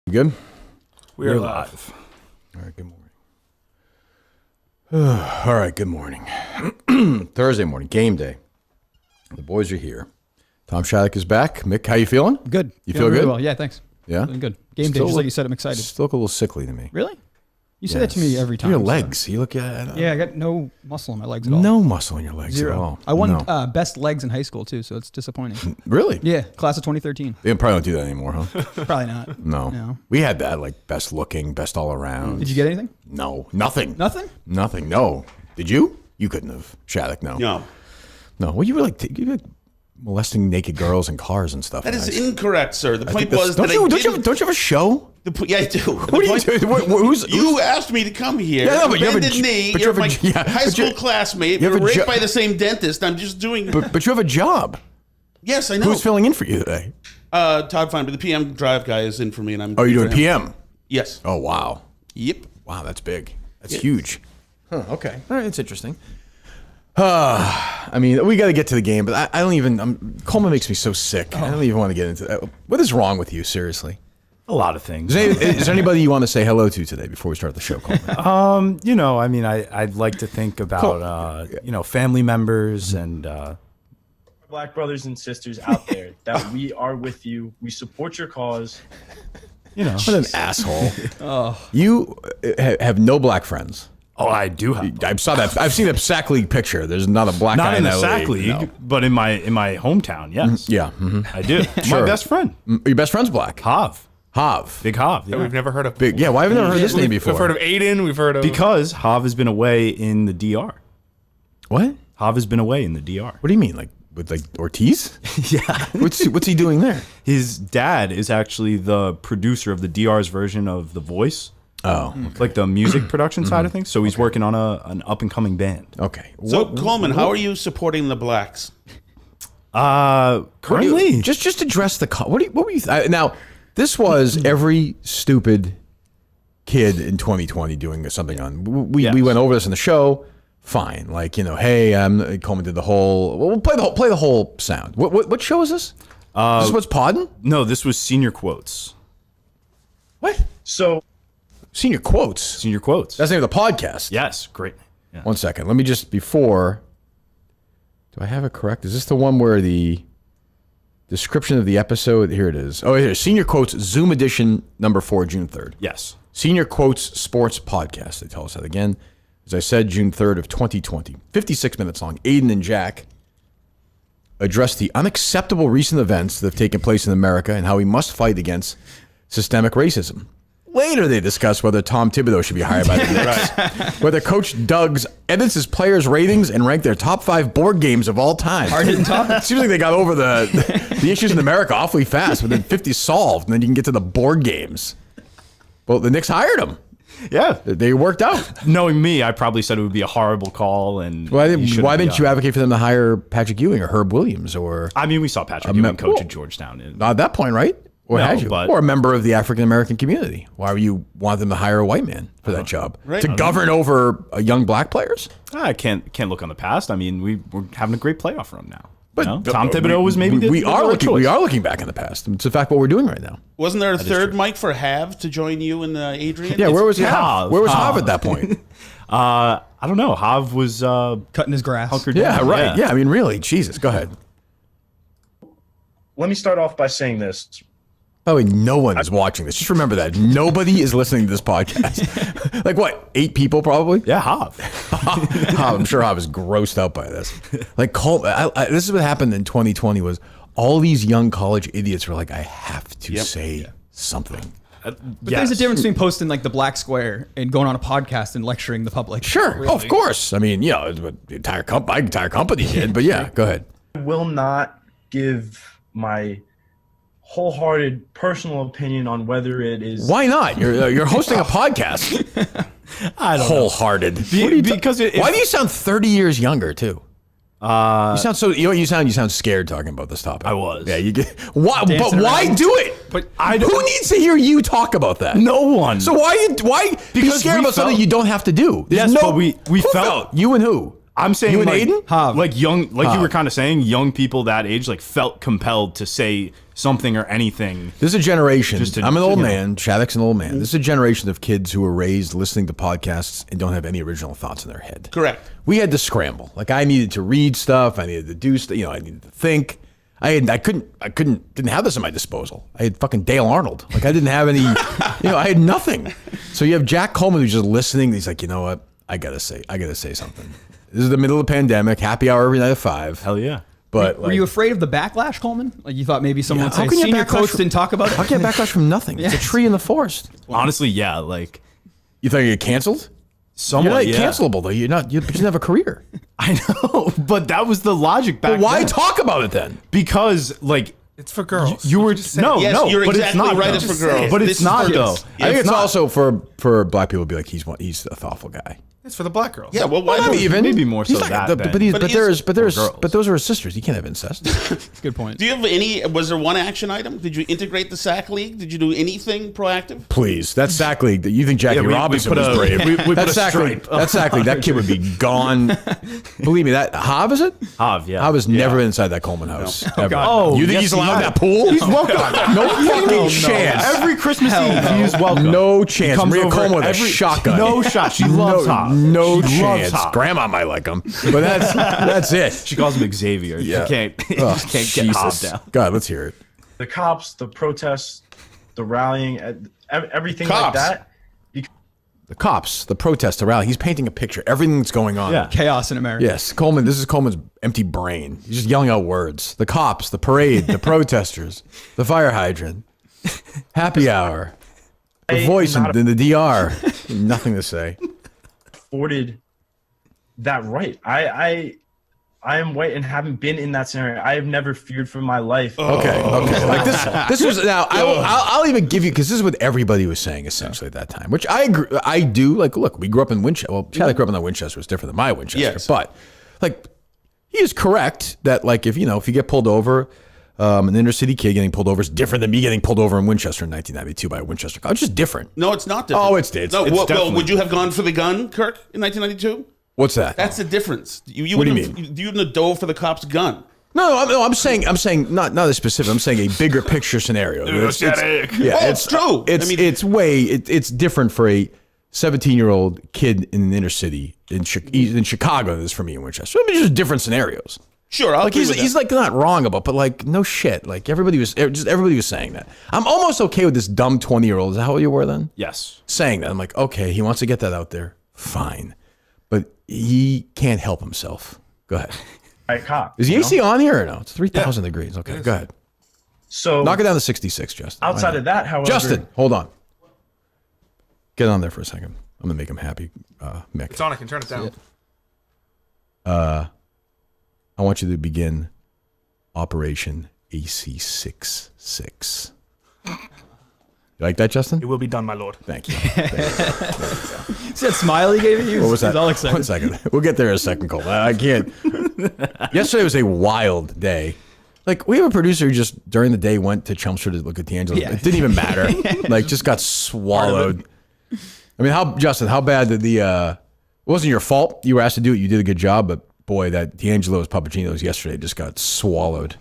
You good? We're live. All right, good morning. All right, good morning. Thursday morning, game day. The boys are here. Tom Shattuck is back. Mick, how you feeling? Good. You feel good? Well. Yeah, thanks. Yeah? Feeling good. Game day, just like you said, I'm excited. Still look a little sickly to me. Really? You say that to me every time. Your legs. So. You look at Yeah, I got no muscle in my legs at all. No muscle in your legs Zero. at all. I won best legs in high school, too, so it's disappointing. Really? Yeah, class of 2013. They probably don't do that anymore, huh? Probably not. No. We had that, like, best looking, best all around. Did you get anything? No. Nothing. Nothing? Nothing. No. Did you? You couldn't have. Shattuck, no. No. No. Well, you were like molesting naked girls in cars and stuff. That is incorrect, sir. The point was don't you have a show? Yeah, I do. What are you doing? You asked me to come here. Yeah, no, but you You're my high school classmate. You were raped by the same dentist. I'm just doing. But you have a job. Yes, I know. Who's filling in for you today? Todd Fine, but the PM drive guy is in for me, and I'm. Oh, you're doing PM? Yes. Oh, wow. Yep. Wow, that's big. That's huge. Huh, okay. All right, it's interesting. I mean, we got to get to the game, but I don't even. Coleman makes me so sick. I don't even want to get into that. What is wrong with you, seriously? A lot of things. Is there anybody you want to say hello to today before we start the show, Coleman? I mean, I'd like to think about, family members and Black brothers and sisters out there that we are with you. We support your cause. What an asshole. You have no black friends. Oh, I do have. I saw that. I've seen a SAC League picture. There's not a black guy in the that SAC league, League, but in my hometown, yes. Yeah. I do. Sure. My best friend. Your best friend's black. Hav. Big Hav. Yeah, we've never heard of. Big. Yeah, why have we never heard this name before? We've heard of Aiden. We've heard of because Hav has been away in the DR. What? Hav has been away in the DR. What do you mean, like with Ortiz? Yeah. What's he doing there? His dad is actually the producer of the DR's version of The Voice. Oh, like the music production side of things. So he's working on an up and coming band. Okay. So Coleman, how are you supporting the blacks? Currently, just address the. What were you? Now, this was every stupid kid in 2020 doing something on. We went over this in the show. Fine, like hey, Coleman did the whole. We'll play the whole sound. What show is this? This what's podding? No, this was Senior Quotes. What? So. Senior Quotes. Senior Quotes. That's the name of the podcast. Yes, great. Yeah. 1 second. Let me just before. Do I have it correct? Is this the one where the description of the episode? Here it is. Oh, here. Senior Quotes Zoom edition number 4, June 3rd. Yes. Senior Quotes Sports Podcast. They tell us that again. As I said, June 3rd of 2020. 56 minutes long. Aiden and Jack address the unacceptable recent events that have taken place in America and how we must fight against systemic racism. Later, they discuss whether Tom Thibodeau should be hired by the Knicks, whether Coach Doug's edits his players' ratings and rank their top 5 board games of all time. Hard-hitting talk. It seems like they got over the issues in America awfully fast, within 50 solved, and then you can get to the board games. Well, the Knicks hired him. Yeah. They worked out. Knowing me, I probably said it would be a horrible call. And why didn't you advocate for them to hire Patrick Ewing or Herb Williams? I mean, we saw Patrick Ewing coach at Georgetown. Not at that point, right? Or had you? But, or a member of the African-American community. Why would you want them to hire a white man for that job? Right. To govern over young black players? I can't look on the past. I mean, we're having a great playoff run now. But Tom Thibodeau was maybe we are looking back in the past. It's in fact what we're doing right now. Wasn't there a third mic for Hav to join you and Adrian? Yeah, where was Hav? Where was Hav at that point? I don't know. Hav was cutting his grass. Yeah, right. Yeah, I mean, really, Jesus. Go ahead. Let me start off by saying this. By the way, no one is watching this. Just remember that. Nobody is listening to this podcast. Like what? 8 people probably? Yeah, Hav. I'm sure Hav is grossed out by this. Like, this is what happened in 2020 was all these young college idiots were like, I have to say something. But there's a difference between posting like the black square and going on a podcast and lecturing the public. Sure. Really. Oh, of course. I mean, the entire company did. But yeah, go ahead. I will not give my wholehearted personal opinion on whether it is. Why not? You're hosting a podcast. I don't wholehearted. Because why do you sound 30 years younger too? You sound so. You sound scared talking about this topic. I was. Yeah, you get. Why? But why do it? But who needs to hear you talk about that? No one. So why be scared about something you don't have to do? But we felt you and who. I'm saying You and like, Aiden? like young, like you were kind of saying, young people that age like felt compelled to say something or anything. This is a generation. Just to- I'm an old you know. man. Shattuck's an old man. This is a generation of kids who were raised listening to podcasts and don't have any original thoughts in their head. Correct. We had to scramble. Like I needed to read stuff. I needed to do stuff. I needed to think. Didn't have this at my disposal. I had fucking Dale Arnold. Like I didn't have any, I had nothing. So you have Jack Coleman who's just listening. He's like, you know what? I gotta say something. This is the middle of the pandemic. Happy hour every night at 5. Hell yeah. But Were you afraid of the backlash, Coleman? Like you thought maybe someone would how say, can you senior backlash coach from- didn't talk about it? How can you backlash from nothing? It's a tree in the forest. Honestly, yeah. Like You thought you get canceled? somewhat, You're not yeah. cancelable though. You didn't have a career. I know, but that was the logic back But why then. talk about it then? Because like It's for girls. you were no, Yes, no, you're but exactly it's not right. though. It's for girls. But This it's is not for though. kids. I think it's not. also for black people to be like he's a thoughtful guy. It's for the black girls. Yeah, well, why Not not? even maybe more so He's not- that but, than- he's- But but he's- there's girls. but those are his sisters. You can't have incest. Good point. Do you have any? Was there one action item? Did you integrate the SAC League? Did you do anything proactive? Please, that SAC League. You think Jackie Yeah, we Robinson put was a- brave? we put that a SAC League. stripe. That SAC League. That kid would be gone. Believe me, that Hav is it? Hav, yeah. Hav has never been inside that Coleman house. Ever. Oh, you think yes, he's he allowed in has. that pool? He's welcome. No fucking chance. Every Christmas Eve, he is welcome. No chance. comes Maria over Coleman with a every- shotgun. No shot. She loves Hav. No She loves chance. Hav. Grandma might like him, but that's it. She calls him Xavier. Yeah. You can't, you Oh, can't get Hav Jesus. down. God, let's hear it. The cops, the protests, the rallying, everything like Cops. that. The cops, the protest, the rally. He's painting a picture. Everything that's going on. Yeah. Chaos in America. Yes, Coleman. This is Coleman's empty brain. He's just yelling out words. The cops, the parade, the protesters, the fire hydrant, happy hour, the voice in the DR. Nothing to say. Afforded that right. I am white and haven't been in that scenario. I have never feared for my life. Okay. Like this was now. I'll even give you because this is what everybody was saying essentially at that time, which I agree. I do. Like, look, we grew up in Winchester. Well, Chad grew up in the Winchester was different than my Winchester, Yes. but like he is correct that like if you get pulled over. An inner city kid getting pulled over is different than me getting pulled over in Winchester in 1992 by a Winchester car. It's just different. No, it's not different. Oh, it's no. Well, definitely- would you have gone for the gun, Kirk, in 1992? What's that? That's the difference. You What do you wouldn't have- you wouldn't have dove for the cop's gun. No, I'm saying not a specific. I'm saying a bigger picture scenario. It's true. It's different for a 17-year-old kid in an inner city in Chicago than it is for me in Winchester. I mean, just different scenarios. Sure, I'll Like agree with he's that. like not wrong about, but like no shit. Like everybody was saying that. I'm almost okay with this dumb 20-year-old. Is that how old you were then? Yes. Saying that. I'm like, okay, he wants to get that out there. Fine, but he can't help himself. Go ahead. Right cop. Is the you know? AC on here or no? It's 3,000 degrees. Okay, go ahead. So Knock it down to 66, Justin. outside of that, however, Justin, hold on. Get on there for a second. I'm gonna make him happy, Mick. It's on. I can turn it down. I want you to begin Operation AC66. You like that, Justin? It will be done, my lord. Thank you. See that smile he gave you? What was that? He's all excited. 1 second. We'll get there in a second, Cole. I can't. Yesterday was a wild day. Like, we have a producer who just, during the day, went to Chelmsford to look at D'Angelo. Yeah. It didn't even matter. Like, just got swallowed. I mean, how bad did it wasn't your fault. You were asked to do it. You did a good job. But, boy, that D'Angelo's Papagino's yesterday just got swallowed.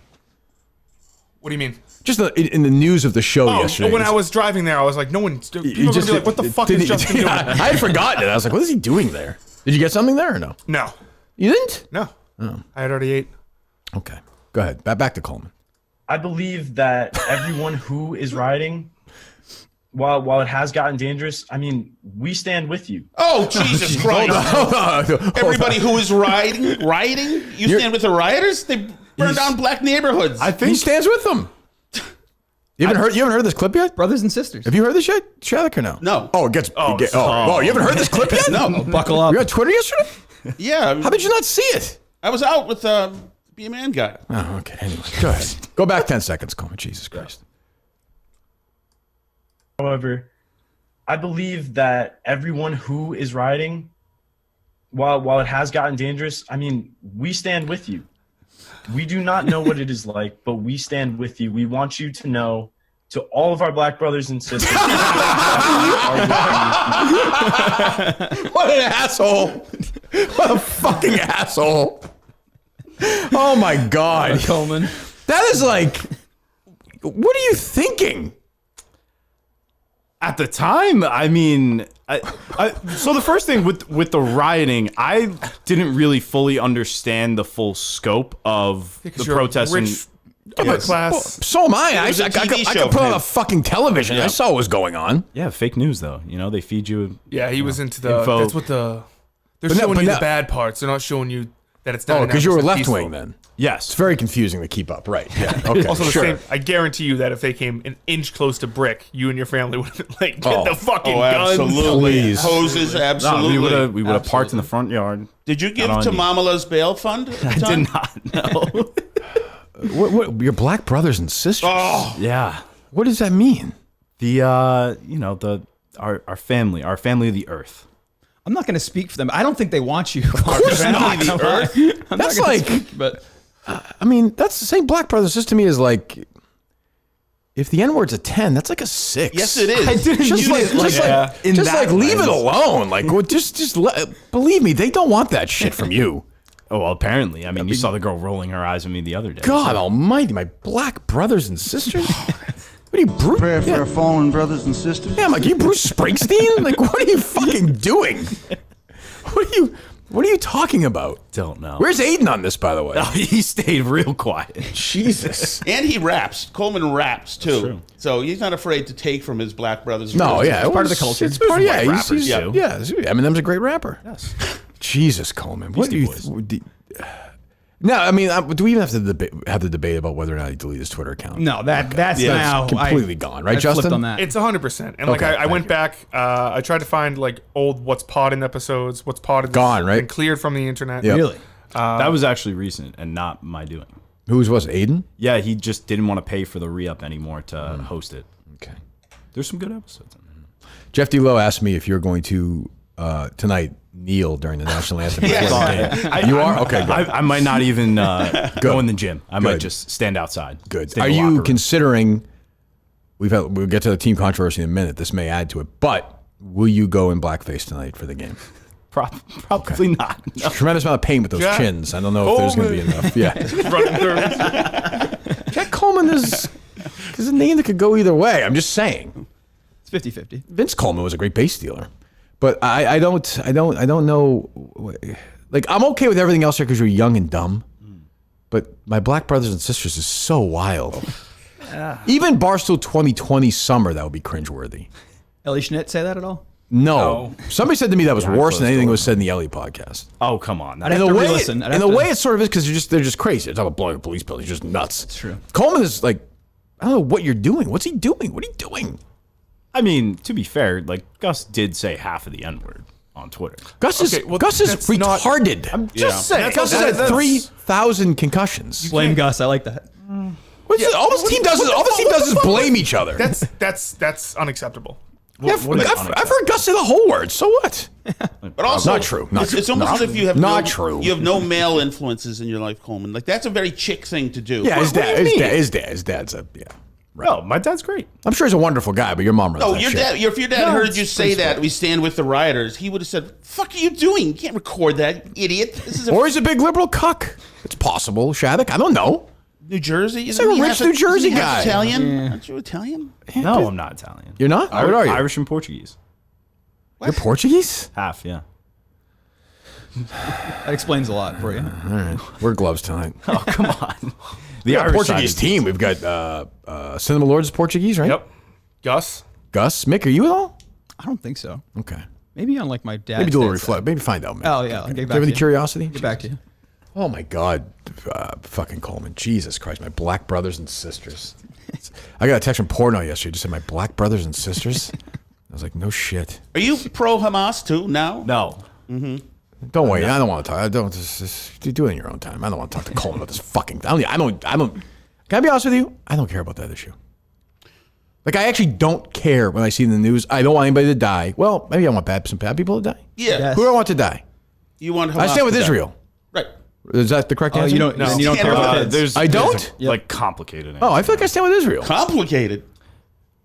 What do you mean? Just in the news of the show Oh, yesterday. when I was driving there, I was like, no one. People are going to be like, what the fuck is Justin doing? I had forgotten it. I was like, what is he doing there? Did you get something there or no? No. You didn't? No. Oh. I had already ate. Okay. Go ahead. Back to Coleman. I believe that everyone who is rioting, while it has gotten dangerous, I mean, we stand with you. Oh, Jesus Christ. Everybody who is rioting, you stand with the rioters? They burn down black neighborhoods. I He think stands with them. You haven't heard this clip yet? Brothers and sisters. Have you heard this yet, Shattuck, or no? No. Oh, it gets. Oh, you haven't heard this clip yet? No. Buckle up. You were on Twitter yesterday? Yeah. How did you not see it? I was out with Be a Man guy. Oh, okay. Anyway, go ahead. Go back 10 seconds, Coleman. Jesus Christ. However, I believe that everyone who is rioting, while it has gotten dangerous, I mean, we stand with you. We do not know what it is like, but we stand with you. We want you to know, to all of our black brothers and sisters, What an asshole. What a fucking asshole. Oh my God. Coleman. That is like, what are you thinking? At the time, I mean, so the first thing with the rioting, I didn't really fully understand the full scope of the protests. Upper class. So am I. I was a could TV show put for on him. a fucking television. I saw what was going on. Yeah, fake news though. You know, they feed you. Yeah, he was into the. info. That's what the. They're But no- showing but you no- the bad parts. They're not showing you that it's not. Oh, because you were 99% left peaceful. wing then. Yes. It's very confusing to keep up. Right. Yeah. Okay. Also, the sure. same. I guarantee you that if they came an inch close to brick, you and your family would have been like, get the fucking Oh, guns. absolutely. Please. Hoses, No, absolutely. we would have parked in the front yard. Did you give Not to on you. Mamala's bail fund? I did not know. What, your black brothers and sisters? Oh, Yeah. What does that mean? The our family of the earth. I'm not going to speak for them. I don't think they want you. Of course not. The earth. I'm That's not gonna like- speak, but I mean, that's the same black brothers. This to me is like, if the N word's a 10, that's like a 6. yes, it is. I didn't Just use like, it like just that. like, In just that like leave it lens. alone. Like, well, believe me, they don't want that shit from you. Oh, well, apparently. I mean, you saw the girl rolling her eyes at me the other day. God almighty, my black brothers and sisters. What are you, Bruce? Prayer for our fallen brothers and sisters. Yeah, I'm like, you Bruce Springsteen? Like, what are you fucking doing? What are you talking about? Don't know. Where's Aiden on this, by the way? Oh, he stayed real quiet. Jesus. And he raps. Coleman raps too. true. So he's not afraid to take from his black brothers. No, yeah, part of the culture. It's part, yeah, white rappers, yeah, too. yeah. Eminem's a great rapper. Yes. Jesus, Coleman. What do you? Boys. No, I mean, do we even have to have the debate about whether or not he deleted his Twitter account? no, that's Yeah, now it's completely gone, right, I flipped Justin? on that. It's 100%. And like Okay, I went back, I tried to find like old What's Podded episodes, What's Podded Gone, right? and cleared from the internet. Yep. Really? That was actually recent and not my doing. Whose was it, Aiden? Yeah, he just didn't want to pay for the re-up anymore to host it. Okay. There's some good episodes in there. Jeff D. Lowe asked me if you're going to tonight kneel during the national anthem. Yes. before the game. You are? Okay, good. I might not even go in the gym. I might just stand outside. Good. Stay in Are the locker you room. considering? We'll get to the team controversy in a minute. This may add to it, but will you go in blackface tonight for the game? Probably not. No. Tremendous amount of pain with those Jack chins. I don't know if there's going to be enough. Yeah, Running through. Jack Coleman is a name that could go either way. I'm just saying. It's 50-50. Vince Coleman was a great bass dealer, but I don't know. Like, I'm okay with everything else here because you're young and dumb, but my black brothers and sisters is so wild. Even Barstool 2020 summer, that would be cringeworthy. Ellie Schnitt say that at all? No. Somebody said to me that was worse than close anything to that it. was said in the Ellie podcast. Oh, come on. I'd In have the to way, re-listen. in the way it sort of is because they're just crazy. It's about blowing a police building. It's just nuts. It's true. Coleman is like, I don't know what you're doing. What's he doing? What are you doing? I mean, to be fair, like Gus did say half of the N-word on Twitter. Gus is Okay, well, Gus is that's not- retarded. I'm just saying. Gus has had 3,000 concussions. Blame Gus. I like that. All this team does is blame each other. That's unacceptable. Yeah, I've heard Gus say the whole word. So what? But also, Not true. Not it's true. almost as if you have Not true. You have no male influences in your life, Coleman. Like that's a very chick thing to do. Yeah, What do you mean? his dad's a yeah. No, my dad's great. I'm sure he's a wonderful guy, but your mom runs Oh, that your shit. dad. If your dad heard you say that, we stand with the rioters. He would have said, "Fuck are you doing? You can't record that, idiot." This is a Or he's a big liberal cuck. It's possible, Shattuck. I don't know. New Jersey. He's like a rich New Jersey guy. Italian? Aren't you Italian? No, I'm not Italian. You're not? What are you? Irish and Portuguese. You're Portuguese? Half, yeah. That explains a lot for you. All right. We're gloves tonight. Oh, come on. The Irish Portuguese side team. We've got Cinema Lords is Portuguese, right? Yep. Gus. Gus, Mick, are you at all? I don't think so. Okay. Maybe on like my dad's. Maybe do a little dad's reflect. side. Maybe find out, Mick. Oh yeah, I'll get Do you back have to any you. curiosity? Get back to you. Oh my God, fucking Coleman! Jesus Christ, my black brothers and sisters. I got a text from Porno yesterday. Just said my black brothers and sisters. I was like, no shit. Are you pro Hamas too now? No. Don't worry. I don't want to talk. I don't. Just do it in your own time. I don't want to talk to Coleman about this fucking. I don't. Can I be honest with you? I don't care about that issue. Like, I actually don't care when I see in the news. I don't want anybody to die. Well, maybe I want some bad people to die. Yeah. Yes. Who do I want to die? You want Hamas I stand with to die. Israel. Right. Is that the correct answer? You don't. No. You don't care about kids. There's I don't? there's a, like complicated. Oh, I feel like I stand with Israel. Complicated.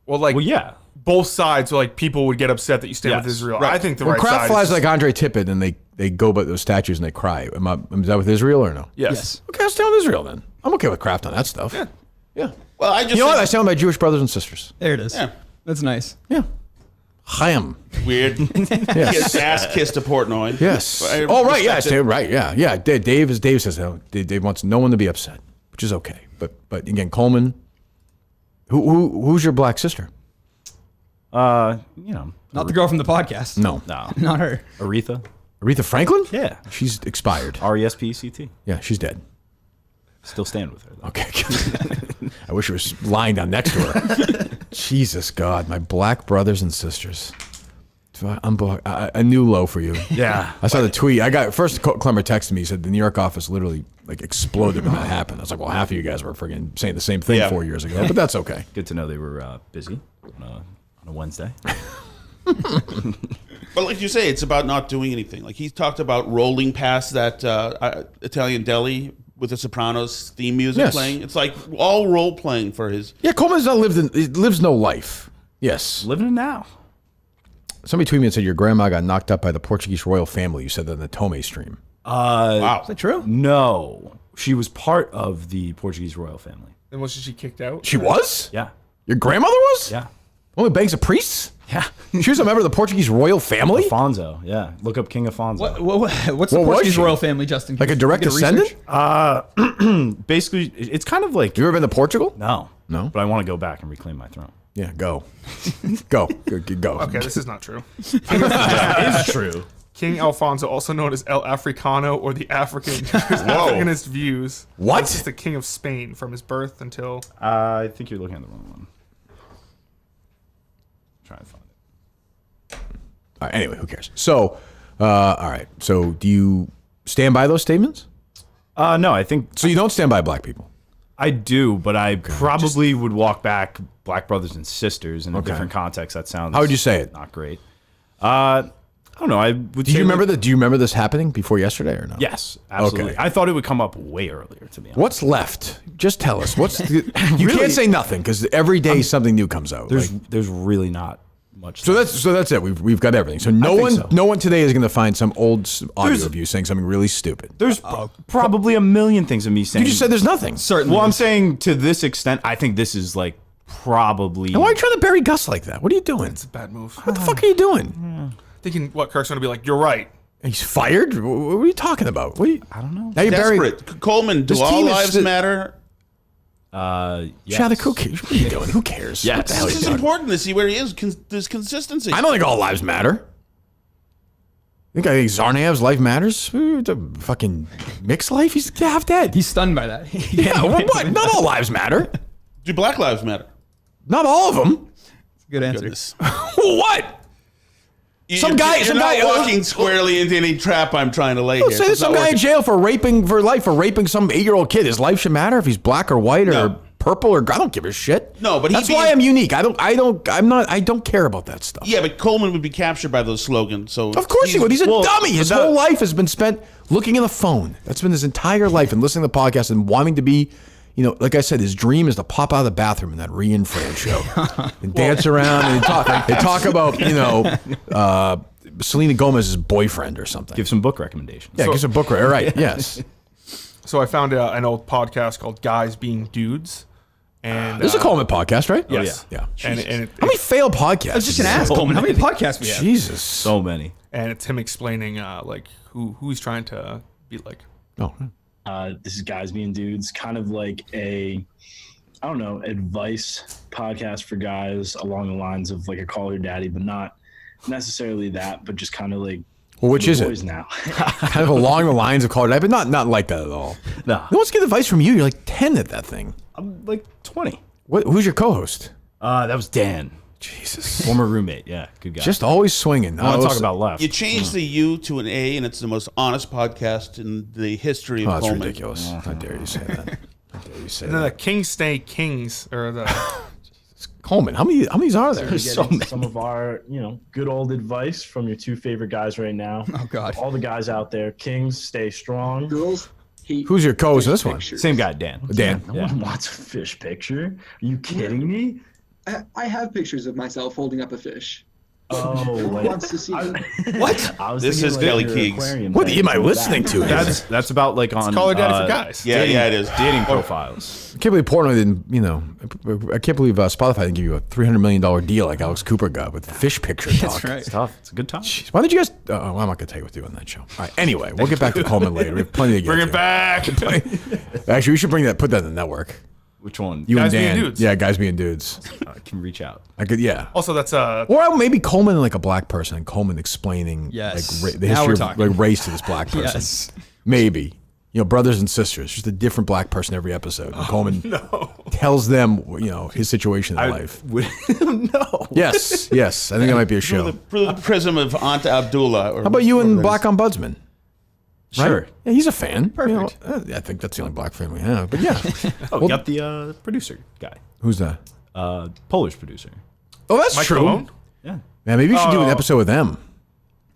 Well, like Well, yeah. both sides, like people would get upset that you stand Yes. with Israel. Right. I think the When right crap side flies is like Andre Tippett and they they go by those statues and they cry. Is that with Israel or no? Yes. Okay, I'll stay with Israel then. I'm okay with craft on that stuff. Yeah. Well, I just You know what? I think- stand with my Jewish brothers and sisters. There it is. Yeah. That's nice. Yeah. Chaim. weird. Kiss, ass kiss to Portnoy. Yes. I Oh, right. respect Yes. it. Right. Yeah. Yeah. Dave says Dave wants no one to be upset, which is okay. But again, Coleman. Who's your black sister? You know, Not the girl from the podcast. No. Not her. Aretha. Aretha Franklin? Yeah. She's expired. RESPECT. Yeah, she's dead. Still stand with her, though. Okay. I wish it was lying down next to her. Jesus God, my black brothers and sisters. A new low for you. Yeah. I saw the tweet. I got first. Clemmer texted me. He said the New York office literally like exploded when that happened. I was like, well, half of you guys were friggin' saying the same thing 4 years ago, but that's okay. Good to know they were busy on a Wednesday. But like you say, it's about not doing anything. Like he talked about rolling past that Italian deli with the Sopranos theme music playing. It's like all role playing for his. Yeah, Coleman's not lives no life. Yes. Living it now. Somebody tweeted me and said your grandma got knocked up by the Portuguese royal family. You said that in the Tome stream. Wow. Is that true? No. She was part of the Portuguese royal family. And wasn't she kicked out? She was? Yeah. Your grandmother was? Yeah. Only bangs of priests? Yeah. She was a member of the Portuguese royal family? Afonso. Yeah. Look up King Afonso. What's the What was Portuguese she? royal family, Justin? Like a direct Get descendant? research? Basically, it's kind of like... You ever been to Portugal? No. No? But I want to go back and reclaim my throne. Yeah, go. Go. Go. Okay, this is not true. It is true. King Alfonso, also known as El Africano or the African, his Africanist views. What? This is the King of Spain from his birth until. I think you're looking at the wrong one. Try to find it. All right, anyway, who cares? So, all right. So, do you stand by those statements? No, I think So, you don't stand by black people? I do, but I probably would walk back black brothers and sisters in a Okay. different context. That sounds How would you say it? Not great. I don't know. I would. Do you remember that? Do you remember this happening before yesterday or no? Yes, absolutely. Okay. I thought it would come up way earlier. To be honest, What's left? Just tell us. You can't say nothing because every day something new comes out. there's really not much. So that's it. We've got everything. So no one today is going to find some old audio of you saying something really stupid. There's probably a million things of me saying. You just said there's nothing. Certainly. Well, I'm saying to this extent, I think this is like probably. And why are you trying to bury Gus like that? What are you doing? It's a bad move. What the fuck are you doing? Thinking what Kirk's going to be like, you're right. He's fired? What are you talking about? I don't know. Now you're Desperate. Coleman, do This all team is lives st- matter? Yes. Shattuck, who cares? What are you doing? Who cares? Yes. What the hell are This you is doing? important to see where he is. There's consistency. I don't think all lives matter. I think Zarnav's life matters. The fucking Mick's life? He's half dead. He's stunned by that. Yeah, well, what? Not all lives matter. Do Black Lives Matter? Not all of them. Good answer. Goodness. What? Some guy- You're some not guy- walking squarely into any trap I'm trying to lay Let's here. say It's there's some not guy in working. jail for raping some 8-year-old kid. His life should matter if he's black or white or No. purple or I don't give a shit. No, but that's he'd be why in- I'm unique. I don't care about that stuff. Yeah, but Coleman would be captured by those slogans. So Of course he would. He's a well, dummy. His without- whole life has been spent looking at the phone. That's been his entire life and listening to the podcast and wanting to be, like I said, his dream is to pop out of the bathroom in that Rhea and Fran show and dance around and talk about, Selena Gomez's boyfriend or something. Give some book recommendations. Yeah, give us a book. Right. Yes. So I found an old podcast called Guys Being Dudes. And This is a Coleman podcast, right? Yes. Yeah. And it, How many failed podcasts? I was just gonna ask Coleman, how many podcasts we have? Jesus. So many. and it's him explaining like who he's trying to be like. Oh. This is Guys Being Dudes, kind of like advice podcast for guys along the lines of like a Call Your Daddy, but not necessarily that, but just kind of like Well, which is boys it? now. Kind of along the lines of Call It Night, but not like that at all. No. No one's getting advice from you. You're like 10 at that thing. I'm like 20. Who's your co-host? That was Dan. Jesus. Former roommate. Yeah, good guy. Just always swinging. I want to talk about left. You change the U to an A, and it's the most honest podcast in the history of Oh, that's Coleman. ridiculous. How dare you say that? How dare you say And then the that? Kings Stay Kings or the Coleman, how many are there? Get into some of our, good old advice from your two favorite guys right now. Oh, God. All the guys out there, Kings, stay strong. Girls hate Who's your co-host in this one? pictures. Same guy, Dan. Dan. No one wants a fish picture. Are you kidding me? I have pictures of myself holding up a fish. Oh, Who like, wants to see it? What? I was This thinking, is like, Kelly your Keegs. aquarium What thing. am I listening to? here? That's about like on Call her daddy for guys. Yeah, dating, yeah, it is. dating profiles. I can't believe Portnoy didn't, I can't believe Spotify didn't give you a $300 million deal like Alex Cooper got with fish picture talk. That's right. It's tough. It's a good time. Jeez, why did you guys? I'm not going to tell you what to do on that show. All right. Anyway, we'll get back to Coleman later. We have plenty to get Bring to. it back. Actually, we should put that in the network. Which one? You Guys and being Dan. dudes. Yeah, guys being dudes. I can reach out. I could, yeah. Also, that's Or maybe Coleman like a black person and Coleman explaining Yes. like the Now history we're of talking. like race to this black person. Yes. Maybe. Brothers and sisters, just a different black person every episode. And Coleman tells them, his situation in life. No. Yes. I think that might be a show. Through the prism of Aunt Abdullah. Or How about you and Black Ombudsman? Right? Sure. Yeah, he's a fan. Perfect. I think that's the only black fan we have. But yeah. Oh, we got the producer guy. Who's that? Polish producer. Oh, that's Mike true. Malone? Yeah. Yeah, maybe you should do an Oh. episode with them.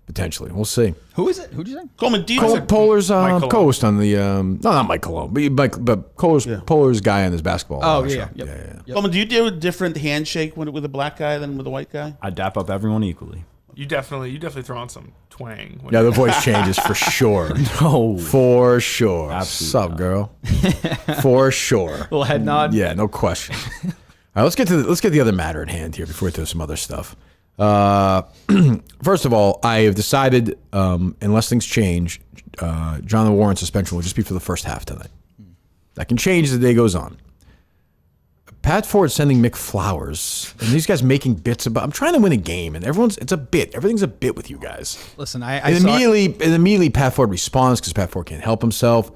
Potentially. We'll see. Who is it? Who'd you say? Coleman, do you Polar's Mike Cologne. co-host on the no, not Mike Cologne, but Polar's guy on his basketball. Oh, show. yeah. Yep. Yeah. Coleman, do you do a different handshake with a black guy than with a white guy? I dap up everyone equally. You definitely throw on some twang. Yeah, the voice changes for sure. No. For sure. Absolutely Sup, girl? For sure. Little head nod. Yeah, no question. All right, let's get the other matter at hand here before we do some other stuff. First of all, I have decided, unless things change, Jonathan Warren's suspension will just be for the first half tonight. That can change as the day goes on. Pat Ford sending Mick flowers, and these guys making bits about. I'm trying to win a game, and it's a bit. Everything's a bit with you guys. Listen, I And saw immediately Pat Ford responds because Pat Ford can't help himself.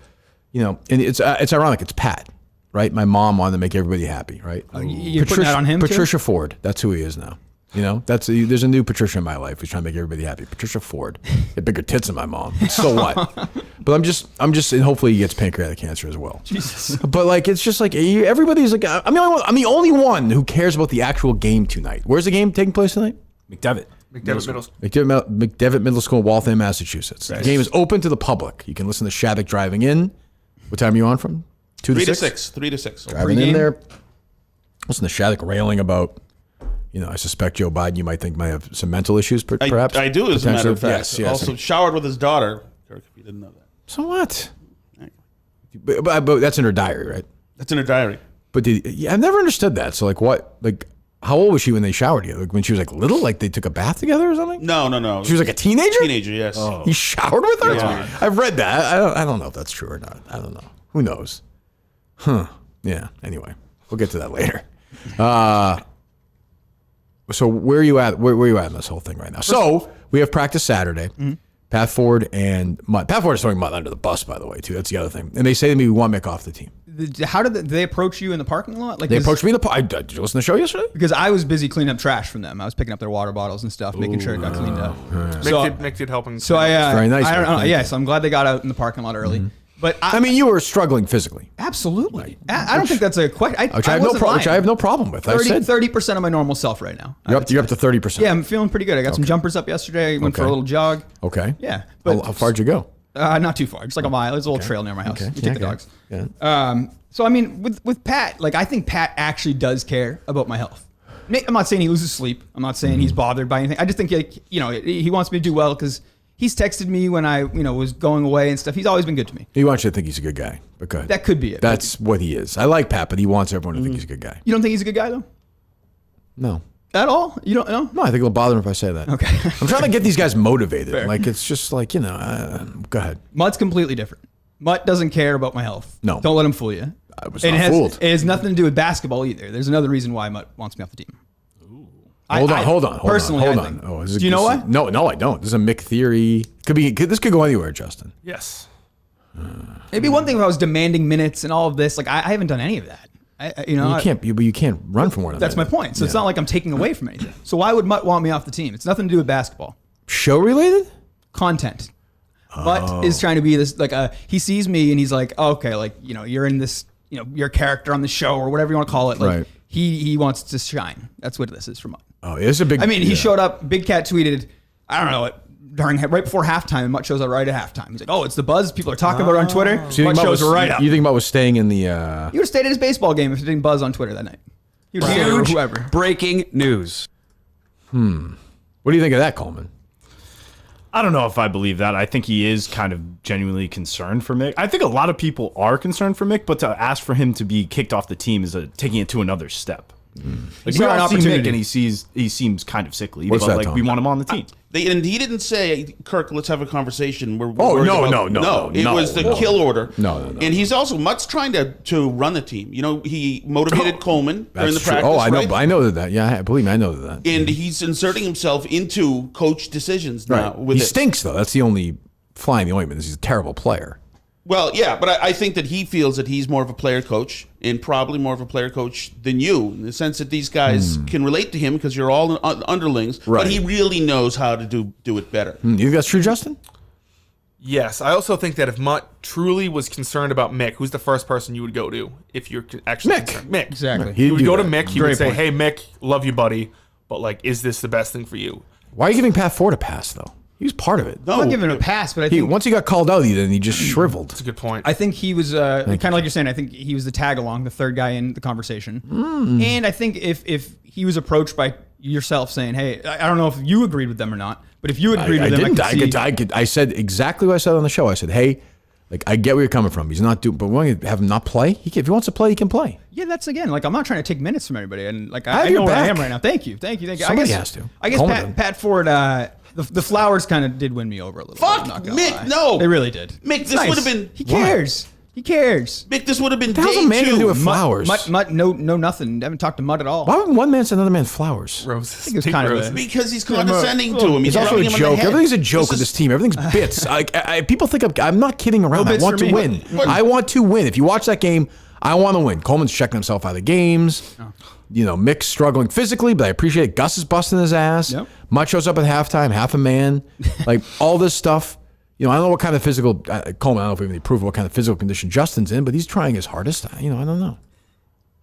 And it's ironic. It's Pat, right? My mom wanted to make everybody happy, right? you're putting that on him, too? Patricia Ford. That's who he is now. There's a new Patricia in my life who's trying to make everybody happy. Patricia Ford. Had bigger tits than my mom. So what? But I'm just, and hopefully he gets pancreatic cancer as well. Jesus. But like, it's just like everybody's like, I'm the only one who cares about the actual game tonight. Where's the game taking place tonight? McDevitt. McDevitt Middle School. McDevitt Middle School, Waltham, Massachusetts. The game is open to the public. You can listen to Shattuck driving in. What time are you on from? 2 to 6? 3 to 6. Driving in Pre-game? there. Listen to Shattuck railing about, I suspect Joe Biden, you might think might have some mental issues, perhaps. I do, as a matter of Potentially. fact. Yes. Also showered with his daughter. Kirk, if you didn't know that. So what? But that's in her diary, right? That's in her diary. But I've never understood that. So like what? Like how old was she when they showered together? Like when she was like little? Like they took a bath together or something? No. She was like a teenager? Teenager, yes. He showered with her? Yeah. I've read that. I don't know if that's true or not. I don't know. Who knows? Huh. Yeah. Anyway, we'll get to that later. So where are you at? Where are you at in this whole thing right now? So we have practice Saturday. Mm-hmm. Pat Ford and Mut. Pat Ford is throwing Mut under the bus, by the way, too. That's the other thing. And they say to me, we want Mick off the team. How did they approach you in the parking lot? Like They approached me in the did you listen to the show yesterday? because I was busy cleaning up trash from them. I was picking up their water bottles and stuff, making sure it got cleaned up. Mick did help him. So I Very nice, I don't Mick. know. Thank Yeah, you. so I'm glad they got out in the parking lot early. But I mean, you were struggling physically, absolutely. I don't think that's a question. which I have no problem with. I said 30% of my normal self right now. you're up to 30%. Yeah, I'm feeling pretty good. I got some jumpers up yesterday. Went for a Okay. little jog. Okay. Yeah, but How far'd you go? not too far, just like a mile. There's a little trail near my house. Okay. We take the Yeah, dogs. yeah. So I mean, with Pat, like I think Pat actually does care about my health. I'm not saying he loses sleep. I'm not saying he's bothered by anything. I just think he wants me to do well because he's texted me when I was going away and stuff. He's always been good to me. He wants you to think he's a good guy. But go ahead. That could be it. That's what he is. I like Pat, but he wants everyone to think he's a good guy. You don't think he's a good guy though? No. At all? You don't know? No, I think it'll bother him if I say that. Okay. I'm trying to get these guys motivated. Fair. Like, it's just like, go ahead. Mutt's completely different. Mutt doesn't care about my health. No. Don't let him fool you. I was And not fooled. It has nothing to do with basketball either. There's another reason why Mutt wants me off the team. Hold on. Personally, hold I on. think. Oh, Do you know why? No, I don't. This is a Mick theory. This could go anywhere, Justin. Yes. Maybe one thing if I was demanding minutes and all of this, like I haven't done any of that. You can't run from one of That's my point. So it's not like I'm taking away from anything. So why would Mutt want me off the team? It's nothing to do with basketball. Show related? Content. Mutt is trying to be this he sees me and he's like, oh, okay, like you're in this, your character on the show or whatever you want to call it. Like Right. he wants to shine. That's what this is for Mutt. Oh, it's a big. I mean, he yeah. showed up. Big Cat tweeted, I don't know, right before halftime, and Mutt shows up right at halftime. He's like, oh, it's the buzz. People are talking about it on Twitter. So you think Mutt Mutt shows was, right up. You think Mutt was staying in the? He would have stayed at his baseball game if it didn't buzz on Twitter that night. He would have stayed or Huge whoever. breaking news. What do you think of that, Coleman? I don't know if I believe that. I think he is kind of genuinely concerned for Mick. I think a lot of people are concerned for Mick, but to ask for him to be kicked off the team is taking it to another step. Like, we all see Mick and he seems kind of sickly, What's but that, like Tom? we want him on the team. And he didn't say, Kirk, let's have a conversation. We're Oh, worried no, about-" no. It was the kill order. No. And he's also Mutt's trying to run the team. You know, he motivated Coleman during the That's true. practice. Oh, I know. right? I know that. Yeah, believe me, I know that. And he's inserting himself into coach decisions now. With He it. stinks, though. That's the only fly in the ointment. Is he's a terrible player. Well, yeah, but I think that he feels that he's more of a player coach and probably more of a player coach than you, in the sense that these guys can relate to him because you're all underlings. Right. But he really knows how to do it better. You think that's true, Justin? Yes, I also think that if Mutt truly was concerned about Mick, who's the first person you would go to if you're actually Mick. concerned? Mick. Exactly. He'd You would do go to that. Mick. He Great would say, point. "Hey, Mick, love you, buddy, but like, is this the best thing for you?" Why are you giving Pat Ford a pass, though? He was part of it. No, I'm not giving him a pass, but I think Once he got called out, then he just shriveled. That's a good point. I think he was kind of like you're saying. I think he was the tag along, the third guy in the conversation. And I think if he was approached by yourself saying, "Hey, I don't know if you agreed with them or not, but if you agreed I with them, didn't. I could see." I said exactly what I said on the show. I said, "Hey, like I get where you're coming from. He's not doing, but we're going to have him not play. If he wants to play, he can play. Yeah, that's again like I'm not trying to take minutes from anybody, and like have I your know where I back. am right now. Thank you. Somebody has to. I guess Coleman. Pat Ford. The flowers kind of did win me over a little. Fuck, bit, I'm not gonna Mick, lie. no. They really did. Mick, It's this would've been- He cares. He cares. Mick, this would have been The hell's day a man going to do two. with flowers? Mutt, no, nothing. Haven't talked to Mutt at all. Why would one man send another man flowers? Roses. think it was Big kind of roses. a- Because he's condescending to him. He's It's also rubbing a him on the joke. head. Everything's a joke with is- this team. Everything's bits. People think I'm not kidding around. No I bits want for to me. win. But- I want to win. If you watch that game, I want to win. Coleman's checking himself out of the games. You know, Mick's struggling physically, but I appreciate it. Gus is busting his ass. Yep. Mutt shows up at halftime, half a man. Like all this stuff. You know, I don't know what kind of physical Coleman. I don't know if we have any proof of what kind of physical condition Justin's in, but he's trying his hardest. You know, I don't know.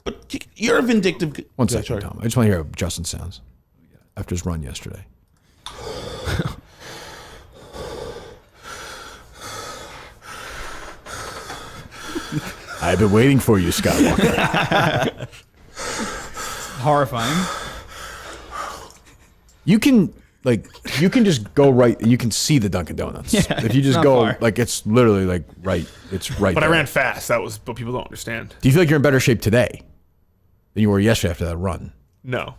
But you're a vindictive. One Yeah, second, sorry. Tom. I just want to hear how Justin sounds after his run yesterday. I've been waiting for you, Skywalker. Horrifying. You can just go right. You can see the Dunkin' Donuts. Yeah, if you just not go, far. like it's literally like right. It's right. But I there. ran fast. That was what people don't understand. Do you feel like you're in better shape today than you were yesterday after that run? No,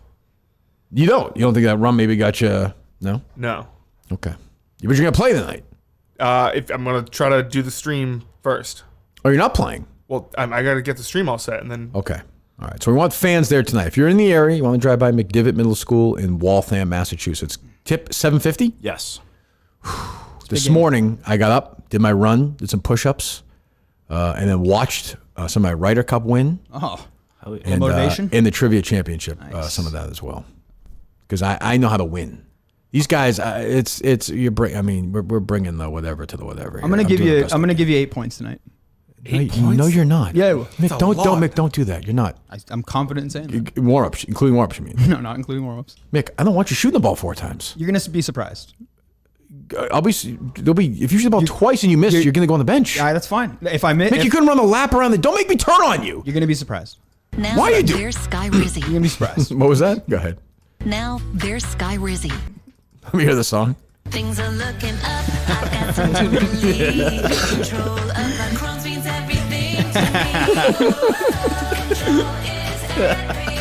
You don't. You don't think that run maybe got you? No. no. Okay. But you're gonna play tonight. If I'm gonna try to do the stream first. Or you're not playing. Well, I got to get the stream all set, and then Okay. All right. So we want fans there tonight. If you're in the area, you want to drive by McDivitt Middle School in Waltham, Massachusetts. Tip 750. Yes. This morning, I got up, did my run, did some push-ups, and then watched some of my Ryder Cup win Oh, and motivation? and the trivia championship. Some of that as well, because I know how to win. These guys, we're bringing the whatever to the whatever. I'm gonna give you 8 points tonight. No, you're not. Yeah, Mick, don't do that. You're not. I'm confident in saying that. Warm-ups, including warm-ups, you mean? No, not including warm-ups. Mick, I don't want you shooting the ball 4 times. You're gonna be surprised. If you shoot the ball twice and you miss, you're going to go on the bench. Yeah, that's fine. If I miss, Mick, you couldn't run the lap around don't make me turn on you. you're gonna be surprised. Now Why you do- there's Sky Rizzy. You're gonna be surprised. What was that? Go ahead. Now there's Sky Rizzy. Let me hear the song. Things are looking up. I've got some to believe. Control of my Crohn's means everything to me. Control is everything.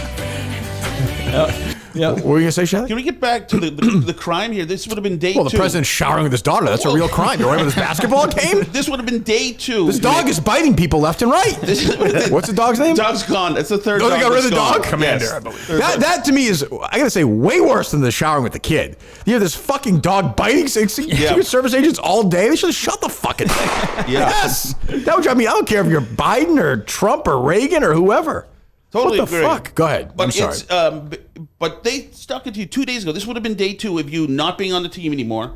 Yeah. What were you going to say, Shelly? Can we get back to the crime here? This would have been day Well, the two. president's showering with his daughter. That's a real crime. You're right with this basketball game? This would have been day 2. This dog is biting people left and right. What's the dog's name? Dog's gone. That's the third Oh, dog. they got rid of that's the gone. dog? Commander, Yes. I believe. That to me is, I got to say, way worse than the showering with the kid. You have this fucking dog biting Secret Service agents all day. They should have shut the fucking thing. Yeah. Yes. That would drive me. I don't care if you're Biden or Trump or Reagan or whoever. Totally What the agree. fuck? Go ahead. But I'm sorry. it's but they stuck it to you 2 days ago. This would have been day 2 of you not being on the team anymore.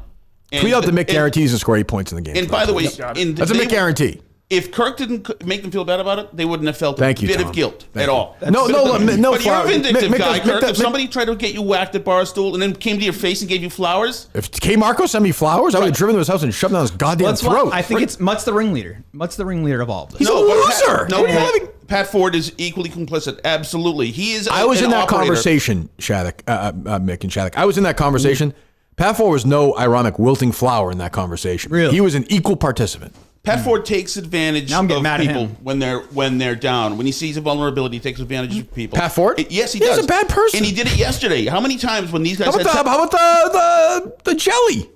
And, Tweet out the Mick guarantees and score 8 points in the game. And by the way, That's a Mick guarantee. If Kirk didn't make them feel bad about it, they wouldn't have felt Thank a you, bit Tom. of guilt Thank at you. all. No, But you're a flower- vindictive Mick guy, does- Kirk. Mick- If somebody tried to get you whacked at Barstool and then came to your face and gave you flowers, If K. Marco sent me flowers, I would have driven to his house and shoved down his goddamn That's why throat. I think it's Mutt's the ringleader. Mutt's the ringleader of all of this. He's a but loser. No, What are you having? Pat Ford is equally complicit. Absolutely, he is. I was an in that operator. conversation, Shattuck, Mick and Shattuck. I was in that conversation. Pat Ford was no ironic wilting flower in that conversation. Really? He was an equal participant. Pat Ford takes advantage Now I'm getting of mad at people him. when they're down. When he sees a vulnerability, he takes advantage of people. Pat Ford? Yes, he He's does. a bad person. and he did it yesterday. How many times when these guys How about the jelly?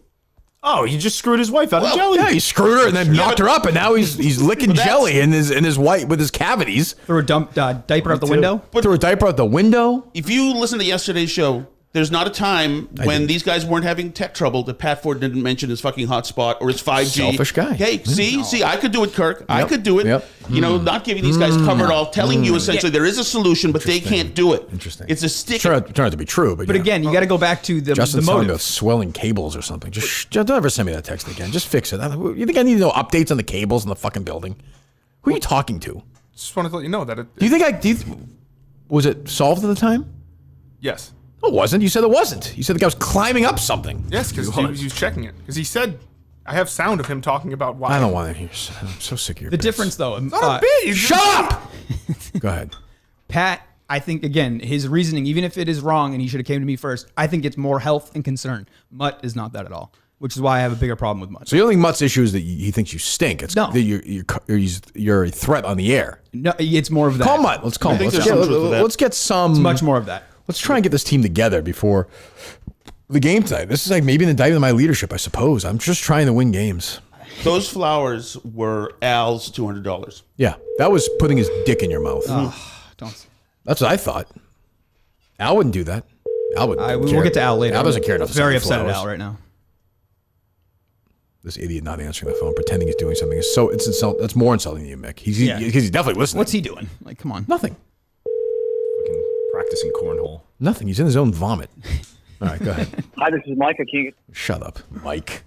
Oh, he just screwed his wife out of jelly. Yeah, he screwed her and then knocked her up, and now he's licking But that's- jelly in his white with his cavities. Threw a diaper out the window. Threw a diaper out the window. If you listen to yesterday's show, there's not a time when these guys weren't having tech trouble that Pat Ford didn't mention his fucking hotspot or his 5G. Selfish guy. Hey, see, I could do it, Kirk. I Yep. could do it. Yep. You know, not giving these guys cover it all, telling you essentially there is a solution, but they can't do it. Interesting. It's a stick. Turned out to be true, but But again, you got to go back to the Justin's telling me about motive. swelling cables or something. Just don't ever send me that text again. Just fix it. You think I need to know updates on the cables in the fucking building? Who are you talking to? Just wanted to let you know that it. Do you think was it solved at the time? Yes. No, it wasn't. You said it wasn't. You said the guy was climbing up something. Yes, because he was checking it. Because he said, I have sound of him talking about why. I don't want to hear. I'm so sick of your The bits. difference, though, Not a bit. He's Shut up! Go ahead. Pat, I think, again, his reasoning, even if it is wrong and he should have came to me first, I think it's more health and concern. Mutt is not that at all, which is why I have a bigger problem with Mutt. So you don't think Mutt's issue is that he thinks you stink? It's No. that you're a threat on the air. No, it's more of that. Call Mutt. Let's call him. think Let's there's some truth to that. let's get some. Much more of that. Let's try and get this team together before the game tonight. This is like maybe an indictment of my leadership, I suppose. I'm just trying to win games. Those flowers were Al's $200. Yeah, that was putting his dick in your mouth. Don't. That's what I thought. Al wouldn't do that. Al wouldn't. We'll get to Al later. Al doesn't care enough. to Very send me upset at flowers. Al right now. This idiot not answering the phone, pretending he's doing something. It's insult. That's more insulting than you, Mick. He's definitely listening. What's he doing? Like, come on. Nothing. Fucking practicing cornhole. Nothing. He's in his own vomit. All right, go ahead. Hi, this is Mike. Shut up, Mike.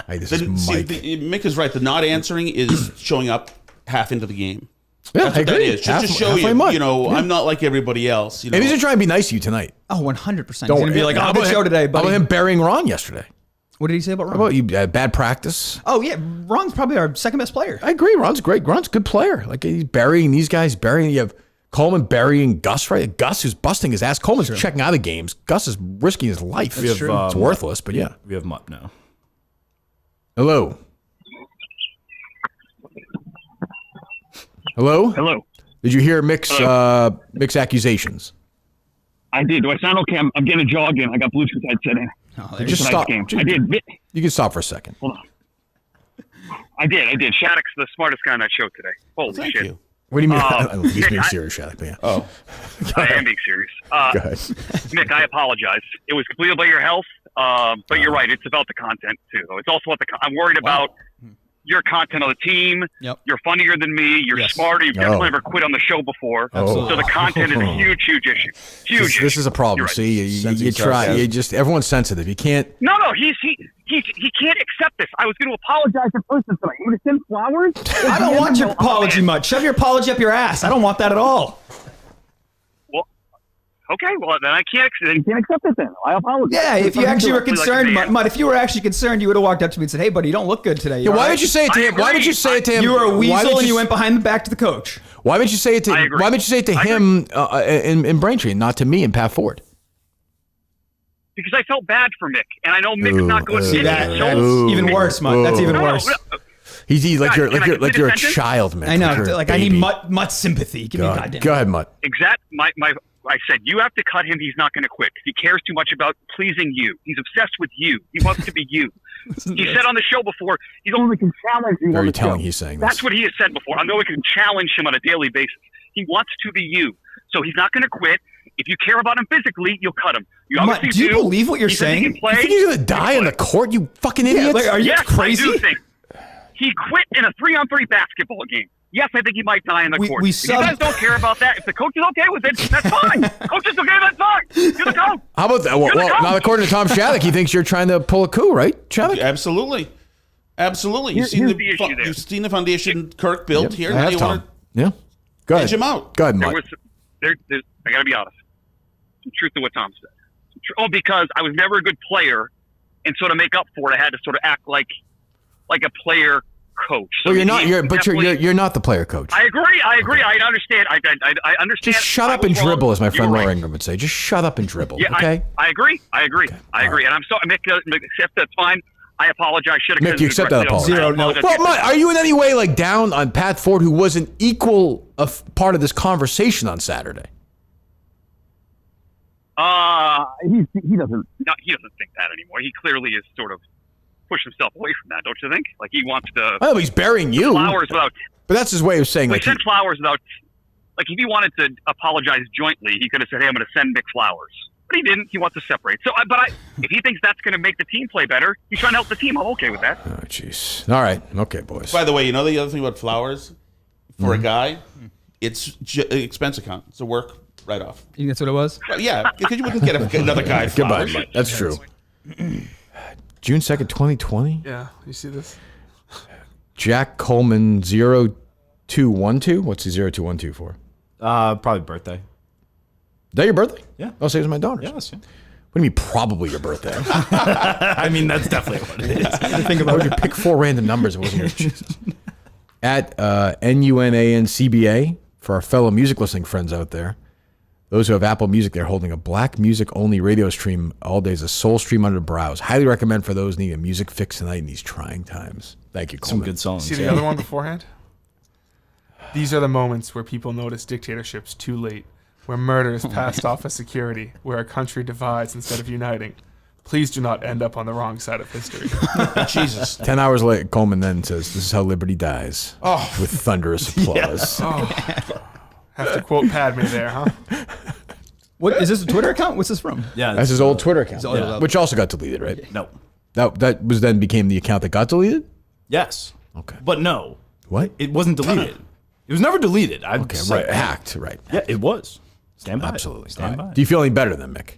Hey, this See, is Mike. Mick is right. The not answering is showing up half into the game. Yeah, That's I what that agree. is. Just to show Halfway you, Mutt. you know, Yeah. I'm not like everybody else. You know, Maybe he's gonna try and be nice to you tonight. Oh, 100%. He's Don't going to be like, How oh, about good him- show today, How buddy. about him burying Ron yesterday? What did he say about Ron? How about you? Bad practice. Oh, yeah. Ron's probably our second best player. I agree. Ron's great. Ron's a good player. Like he's burying these guys. You have Coleman burying Gus, right? Gus who's busting his ass. Coleman's checking out of games. Gus is risking his life. We have, It's worthless, but yeah. We have Mutt now. Hello. Hello. Hello. Did you hear Mick's accusations? I did. Do I sound okay? I'm getting a jog in. I got Bluetooth headset in. Oh, Just Tonight's stop. game. I did. You can stop for a second. Hold on. I did. Shattuck's the smartest guy on that show today. Holy Thank shit. you. What do you mean? Oh, I don't know if he's being Mick, serious, Shattuck, but yeah. Oh, I am being serious. Go ahead. Nick, I apologize. It was completely about your health, but you're right. It's about the content, too, though. It's also about I'm worried about your content on the team. Yep. You're funnier than me. You're Yes. smarter. You've definitely never quit on the show before. Absolutely. So the content is a huge, huge issue. Huge. This is a problem. You're right. See, you Sensitive try. sarcasm. You just everyone's sensitive. You can't. No, he can't accept this. I was going to apologize in person tonight. You want to send flowers? I don't want your apology much. Shove your apology up your ass. I don't want that at all. Well, okay. Well, then I can't. Then you can't accept it. Then I apologize. Yeah, if you actually were Like a concerned, man. Mutt, if you were actually concerned, you would have walked up to me and said, "Hey, buddy, you don't look good today." Yeah, why did you say it to him? Why did you say it to him? You were a Why weasel did and you went behind the back to the coach. Why did you say it to? I agree. Why did you say it to I him in Braintree, and not to me and Pat Ford? Because I felt bad for Mick, and I know Mick is not going to See, get that's it. So, even worse, Mutt. That's even worse. He's like Guys, you're can I like get you're a attention? child, man. I know. You're a Like I need baby. Mutt's sympathy. Give me goddamn. Go ahead, Mutt. I said, you have to cut him. He's not going to quit. He cares too much about pleasing you. He's obsessed with you. He wants to be you. He said on the show before, he's only can challenge you on Very the telling. show. He's saying That's this. what he has said before. I know we can challenge him on a daily basis. He wants to be you. So he's not going to quit. If you care about him physically, you'll cut him. You Mutt, obviously do you believe what you're He said he saying? can play. You think he's gonna die in the court? You fucking Yeah, idiot! like, are you Yes, crazy? I do think. He quit in a 3-on-3 basketball game. Yes, I think he might die in the court. we If you guys don't care about that, if the coach is okay with it, that's fine. Coach is okay, that's fine. You're the coach. How about that? Well, You're the coach. not according to Tom Shattuck, he thinks you're trying to pull a coup, right, Shattuck? absolutely. You've Here's seen the issue there. You've seen the foundation Kirk built here. I Now have, you Tom. want Yeah. Go ahead. edge him out. Go ahead, There Mutt. was, I got to be honest. Some truth to what Tom said. Because I was never a good player, and so to make up for it, I had to sort of act like a player coach. So Well, you're not. he You're not the player coach. I agree. I understand. I understand. Just shut up and dribble, as my friend Laura Ingram would say. Just shut up and dribble. Yeah, okay. I agree. Okay. I agree. And I'm sorry, Mick. Except that's fine. I apologize. Should have. Mick, you accept that apology? Zero, no. Well, Mutt, are you in any way like down on Pat Ford, who was an equal part of this conversation on Saturday? He doesn't think that anymore. He clearly is sort of pushed himself away from that, don't you think? Like he wants to. Oh, he's burying you. Flowers without. But that's his way of saying He like. sent flowers without. Like if he wanted to apologize jointly, he could have said, "Hey, I'm going to send Mick flowers." But he didn't. He wants to separate. So, if he thinks that's going to make the team play better, he's trying to help the team. I'm okay with that. Oh, jeez. All right. Okay, boys. By the way, you know the other thing about flowers? For a guy, it's expense account. It's a work write-off. You think that's what it was? Well, yeah, because you wouldn't get another guy Goodbye, flowers. Mutt. That's true. June 2nd, 2020. Yeah, you see this? Jack Coleman 0212. What's the 0212 for? Probably birthday. Is that your birthday? Yeah. I'll say it was my daughter's. Yes. Yeah. What do you mean, probably your birthday? I mean, that's definitely what it is. Think about it. You pick 4 random numbers. It wasn't your Jesus. At NUNANCBA, for our fellow music listening friends out there, those who have Apple Music, they're holding a black music only radio stream all day as a soul stream under the brows. Highly recommend for those needing a music fix tonight in these trying times. Thank you, Coleman. Some good songs. See the other one beforehand? These are the moments where people notice dictatorships too late, where murder is passed off as security, where a country divides instead of uniting. Please do not end up on the wrong side of history. Jesus. 10 hours later, Coleman then says, "This is how liberty dies." Oh. With thunderous applause. Have to quote Padme there, huh? What is this a Twitter account? What's this from? Yeah. That's his old Twitter account, Yeah. which also got deleted, right? No. That was then became the account that got deleted? Yes. Okay. But no. What? It wasn't deleted. It was never deleted. Okay, right. Hacked, right. Yeah, it was. Stand by. Absolutely. Stand by. Do you feel any better than Mick?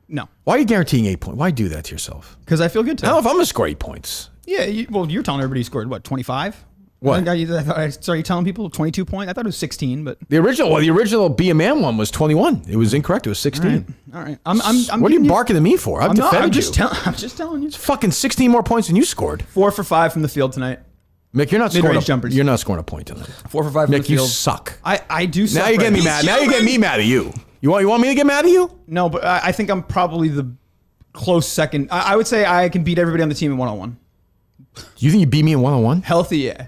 No, Why are you guaranteeing 8 points? Why do that to yourself? because I feel good I don't know to. if I'm going to score 8 points. Yeah, you're telling everybody you scored what 25? What? I started telling people 22 points. I thought it was 16, but The original Be a Man one was 21. It was incorrect. It was 16. all right. I'm What are giving you barking at me for? I've I'm not. defended you. I'm just telling you. Fucking 16 more points than you scored. 4 for 5 from the field tonight. Mick, you're not Mid-range scoring. jumpers. You're not scoring a point tonight. 4 for 5 from Mick, the you field. suck. I do. Suck Now you're getting me mad. Now you're getting me mad at you. You want me to get mad at you? No, but I think I'm probably the close second. I would say I can beat everybody on the team in one-on-one. You think you beat me in one-on-one? Healthy, yeah.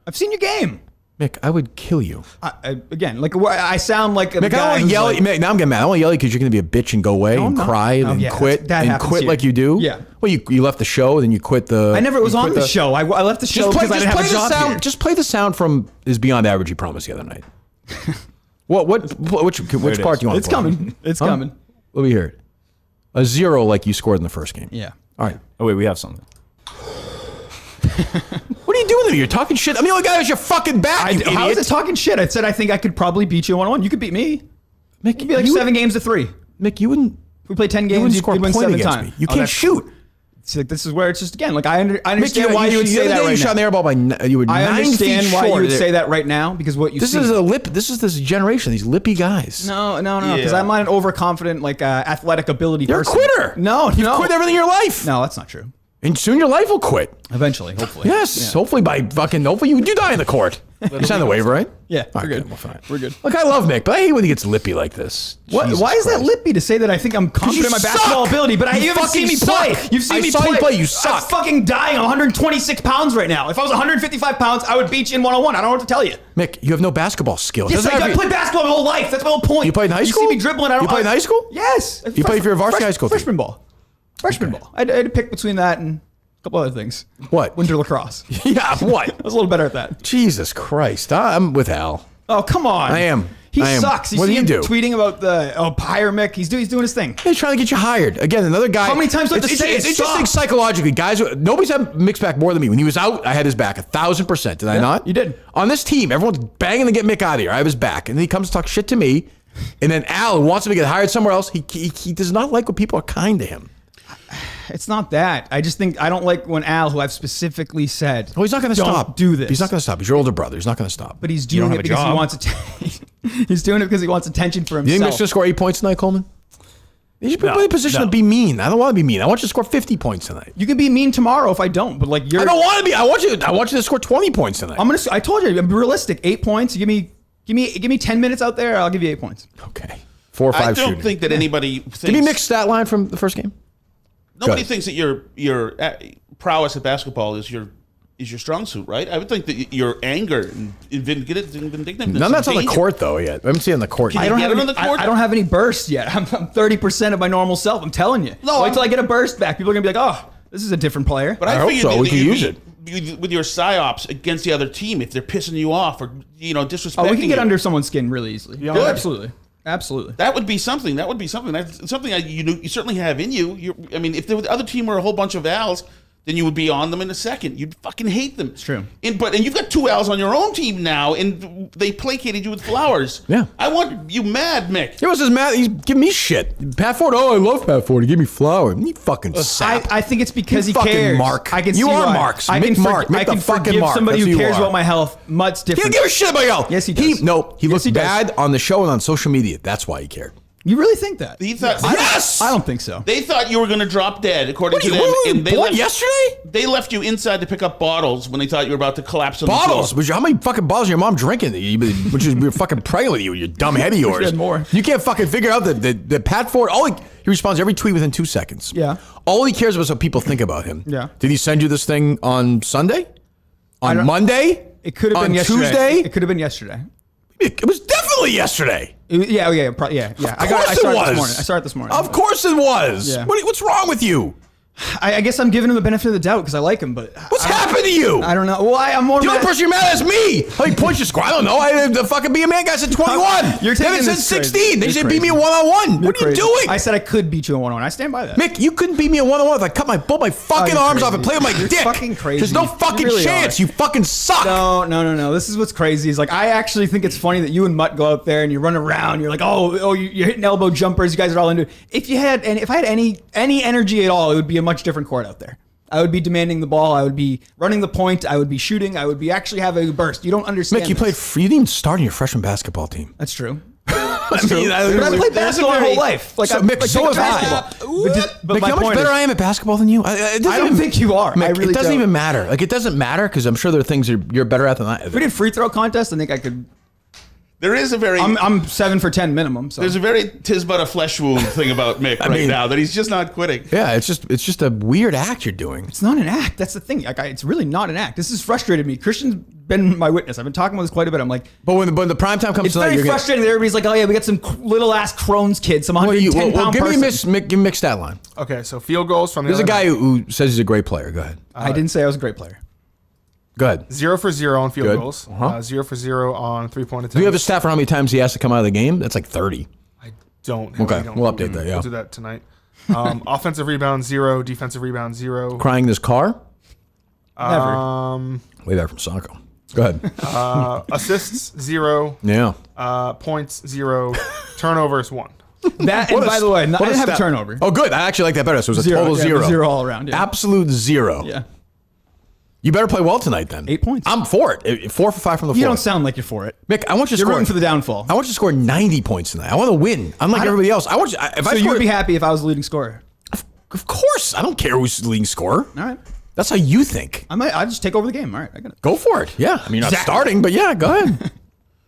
I've seen your game. Mick, I would kill you. Again, like I sound like a Mick, I guy don't want to who's yell like, at you. Mick, now I'm getting mad. I want to yell at you because you're going to be a bitch and go away No, and I'm not. cry No, and yeah, quit that and happens quit here. like you do. Yeah. Well, you left the show, then you quit the. I never was you on quit the show. I left the show because I didn't have a job sound. here. Just play the sound from "Is Beyond Average" you promised the other night. which part do you want? It's coming. It's coming. Let me hear it. A 0 like you scored in the first game. Yeah. All right. Oh, wait, we have something. What are you doing to me? You're talking shit. I'm the only guy who's your fucking back. You How is idiot. it talking shit? I said I think I could probably beat you one-on-one. You could beat me. Mick, It'd be like 7 games to 3. Mick, you wouldn't. If we play 10 You games, wouldn't you'd score a win point 7 against times. me. You can't shoot. It's like, this is where it's just again like I Mick, understand why you would say that You right shot an now. air ball by you were I 9 understand feet why you short. would say that right now because what you This see. is this generation. These lippy guys. No, because I'm not an overconfident like athletic ability You're person. a quitter. No, You've quit everything in your life. No, that's not true. And soon your life will quit. Eventually, hopefully. Yes. Hopefully hopefully you do die in the court. You signed the waiver, right? Yeah, All we're right, good. Well, fine. We're good. Look, I love Mick, but I hate when he gets lippy like this. What? Jesus Why is that Christ. lippy to say that I think I'm confident in my suck! basketball ability? But You you haven't seen me fucking play. suck! You've seen I me saw play. you play. You I'm suck. fucking dying. I'm 126 pounds right now. If I was 155 pounds, I would beat you in one-on-one. I don't know what to tell you. Mick, you have no basketball skills. Yes, Doesn't I have- played basketball my whole life. That's my whole point. You played in high school? You see me dribbling. I don't. You played in high school? Yes. You played for your varsity high school team? Freshman ball. Freshman ball. I had to pick between that and a couple other things. What? Winter lacrosse. Yeah, what? I was a little better at that. Jesus Christ. I'm with Al. Oh, come on. I am. He I am. sucks. What see do you him do? tweeting about the hire Mick. He's doing his thing. He's trying to get you hired. Again, another guy. How many times do I have to say it's it? interesting Stop. psychologically. Guys, nobody's had Mick's back more than me. When he was out, I had his back 1,000%. Did I not? you did. On this team, everyone's banging to get Mick out of here. I have his back. And then he comes to talk shit to me. And then Al, who wants him to get hired somewhere else, he does not like when people are kind to him. It's not that. I just think I don't like when Al, who I've specifically said, Oh, he's not going to don't stop. do this. He's not going to stop. He's your older brother. He's not going to stop. But he's doing it because he wants he's doing it because he wants attention for You think Mick's himself. going to score 8 points tonight, Coleman? You should put me in a position to be mean. I don't want to be mean. I want you to score 50 points tonight. You can be mean tomorrow if I don't, but like you're. I don't want to be. I want you to score 20 points tonight. I told you, I'm realistic. 8 points. Give me 10 minutes out there. I'll give you 8 points. Okay. 4 or 5 I don't shooting. think that anybody thinks... Give me Mick's stat line from the first game. Nobody thinks that your prowess at basketball is your strong suit, right? I would think that your anger and vindictiveness... None of that's on the court, though, yet. I haven't seen it on the court yet. I don't have any bursts yet. I'm 30% of my normal self. I'm telling you. No, Wait till I get a burst back. People are going to be like, oh, this is a different player. But I hope figured so. that We can you'd use be- with your psyops against the other team if they're pissing you off or disrespecting Oh, we can get you. under someone's skin really easily. Yeah. Oh, Good. Absolutely. That would be something. That's something you certainly have in you. If the other team were a whole bunch of Als, then you would be on them in a second. You'd fucking hate them. It's true. And you've got 2 Als on your own team now, and they placated you with flowers. Yeah. I want you mad, Mick. He was just mad. He's giving me shit. Pat Ford. Oh, I love Pat Ford. He gave me flower. You fucking sap. I think it's because You he fucking cares. Mark. I can You see are why. Marks. I Mick can Mark. Mick I the can fucking forgive Mark. somebody That's who who you cares are. about my health. Mutt's He different. don't give a shit about y'all. Yes, he does. He Yes, looked he does. bad on the show and on social media. That's why he cared. You really think that? He thought, Yes! I don't think so. They thought you were going to drop dead, according to them. What, And they born left, yesterday? they left you inside to pick up bottles when they thought you were about to collapse on Bottles? the floor. How many fucking bottles is your mom drinking? Which is we're fucking pregnant with you dumb head of yours. had more. You can't fucking figure out that Pat Ford. He responds to every tweet within 2 seconds. Yeah. All he cares about is what people think about him. Yeah. Did he send you this thing on Sunday? On Monday? It could have been on yesterday. Tuesday? It could have been yesterday. It was definitely yesterday. Yeah. I Of course started it this morning. was. I started this morning. Of course it was. Yeah. What's wrong with you? I guess I'm giving him the benefit of the doubt because I like him, but What's happened to you? I don't know. Well, I'm more The only mad. person you're mad at is me. How many points you score? I don't know. The fucking be a man guy said 21. You're They taking said this 16. crazy. They You're said beat me a crazy. one-on-one. What are you Crazy. doing? I said I could beat you in 1-on-1. I stand by that. Mick, you couldn't beat me a one-on-one if I cut both my fucking you're arms off crazy. and play with my You're dick. fucking crazy. There's no You fucking really chance. are. You fucking suck. No. This is what's crazy. Is like I actually think it's funny that you and Mutt go out there and you run around. You're like, you're hitting elbow jumpers. You guys are all into it. If I had any energy at all, it would be a much different court out there. I would be demanding the ball. I would be running the point. I would be shooting. I would be actually having a burst. You don't understand. Mick, you this. didn't even start in your freshman basketball team. That's true. But I played basketball my whole life. Like So, Mick, so take have up I. basketball. But Mick, my how much point better is, I am at basketball than you? I don't think you are. Mick, I really it doesn't don't. even matter. Like, it doesn't matter because I'm sure there are things you're better at than I. If we did free throw contest, I think I could. There is a very... I'm 7 for 10 minimum. So There's a very tis but a flesh wound thing about Mick right now, that he's just not quitting. Yeah, it's just a weird act you're doing. it's not an act. That's the thing. Like, it's really not an act. This has frustrated me. Christian's been my witness. I've been talking about this quite a bit. I'm like, But when the prime time comes it's tonight, very you're gonna- frustrating that everybody's like, oh yeah, we got some little ass Crohn's kid, some 110 pound give person. me Mick stat line. Okay, so field goals from the There's a other guy night. who says he's a great player. Go ahead. I didn't say I was a great player. Go ahead. 0 for 0 on field Good. goals. Uh-huh. 0 for 0 on 3-point attempts. Do you have a stat for how many times he has to come out of the game? That's like 30. I don't. Okay, I don't. we'll update that, yeah. We'll do that tonight. Offensive rebound 0, defensive rebound 0. Crying in his car? Um, Way back from Sacco. Go ahead. assists 0. Yeah. Points 0. Turnovers 1. That, and by the way, I didn't have a stat. turnover. Oh, good. I actually like that better. So it was a Zero, total yeah, zero. zero all around, yeah. Absolute zero. Yeah. You better play well tonight then. 8 points. I'm for it. 4 for 5 from the You floor. don't sound like you're for it. Mick, I want you to You're score. rooting for the downfall. I want you to score 90 points tonight. I want to win. Unlike everybody else. I want you. If So I you score, would be happy if I was the leading scorer. Of course. I don't care who's the leading scorer. All right. That's how you think. I'll just take over the game. All right, I got it. Go for it. Yeah. I mean, you're not Exactly. starting, but yeah, go ahead.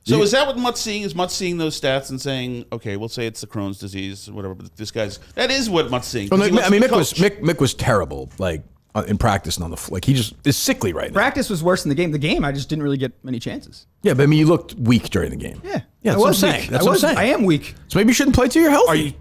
So is that what Mutt's seeing? Is Mutt seeing those stats and saying, okay, we'll say it's the Crohn's disease or whatever, but this guy's... That is what Mutt's seeing. Well, 'cause he wants I mean, to be Mick coached. was terrible, like in practice and on the floor. Like he just is sickly right now. Practice was worse than the game. The game, I just didn't really get many chances. Yeah, but I mean, you looked weak during the game. Yeah. Yeah, I that's what I'm was saying. weak. That's what I'm saying. I am weak. So maybe you shouldn't play till you're healthy. Are you?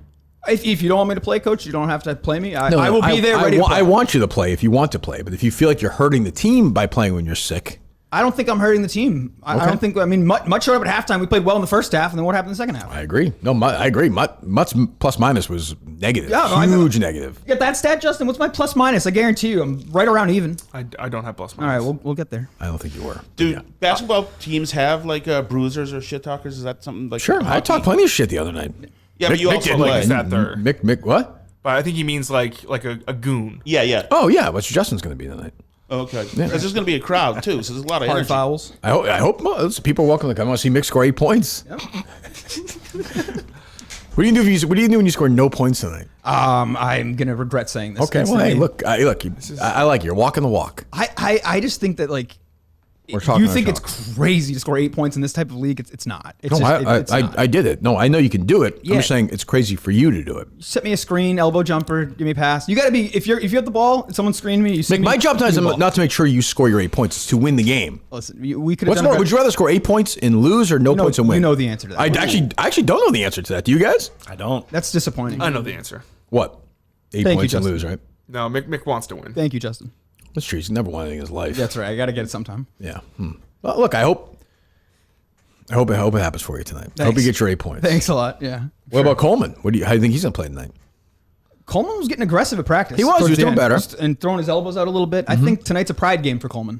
If you don't want me to play, coach, you don't have to play me. I No, will be there ready to play. I want you to play if you want to play, but if you feel like you're hurting the team by playing when you're sick, I don't think I'm hurting the team. I don't think. I mean, Mutt showed up at halftime. We played well in the first half, and then what happened in the second half? I agree. No, I agree. Mutt's plus minus was negative. Yeah, no, Huge negative. You got that stat, Justin? What's my plus minus? I guarantee you, I'm right around even. I don't have plus All right, minus. we'll get there. I don't think you were. Do basketball teams have like bruisers or shit talkers? Is that something like... Sure, I hockey? talked plenty of shit the other night. Yeah, but you also didn't. play. Is that there? Mick, what? But I think he means like a goon. Yeah. Oh yeah, what's Justin's going to be tonight? Okay. Because there's going to be a crowd, too, so there's a lot of Hard energy. fouls. I hope well, people are welcome to come. I want to see Mick score 8 points. What do you do when you score no points tonight? I'm gonna regret saying this. Okay, It's well, hey, the- look, I like you. You're walking the walk. I just think that like. We're talking You our think talk. it's crazy to score 8 points in this type of league? It's not. It's No, just, it's not. I did it. No, I know you can do it. I'm Yeah. just saying it's crazy for you to do it. Set me a screen, elbow jumper, give me a pass. You got to be if you have the ball and someone screened me. You see Mick, me, my job tonight is give me the ball. not to make sure you score your 8 points. It's to win the game. Listen, we could have What's done more? a Would you rather score 8 points and lose or no points and win? You know the answer to that. I actually don't know the answer to that. Do you guys? I don't. That's disappointing. I know the answer. What? 8 Thank you, points and Justin. lose, right? No, Mick wants to win. Thank you, Justin. That's true. He's never won anything in his life. That's right. I got to get it sometime. Yeah. Well, look, I hope it happens for you tonight. I hope you Thanks. get your 8 points. Thanks a lot. Yeah. What about Coleman? How do you think he's gonna play tonight? Coleman was getting aggressive at practice. He was. towards He was the doing end, better. just- and throwing his elbows out a little bit. I think tonight's a pride game for Coleman.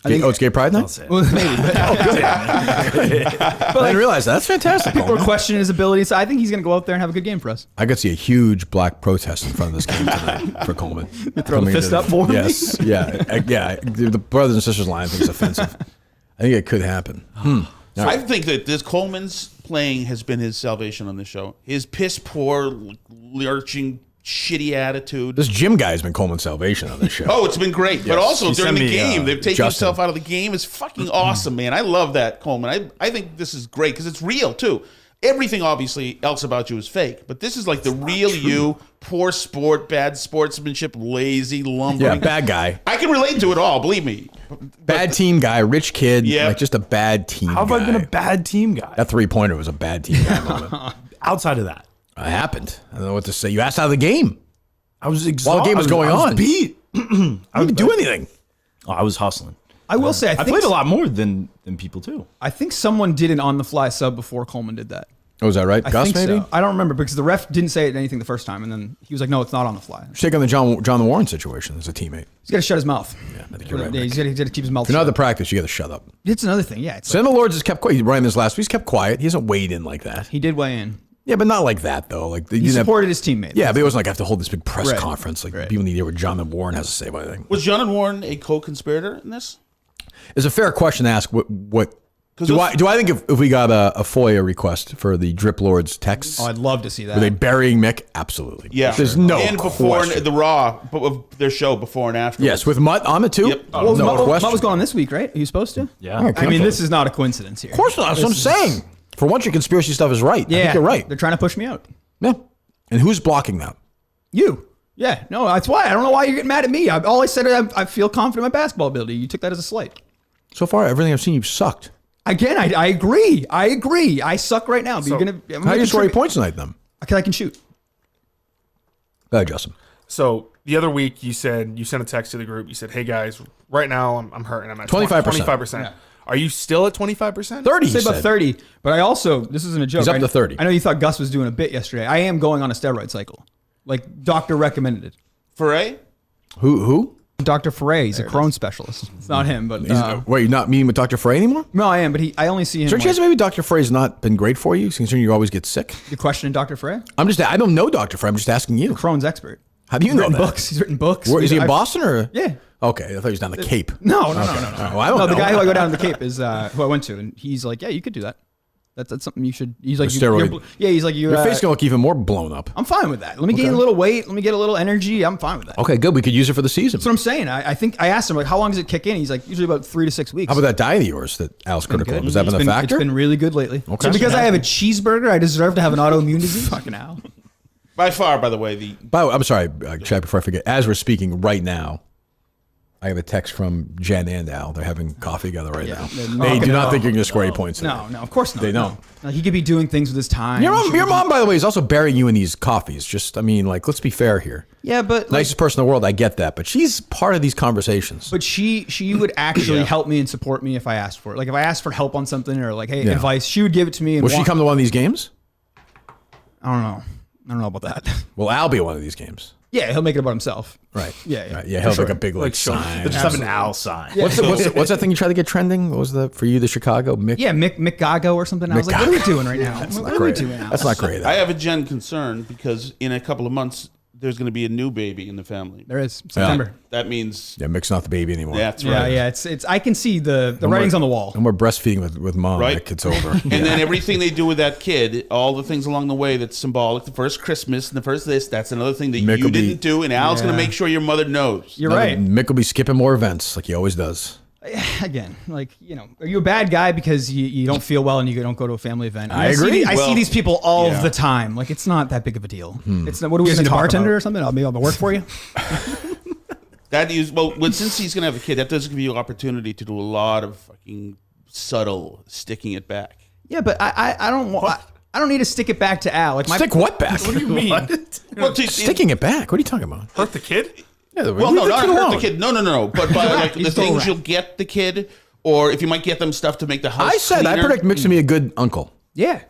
It's Gay Pride night? Well, maybe. But, I didn't realize that. That's fantastic. people are Coleman. questioning his abilities. So I think he's going to go out there and have a good game for us. I could see a huge black protest in front of this game tonight for Coleman. throw the fist up for him? Yes. Yeah. Yeah. The brothers and sisters line I think is offensive. I think it could happen. I think that this Coleman's playing has been his salvation on this show. His piss poor, lurching, shitty attitude. This Jim guy has been Coleman's salvation on this show. Oh, it's been great. But also He during sent the me, game, they've taken Justin. himself out of the game. It's fucking awesome, man. I love that, Coleman. I think this is great because it's real, too. Everything, obviously, else about you is fake. But this is like the real you, poor sport, bad sportsmanship, lazy, lumbering. Yeah, bad guy. I can relate to it all, believe me. Bad team guy, rich kid, Yeah. like just a bad team How have guy. I been a bad team guy? That 3-pointer was a bad team guy moment. Outside of that, It happened. I don't know what to say. You asked out of the game. I was exhausted. While the game was going I was on. beat. I didn't do anything. Oh, I was hustling. I will say, I played a lot more than people too. I think someone did an on-the-fly sub before Coleman did that. Oh, was that right? I Gus, think maybe? so. I don't remember because the ref didn't say anything the first time, and then he was like, "No, it's not on the fly." Take on the John Warren situation as a teammate. He's got to shut his mouth. Yeah, I think you're right. Yeah, Rick. he's got to keep his mouth If you're not at the shut. practice, you got to shut up. It's another thing. Yeah, it's Sin of the Lords has kept quiet. He ran this last week. He's kept quiet. He hasn't weighed in like that. he did weigh in. Yeah, but not like that though. Like He supported his teammate. Yeah, but he wasn't like I have to hold this big press Right. conference. Like Right. people need to hear what John Warren has to say about anything. Was John and Warren a co-conspirator in this? It's a fair question to ask. What do if- I think if we got a FOIA request for the Drip Lords texts, Oh, I'd love to see that. were they burying Mick? Absolutely. Yeah. There's no And before question. the Raw of their show, before and after. Yes, with Mutt on it too. Yep. well, no Mutt question. was going on this week, right? Are you supposed to? Yeah. Yeah, I mean, this is not a coincidence here. Of course not. That's what I'm saying. For once, your conspiracy stuff is right. I Yeah, think you're right. They're trying to push me out. Yeah. And who's blocking that? You. Yeah. No, that's why. I don't know why you're getting mad at me. All I said, I feel confident in my basketball ability. You took that as a slight. So far, everything I've seen, you've sucked. Again, I agree. I agree. I suck right now. But you're gonna. How do you score 8 points tonight, then? Because I can shoot. Go ahead, Justin. So the other week you sent a text to the group. You said, "Hey guys, right now I'm hurting. I'm at 25%. 25%. Are you still at 25%? 30. Say He about said. 30. But I also, this isn't a joke. He's up I- to 30. I know you thought Gus was doing a bit yesterday. I am going on a steroid cycle. Like doctor recommended it. Foray? Who? Dr. Foray, he's a Crohn's specialist. It's not him, but Wait, you're not meeting with Dr. Frey anymore? no, I am. But I only see him. Is there a chance Like, maybe Dr. Frey's not been great for you, considering you always get sick? you're questioning Dr. Foray? I don't know Dr. Frey. I'm just asking you. Crohn's expert. How do you know Written that? books. He's written books. Where, is he in I've- Boston or? Yeah. Okay, I thought he was down the Cape. No. Well, I don't No, know. the guy who I go down to the Cape is who I went to, and he's like, yeah, you could do that. That's something you should. He's like, A steroid. he's like, Your face gonna look even more blown up. I'm fine with that. Let me gain a little weight. Let me get a little energy. I'm fine with that. Okay, good. We could use it for the season. That's what I'm saying. I think I asked him like, how long does it kick in? He's like, usually about 3 to 6 weeks. How about that diet of yours that Al's critical of? Has that been a factor? It's been really good lately. Okay. So because I have a cheeseburger, I deserve to have an autoimmune disease. Fucking hell. By far, by the way, I'm sorry, Chad, before I forget. As we're speaking right now, I have a text from Jen and Al. They're having coffee together right now. they're They knocking do it not off. think you're going to score 8 points. No, of course not. They don't. No, he could be doing things with his time. Your mom, by the way, is also burying you in these coffees. Just, I mean, like, let's be fair here. Yeah, but Nicest person in the world, I get that, but she's part of these conversations. But she would actually help me and support me if I asked for it. Like if I asked for help on something or like, hey, Yeah. advice, she would give it to me. And Will she come to one of these games? I don't know about that. Will Al be at one of these games? Yeah, he'll make it about himself. Right. Yeah. Right. Yeah, he'll For make sure. a big like sign. They just have an owl sign. What's that thing you tried to get trending? What was for you, the Chicago? Mick? Yeah, Mick Gago or something. I was like, what are we doing right now? What are we doing now? That's not great. I have a Jen concern because in a couple of months, there's going to be a new baby in the family. There is September. That means Yeah, Mick's not the baby anymore. that's Yeah, right. yeah. It's. I can see the writing's on the wall. No more breastfeeding with mom. Right. Like, it's over. And then everything they do with that kid, all the things along the way that's symbolic, the first Christmas and the first this, that's another thing that Mick you will be- didn't do, and Al's going to make sure your mother knows. You're right. Mick will be skipping more events like he always does. Again, like, are you a bad guy because you don't feel well and you don't go to a family event? I see agree. I Well, see these people all yeah. the time. Like, it's not that big of a deal. It's not. What are we Just going to talk bartender about- or something? Maybe I'll work for you. That is since he's going to have a kid, that does give you an opportunity to do a lot of fucking subtle sticking it back. Yeah, but I don't want. I don't need to stick it back to Al. Like Stick what back? What do you mean? Well, Sticking it back? What are you talking about? Hurt the kid? Yeah, Well, no, not hurt the kid. No. But by like the He's still things around. you'll get the kid, or if you might get them stuff to make the house. I said I cleaner. predict Mick's gonna be a good uncle. Yeah.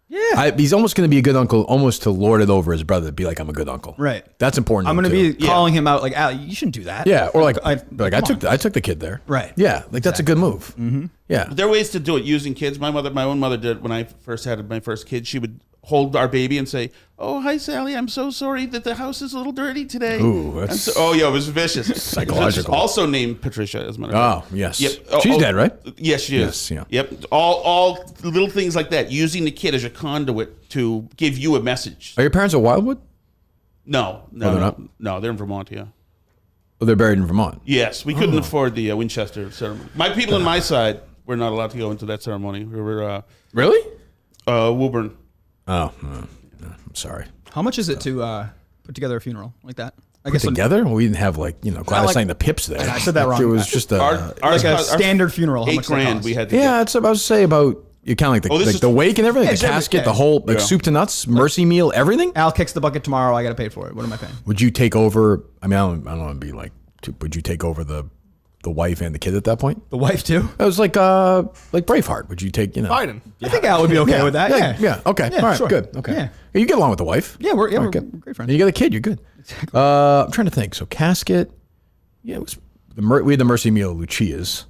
Yeah. He's almost going to be a good uncle, almost to lord it over his brother, to be like, I'm a good uncle. Right. That's important. I'm to going him, to be too. calling him out like, Al, you shouldn't do that. Yeah, or like I come on. took the kid there. Right. Yeah, like that's a good move. Mm-hmm. Yeah. There are ways to do it using kids. My own mother did it when I first had my first kid. She would hold our baby and say, "Oh, hi, Sally. I'm so sorry that the house is a little dirty today." Ooh, that's yeah, it was vicious. psychological. Also named Patricia, as a matter of fact. Oh, yes. Yep. She's dead, right? Yes, she is. Yes, yeah. Yep. All little things like that. Using the kid as a conduit to give you a message. Are your parents at Wildwood? No, they're not? no, they're in Vermont. Yeah. Oh, they're buried in Vermont. Yes, we couldn't afford the Winchester ceremony. My people on my side were not allowed to go into that ceremony. We were Really? Woburn. Oh, I'm sorry. How much is it to put together a funeral like that? I Put together? Well, we didn't have Gladys like- sang the Pips there. I said that wrong. It was just a Ours Like a cost- our standard funeral. How much does that $8,000 cost? we had to yeah. get. That's what I was say about you kind of like this is- the wake and everything, Yeah, the casket, yeah. the whole Yeah. soup to nuts, mercy meal, everything. Al kicks the bucket tomorrow. I got to pay for it. What am I paying? Would you take over? I mean, I don't want to be like. Would you take over the wife and the kid at that point? The wife too. That was like Braveheart. Would you take Biden. I think Al would be okay with that. Yeah. Okay. Yeah, All right. sure. Good. Okay. Yeah. You get along with the wife. Yeah, we're All right, good. great friends. And you got a kid. You're good. I'm trying to think. So casket. Yeah, it was we had the mercy meal at Lucia's.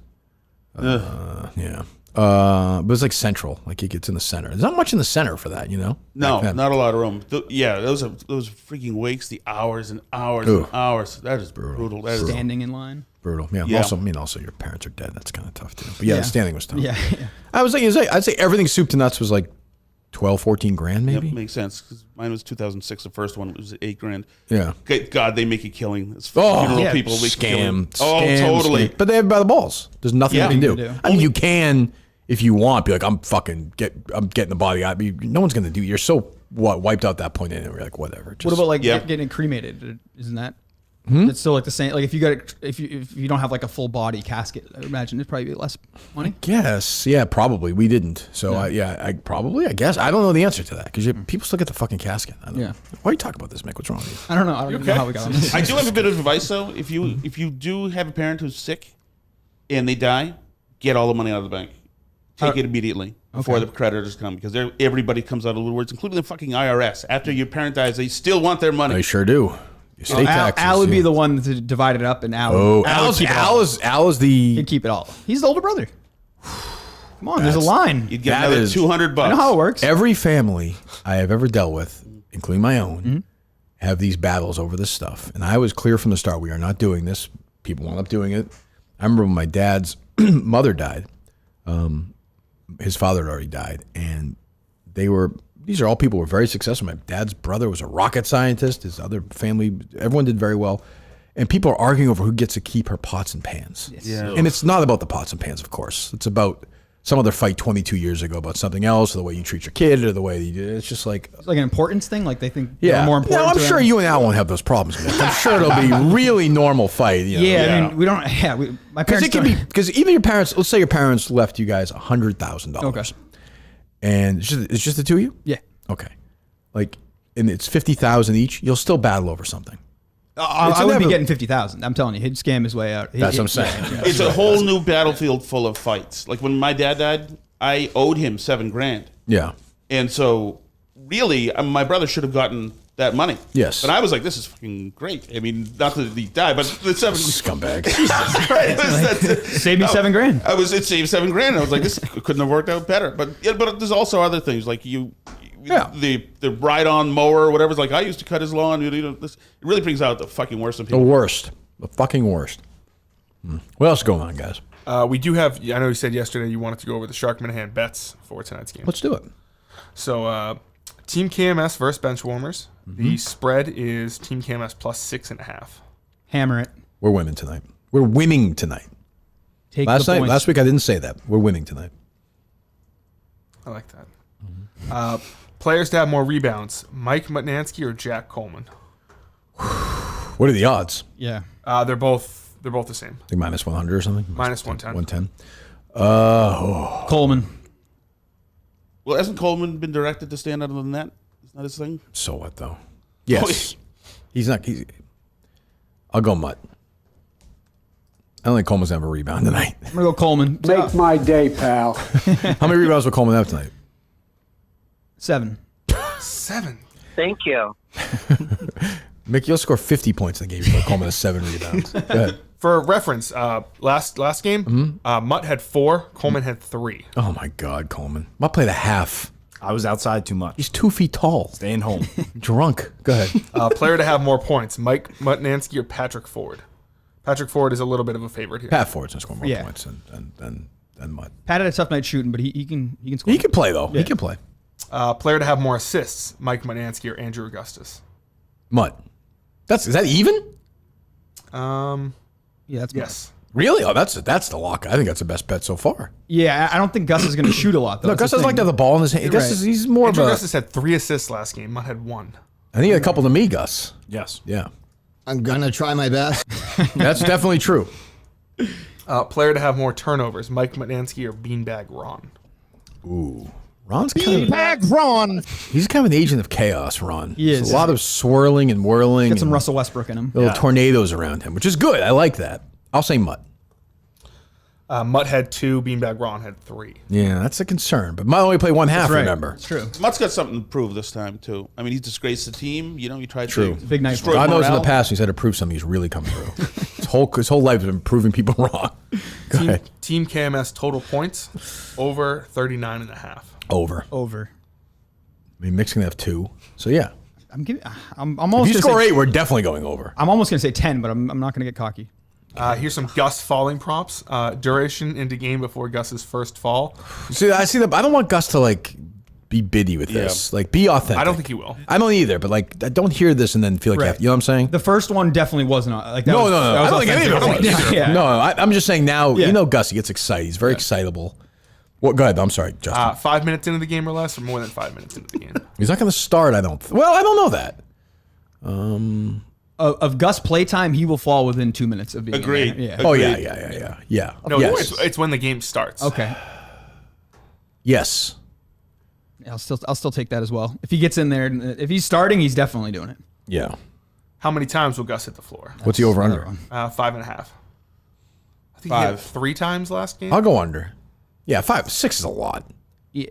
Yeah. But it was like central. Like it gets in the center. There's not much in the center for that, No, back then. not a lot of room. Those freaking wakes, the hours and hours Ooh. and hours. That is brutal. That is Standing in line. Brutal. Yeah. Yeah. Also your parents are dead. That's kind of tough too. But yeah, Yeah. the standing was tough. Yeah. I'd say everything soup to nuts was like 12, 14 grand maybe. Yep, makes sense. 'Cause mine was 2006. The first one was $8,000. Yeah. God, they make a killing. It's Oh, funeral yeah. people make a killing. Scam. Oh, Scam, totally. scam. But they have it by the balls. There's nothing Yeah. you can do. You can do. I mean, you can if you want. Be like, I'm getting the body out. No one's gonna do. You're so wiped out at that point, and you're like, whatever. Just, What about like Yeah. getting cremated? Isn't that? It's still like the same. Like if you don't have like a full body casket, I imagine it'd probably be less money. Yes, yeah, probably. We didn't. So I guess I don't know the answer to that because people still get the fucking casket. I don't know. Why are you talking about this, Mick? What's wrong with you? I don't know. I don't know how we got on this. I do have a bit of advice though. If you do have a parent who's sick and they die, get all the money out of the bank. Take it immediately before the creditors come because everybody comes out of the woodworks, including the fucking IRS. After your parent dies, they still want their money. They sure do. Your state taxes. Al would be yeah. the one to divide it up, and Al. Oh, Al would keep it all. Al is the. He'd keep it all. He's the older brother. Come on, there's a line. You'd get That another is- $200. I know how it works. Every family I have ever dealt with, including my own, have these battles over this stuff. And I was clear from the start, we are not doing this. People wound up doing it. I remember when my dad's mother died, his father had already died. And these are all people who were very successful. My dad's brother was a rocket scientist. His other family, everyone did very well. And people are arguing over who gets to keep her pots and pans. Yeah. And it's not about the pots and pans, of course. It's about some other fight 22 years ago about something else, or the way you treat your kid, or the way you do it. It's just like, It's like an importance thing. Like they think yeah. they're more important. No, I'm to sure them. you and Al won't have those problems. Mick. I'm sure it'll be a really normal fight. You know? Yeah, I mean, we don't. Yeah, my Because parents. it can be, because even your parents, let's say your parents left you guys $100,000. Okay. And it's just the two of you? Yeah. Okay. Like, and it's $50,000 each, you'll still battle over something. I would be getting 50,000. I'm telling you, he'd scam his way out. That's what I'm saying. It's a whole new battlefield full of fights. Like when my dad died, I owed him $7,000. Yeah. And so really, my brother should have gotten that money. Yes. But I was like, this is fucking great. I mean, not that he died, but the seven Scumbag. Save me $7,000. It saved $7,000. I was like, this couldn't have worked out better. But there's also other things like the ride-on mower or whatever. It's like, I used to cut his lawn. It really brings out the fucking worst in The people. worst. The fucking worst. What else is going on, guys? We do have. I know you said yesterday you wanted to go over the Shark Minihane bets for tonight's game. Let's do it. So, Team KMS versus Benchwarmers. The spread is Team KMS plus 6.5. Hammer it. We're winning tonight. We're winning tonight. Take Last the points. last week I didn't say that. We're winning tonight. I like that. Players to have more rebounds: Mike Mutnansky or Jack Coleman. What are the odds? Yeah. They're both the same. I think minus 100 or something. Minus 110. 110. Coleman. Well, hasn't Coleman been directed to stand out of the net? Isn't that his thing? So what though? Yes. He's not. I'll go Mutt. I don't think Coleman's gonna have a rebound tonight. I'm going to go Coleman. Make my day, pal. How many rebounds will Coleman have tonight? 7. 7. Thank you. Mick, you'll score 50 points in the game. Coleman has 7 rebounds. Go ahead. For reference, last game, Mutt had 4, Coleman had 3. Oh my God, Coleman. Mutt played a half. I was outside too much. He's 2 feet tall. Staying home. Drunk. Go ahead. Player to have more points: Mike Mutnansky or Patrick Ford. Patrick Ford is a little bit of a favorite here. Pat Ford's gonna score more Yeah. points than Mutt. Pat had a tough night shooting, but he can score. He can play though. He can play. Player to have more assists: Mike Mutnansky or Andrew Augustus. Mutt. Is that even? Yeah, that's Yes. Really? Oh, that's the lock. I think that's the best bet so far. Yeah, I don't think Gus is going to shoot a lot though. No, Gus doesn't like to have the ball in his hand. Gus Right. he's more Andrew of a. Augustus had 3 assists last game. Mutt had 1. I think he had a couple to me, Gus. Yes. Yeah, I'm gonna try my best. that's definitely true. Player to have more turnovers: Mike Mutnansky or Beanbag Ron. Ooh, Ron's kind of Beanbag Ron. he's kind of an agent of chaos. Ron. He is. There's a lot of swirling and whirling. Get some and Russell Westbrook in him. little tornadoes around him, which is good. I like that. I'll say Mutt. Mutt had 2, Beanbag Ron had 3. Yeah, that's a concern. But Mutt only played one half. Right. Remember. It's true. Mutt's got something to prove this time, too. I mean, he's disgraced the team. You know, he tried True. to Big night. destroy God knows in the morale. past he's had to prove something. He's really come through. his whole life has been proving people wrong. Go ahead. Team KMS total points over 39.5. Over. Over. I mean, Mick's gonna have 2. So yeah. I'm If almost you gonna score say, 8, we're definitely going over. I'm almost going to say 10, but I'm not going to get cocky. Here's some Gus falling props. Duration into game before Gus's first fall. See, I don't want Gus to like be biddy with this. Like, be authentic. I don't think he will. I don't either. But like, I don't hear this and then feel like you Right. have, you know what I'm saying? The first one definitely wasn't like that. No. was, that I was don't think any of it authentic. was. Yeah. No, I'm just saying now. Yeah. You know, Gus, he gets excited. He's very excitable. Well, go ahead. I'm sorry, Justin. 5 minutes into the game or less, or more than 5 minutes into the game. He's not going to start. I don't know that. Of Gus playtime, he will fall within 2 minutes of being Agreed. in there. Yeah. Oh Agreed. yeah. No, yes. it's when the game starts. Okay. Yes. I'll still take that as well. If he gets in there, if he's starting, he's definitely doing it. Yeah. How many times will Gus hit the floor? What's the over under? 5.5. I think he 5. hit 3 times last game. I'll go under. Yeah, 5, 6 is a lot. Yeah.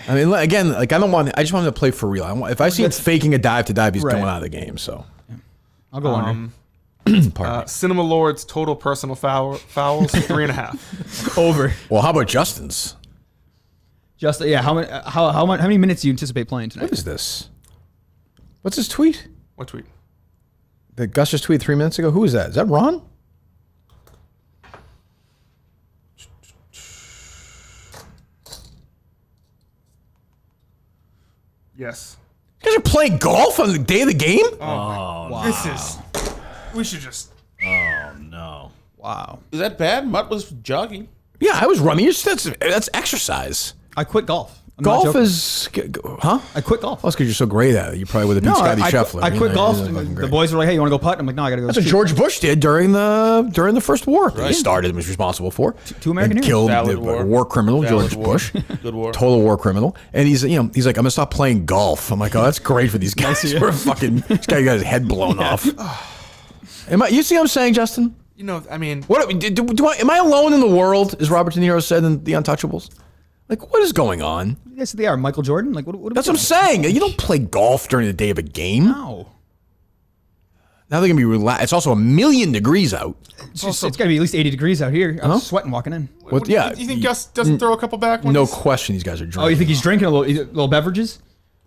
I mean, again, like I just want him to play for real. If I see him faking a dive to dive, he's Right. going out of the game. So, I'll go under. Cinema Lord's total personal fouls 3.5. Over. well, how about Justin's? Just yeah. How many minutes do you anticipate playing tonight? What is this? What's his tweet? What tweet? That Gus just tweeted 3 minutes ago. Who is that? Is that Ron? Yes. You guys are playing golf on the day of the game? This is. We should just. Oh, no. Wow. Is that bad? Mutt was jogging. Yeah, I was running. That's exercise. I quit golf. I'm not Golf joking. is, huh? I quit golf. Oh, it's because you're so great at it. You probably would have beat Scotty Scheffler. I quit golf. He's And fucking the great. boys were like, "Hey, you want to go putt?" I'm like, "No, I got to go." That's what shoot." George Bush did during the first war. He started and was responsible for. Two American and heroes. killed Valid the war. war criminal Valid George war. Bush. Good war. Total war criminal. And he's like, I'm gonna stop playing golf. I'm like, oh, that's great for these guys. We're fucking. This guy got his head blown off. You see what I'm saying, Justin? You know, I mean. What am I alone in the world? As Robert De Niro said in The Untouchables. Like, what is going on? Yes, they are. Michael Jordan. Like, what That's what I'm saying. You don't play golf during the day of a game. No. Now they're gonna be relaxed. It's also 1,000,000 degrees out. It's got to be at least 80 degrees out here. I'm sweating walking in. What? Yeah. Do you think Gus doesn't throw a couple back ones? No question, these guys are drinking. Oh, you think he's drinking a little beverages?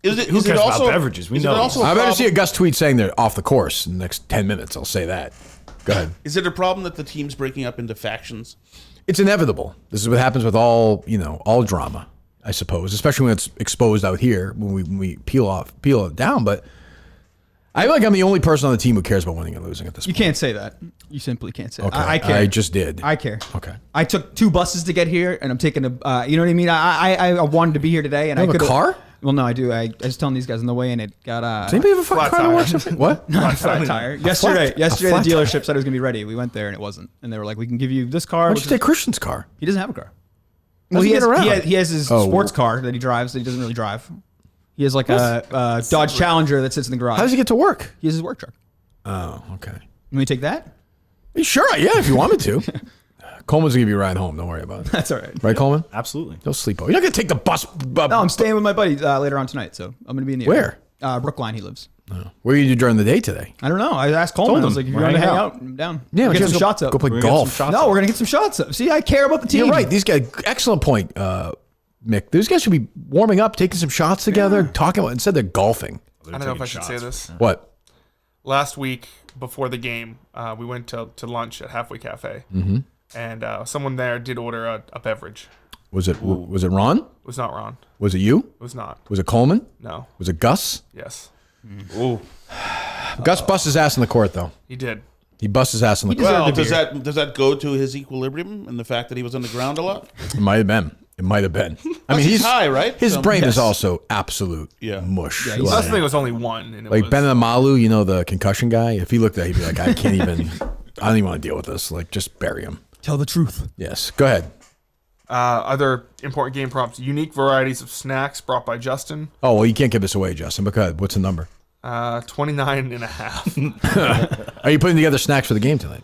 Is it, Who is it cares about also beverages? We is it know. also a I better problem- see a Gus tweet saying they're off the course in the next 10 minutes. I'll say that. Go ahead. Is it a problem that the team's breaking up into factions? It's inevitable. This is what happens with all drama, I suppose, especially when it's exposed out here when we peel it down. But I feel like I'm the only person on the team who cares about winning and losing at this You point. can't say that. You simply can't say Okay. that. I care. I just did. I care. Okay. I took 2 buses to get here, and I'm taking a. You know what I mean? I wanted to be here today, and You I have a could car? Well, no, I do. I was telling these guys on the way, and it got. Does anybody have a fucking car to work something? What? Flat tire. Yesterday, flat the tire. dealership said it was gonna be ready. We went there, and it wasn't. And they were like, "We can give you this car." Why don't which you is- take Christian's car? He doesn't have a car. How does he has, get around? He has his Oh. sports car that he drives that he doesn't really drive. He has like a Dodge Challenger that sits in the garage. How does he get to work? He has his work truck. Oh, okay. Let me take that. Sure, yeah, if you want me to. Coleman's gonna give you a ride home. Don't worry about it. That's all right. Right, Coleman? Absolutely. Don't sleep over. You're not gonna take the bus. No, I'm staying with my buddy later on tonight, so I'm gonna be in the Where? area. Brookline, he lives. What do you do during the day today? I don't know. I asked Coleman. I was like, if you want to hang out, I'm down. Yeah, We'll we get should some go- shots up. Go play We're gonna get golf. some shots No, up. we're gonna get some shots up. See, I care about the team. You're right. These guys, excellent point, Mick. These guys should be warming up, taking some shots together, talking about. Instead, they're golfing. I don't know if I should say this. What? Last week before the game, we went to lunch at Halfway Cafe, and someone there did order a beverage. Was it Ron? It was not Ron. Was it you? It was not. Was it Coleman? No. Was it Gus? Yes, Gus busts his ass in the court, though. he did. He busts his ass in the court. Well, does that go to his equilibrium and the fact that he was on the ground a lot? It might have been. It might have been. I mean, he's high, right? His So- brain is Yes. also absolute mush. Yeah, The he's- last thing was only one. And it Like was, Ben Amalu, you know, the concussion guy. If he looked at it, he'd be like, I can't even. I don't even want to deal with this. Like, just bury him. Tell the truth. Yes. Go ahead. Other important game prompts: unique varieties of snacks brought by Justin. Oh well, you can't give this away, Justin. But go ahead. What's the number? 29.5. Are you putting together snacks for the game tonight?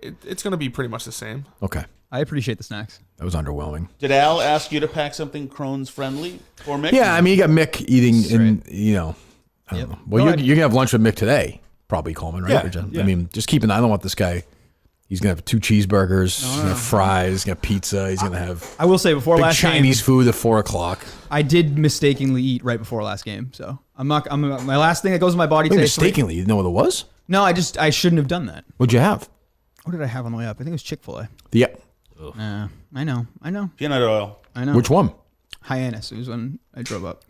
It's going to be pretty much the same. Okay. I appreciate the snacks. That was underwhelming. Did Al ask you to pack something Crohn's friendly for Mick? Yeah, I mean, you got Mick eating, in, I don't know. Well, No, you're going to have lunch with Mick today, probably, Coleman, right? Yeah, Or Jen? yeah. I mean, just keep an eye. I don't want this guy. He's going to have 2 cheeseburgers, he's going to have fries, he's going to have pizza, he's going to have I will say before big last Chinese game, food at 4 o'clock. I did mistakenly eat right before last game. So I'm not. My last thing that goes in my body Wait, today. mistakenly, you didn't know what it was? No, I shouldn't have done that. What'd you have? What did I have on the way up? I think it was Chick-fil-A. Yeah. I know. Peanut oil. I know. Which one? Hyannis. It was when I drove up.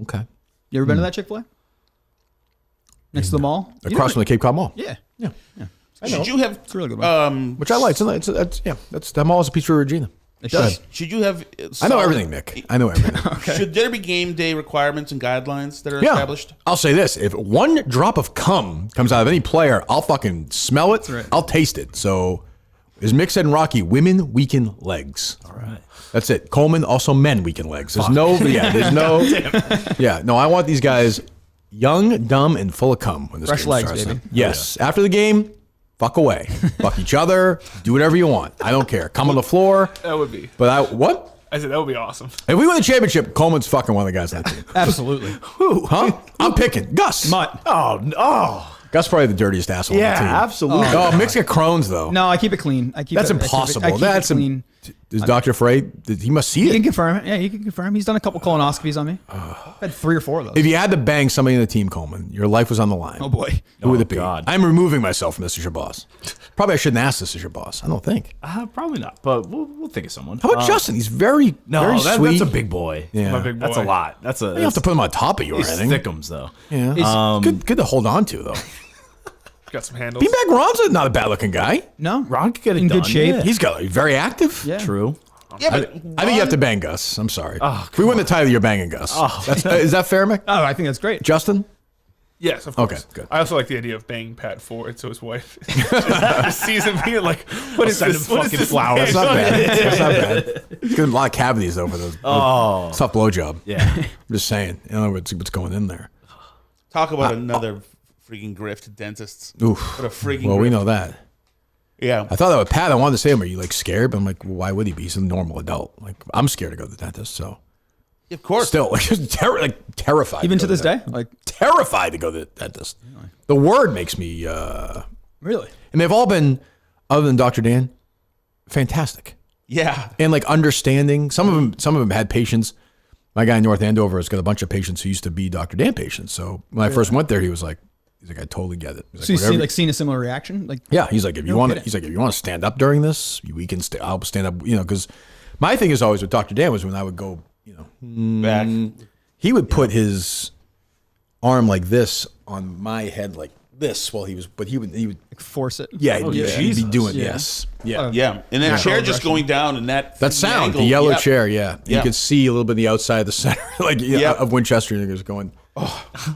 Okay. You ever been to that Chick-fil-A? Next to the mall? You Across from the Cape Cod Mall. Yeah. Yeah. Should you have? It's a really good one. Which I like. That's that mall is a Pizza Regina. It does. Should you have? I know everything, Mick. I know everything. Should there be game day requirements and guidelines that are Yeah. established? I'll say this: if one drop of cum comes out of any player, I'll fucking smell it. right. I'll taste it. So, as Mick said in Rocky, women weaken legs. All right. That's it. Coleman also men weaken legs. There's no. I want these guys young, dumb, and full of cum when this Fresh game legs, starts. baby. Yes. After the game, fuck away, fuck each other, do whatever you want. I don't care. Come on the floor. That would be. But what? I said that would be awesome. If we win the championship, Coleman's fucking one of the guys on that team. Absolutely. Who? Huh? I'm picking Gus. Mutt. Oh. Gus probably the dirtiest asshole Yeah, on the team. absolutely. Oh, Mick's got Crohn's though. No, I keep it clean. That's impossible. I keep That's it clean. Is Dr. Afraid? He must see He can it. confirm it. Yeah, he can confirm. He's done a couple colonoscopies on me. I've had 3 or 4 of those. If you had to bang somebody in the team, Coleman, your life was on the line. Oh boy. Who would it be? God. I'm removing myself from this as your boss. Probably I shouldn't ask this as your boss. I don't think. Probably not, but we'll think of someone. How about Justin? He's very, very sweet. That's a big boy. Yeah. My big boy. That's a lot. That's a. You don't have to put him on top of you or He's anything. thickums though. Yeah. Good to hold on to though. Got some handles. Beanbag Ron's not a bad looking guy. No. Ron could get it In done. good shape. Yeah. He's very active. Yeah. True. Yeah, I but think you have to bang Gus. I'm sorry. Oh, if we win the title, you're banging Gus. Is that fair, Mick? Oh, I think that's great. Justin? Yes, of course. Okay, good. I also like the idea of banging Pat forward so his wife sees him being like, what is send this? him What is fucking this flowers. That's not bad. That's not bad. He's got a lot of cavities though for those. Tough blowjob. Yeah. I'm just saying. You know what's going in there. talk about another freaking grift, dentists. Oof. What a freaking. Well, we grift. know that. Yeah. I thought that with Pat. I wanted to say him. Are you like scared? But I'm like, well, why would he be? He's a normal adult. Like I'm scared to go to the dentist. So Of course. still, like, just terrified. Even go to this the day? Like, terrified to go to the dentist. The word makes me. really? And they've all been, other than Dr. Dan, fantastic. Yeah. And like understanding. Some of them had patients My guy in North Andover has got a bunch of patients who used to be Dr. Dan patients. So when I first went there, he's like, I totally get it. He's So you whatever- seen a similar reaction? Like, yeah, he's like, if you No want, kidding. he's like, if you want to stand up during this, we can. I'll stand up. Because my thing is always with Dr. Dan was when I would go, Back. he would put his arm like this on my head like this while he was, but he would, force it. yeah, he'd be doing Yeah. yes, yeah. Yeah, and that chair just going down and that That sound, angle, the yellow yeah. chair, yeah. You Yeah. could see a little bit of the outside of the center, like Yeah. of Winchester, and there's going, my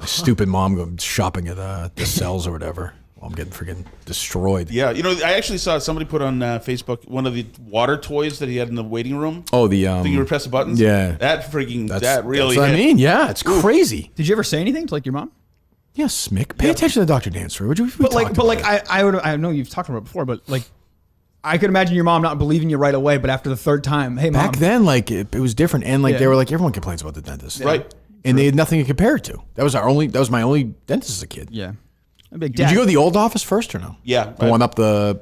stupid mom going shopping at the cells or whatever. Well, I'm getting freaking destroyed. Yeah, I actually saw somebody put on Facebook one of the water toys that he had in the waiting room. Oh, the I think you were press the buttons. yeah. that freaking That's that really. That's what I hit. mean. Yeah, it's crazy. Did you ever say anything to like your mom? Yes, Mick. Pay attention to Dr. Dan's story. Would you? I know you've talked about it before, but like, I could imagine your mom not believing you right away, but after the third time, hey, mom. back then, like it was different, and like Yeah. they were like everyone complains about the dentist, Right. And they had nothing to compare it to. That was my only dentist as a kid. Yeah. I'm big Did you go to the old office first or no? Yeah, The one up the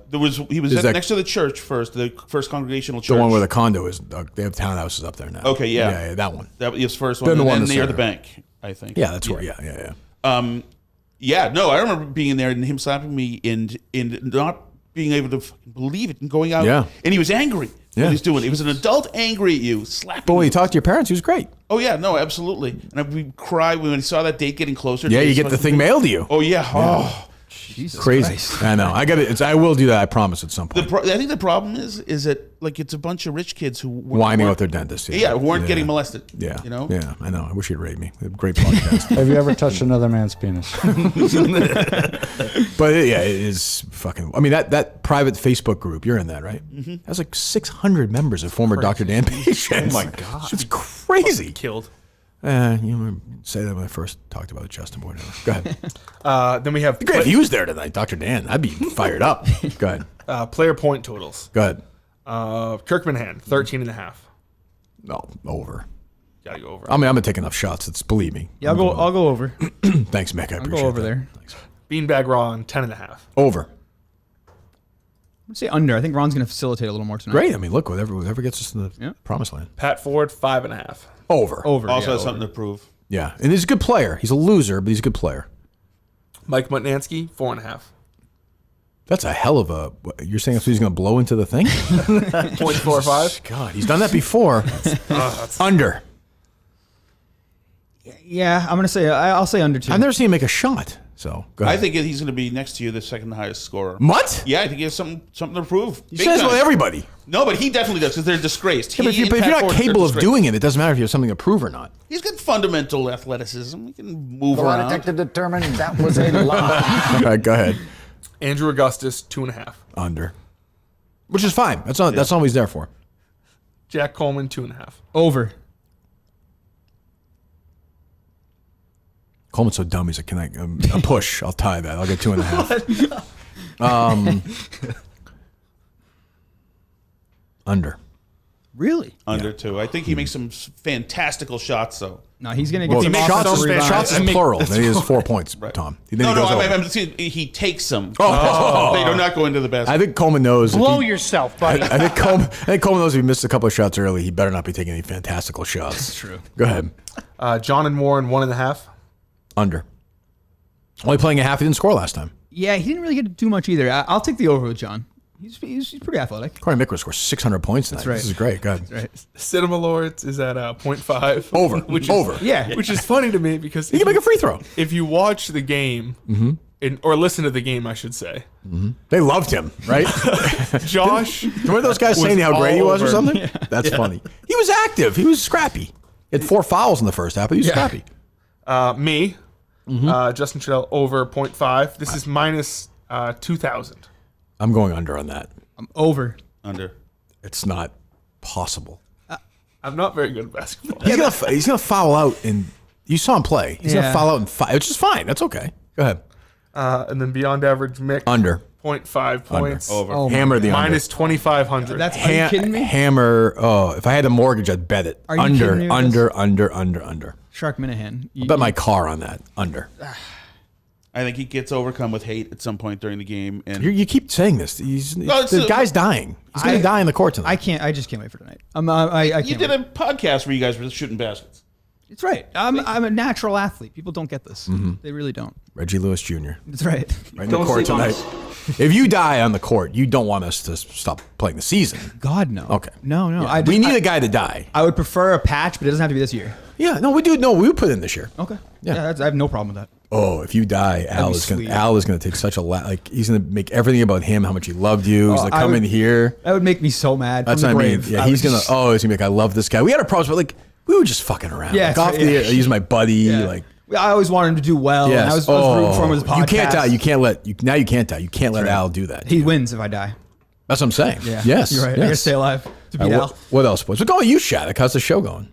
he was Is that- next to the church first, the first congregational church. the one where the condo is. They have townhouses up there now. Okay, yeah. yeah, that one. that was first one, Then the and one then that's near there. the bank, I think. Yeah, that's where. Yeah. Yeah, no, I remember being in there and him slapping me and not being able to fucking believe it and going out. Yeah. And he was angry. Yeah. What he's doing. He was an adult angry at you, slapping But when you. you talk to your parents, he was great. Oh yeah, no, absolutely. And we cried when we saw that date getting closer. Yeah, to you his get the fucking thing mailed to you. Oh yeah. Oh. Jesus Crazy. Christ. I know. I got it. I will do that. I promise at some point. I think the problem is that like it's a bunch of rich kids who Whining weren't- about their dentist. Yeah, who weren't getting molested. Yeah. You know? Yeah, I know. I wish you'd rate me. Great podcast. Have you ever touched another man's penis? But yeah, it is fucking. I mean, that private Facebook group, you're in that, right? Mm-hmm. That's like 600 members of former Dr. Dan patients. Oh my God. It's crazy. Killed. You say that when I first talked about Justin Boyd. Go ahead. Then we have Great if he was there tonight, Dr. Dan. I'd be fired up. Go ahead. player point totals. Go ahead. Kirk Minihane, 13.5. No, over. Gotta go over. I mean, I'm gonna take enough shots. It's believe me. Yeah, I'll go over. Thanks, Mick. I I'll appreciate go over that. there. Thanks. Beanbag Ron, 10.5. Over. I'd say under. I think Ron's going to facilitate a little more tonight. Great. I mean, look, whatever gets us to the Yeah. promised land. Pat Ford, 5.5. Over. Over. Also yeah, has over. something to prove. Yeah, and he's a good player. He's a loser, but he's a good player. Mike Mutnansky, 4.5. That's a hell of a. You're saying he's going to blow into the thing? 0.45. God, he's done that before. Under. Yeah, I'm going to say, I'll say under 2. I've never seen him make a shot. So go I ahead. think he's going to be next to you, the second highest scorer. What? Yeah, I think he has something to prove. He Big says time. with everybody. No, but he definitely does because they're disgraced. Yeah, but if you're not capable of doing it, it doesn't matter if you have something to prove or not. He's got fundamental athleticism. He can move The lie around. detector determined that was a lie. All right, go ahead. Andrew Augustus, 2.5. Under. Which is fine. That's all he's there for. Jack Coleman, 2.5. Over. Coleman's so dumb. He's like, can I a push? I'll tie that. I'll get 2.5. Under. Really? Under two. I think he makes some fantastical shots, though. No, he's going to get Well, some shots, offensive rebounds. shots is plural. Then he has 4 points, Tom. Then No, he goes over. I'm just saying he takes them. Oh. They do not go into the basket. I think Coleman knows. Blow yourself, buddy. I think Coleman knows if he missed a couple of shots early, he better not be taking any fantastical shots. That's true. Go ahead. John and Warren, 1.5. Under. Only playing a half. He didn't score last time. Yeah, he didn't really get to do much either. I'll take the over with John. He's pretty athletic. Corey Mick scored 600 points tonight. That's right. This is great. Go ahead. Right. Cinema Lords is at 0.5. Over. Which Over. Is, Yeah. Which is funny to me because He can make a free throw. if you watch the game, or listen to the game, I should say, They loved him, right? Josh. Remember those guys was saying how great he was or all something? That's funny. He was active. He was scrappy. He had 4 fouls in the first half, but he was scrappy. Me, Justin Trudell, over 0.5. This is minus 2,000. I'm going under on that. I'm over. Under. It's not possible. I'm not very good at basketball. He's gonna foul out in. You saw him play. He's gonna Yeah. foul out in 5, which is fine. That's okay. Go ahead. And then beyond average, Mick, Under. 0.5 points. Over. Oh, Hammer the Minus 2,500. That's are you kidding me? Hammer. Oh, if I had a mortgage, I'd bet it. Are you Under, kidding me with under. Shark Minihane. I bet my car on that. Under. I think he gets overcome with hate at some point during the game. And You keep saying this. The guy's dying. He's gonna die in the court tonight. I just can't wait for tonight. I you can't did wait. a podcast where you guys were shooting baskets. It's right. I'm a natural athlete. People don't get this. They really don't. Reggie Lewis Jr. That's right. Right in the court tonight. If you die on the court, you don't want us to stop playing the season. God, no. Okay. No. Yeah. We need a guy to die. I would prefer a patch, but it doesn't have to be this year. Yeah, no, we do. No, we would put in this year. Okay. Yeah. I have no problem with that. Oh, if you die, Al is gonna take such a like. He's gonna make everything about him, how much he loved you. He's gonna come in here. That would make me so mad. That's what I mean. Yeah, he's gonna. He's gonna be like, I love this guy. We had a problem, but like we were just fucking around. Yeah, like, off he's my buddy. Yeah. Like I always wanted him to do well. yes. And I was rooting for him as a podcast. You can't die. You can't let. Now you can't die. You can't let Al do that. He wins if I die. That's what I'm saying. Yeah. Yes. You're right. Yes. I gotta stay alive to beat Al. What else, boys? What's going on with you, Shattuck? How's the show going?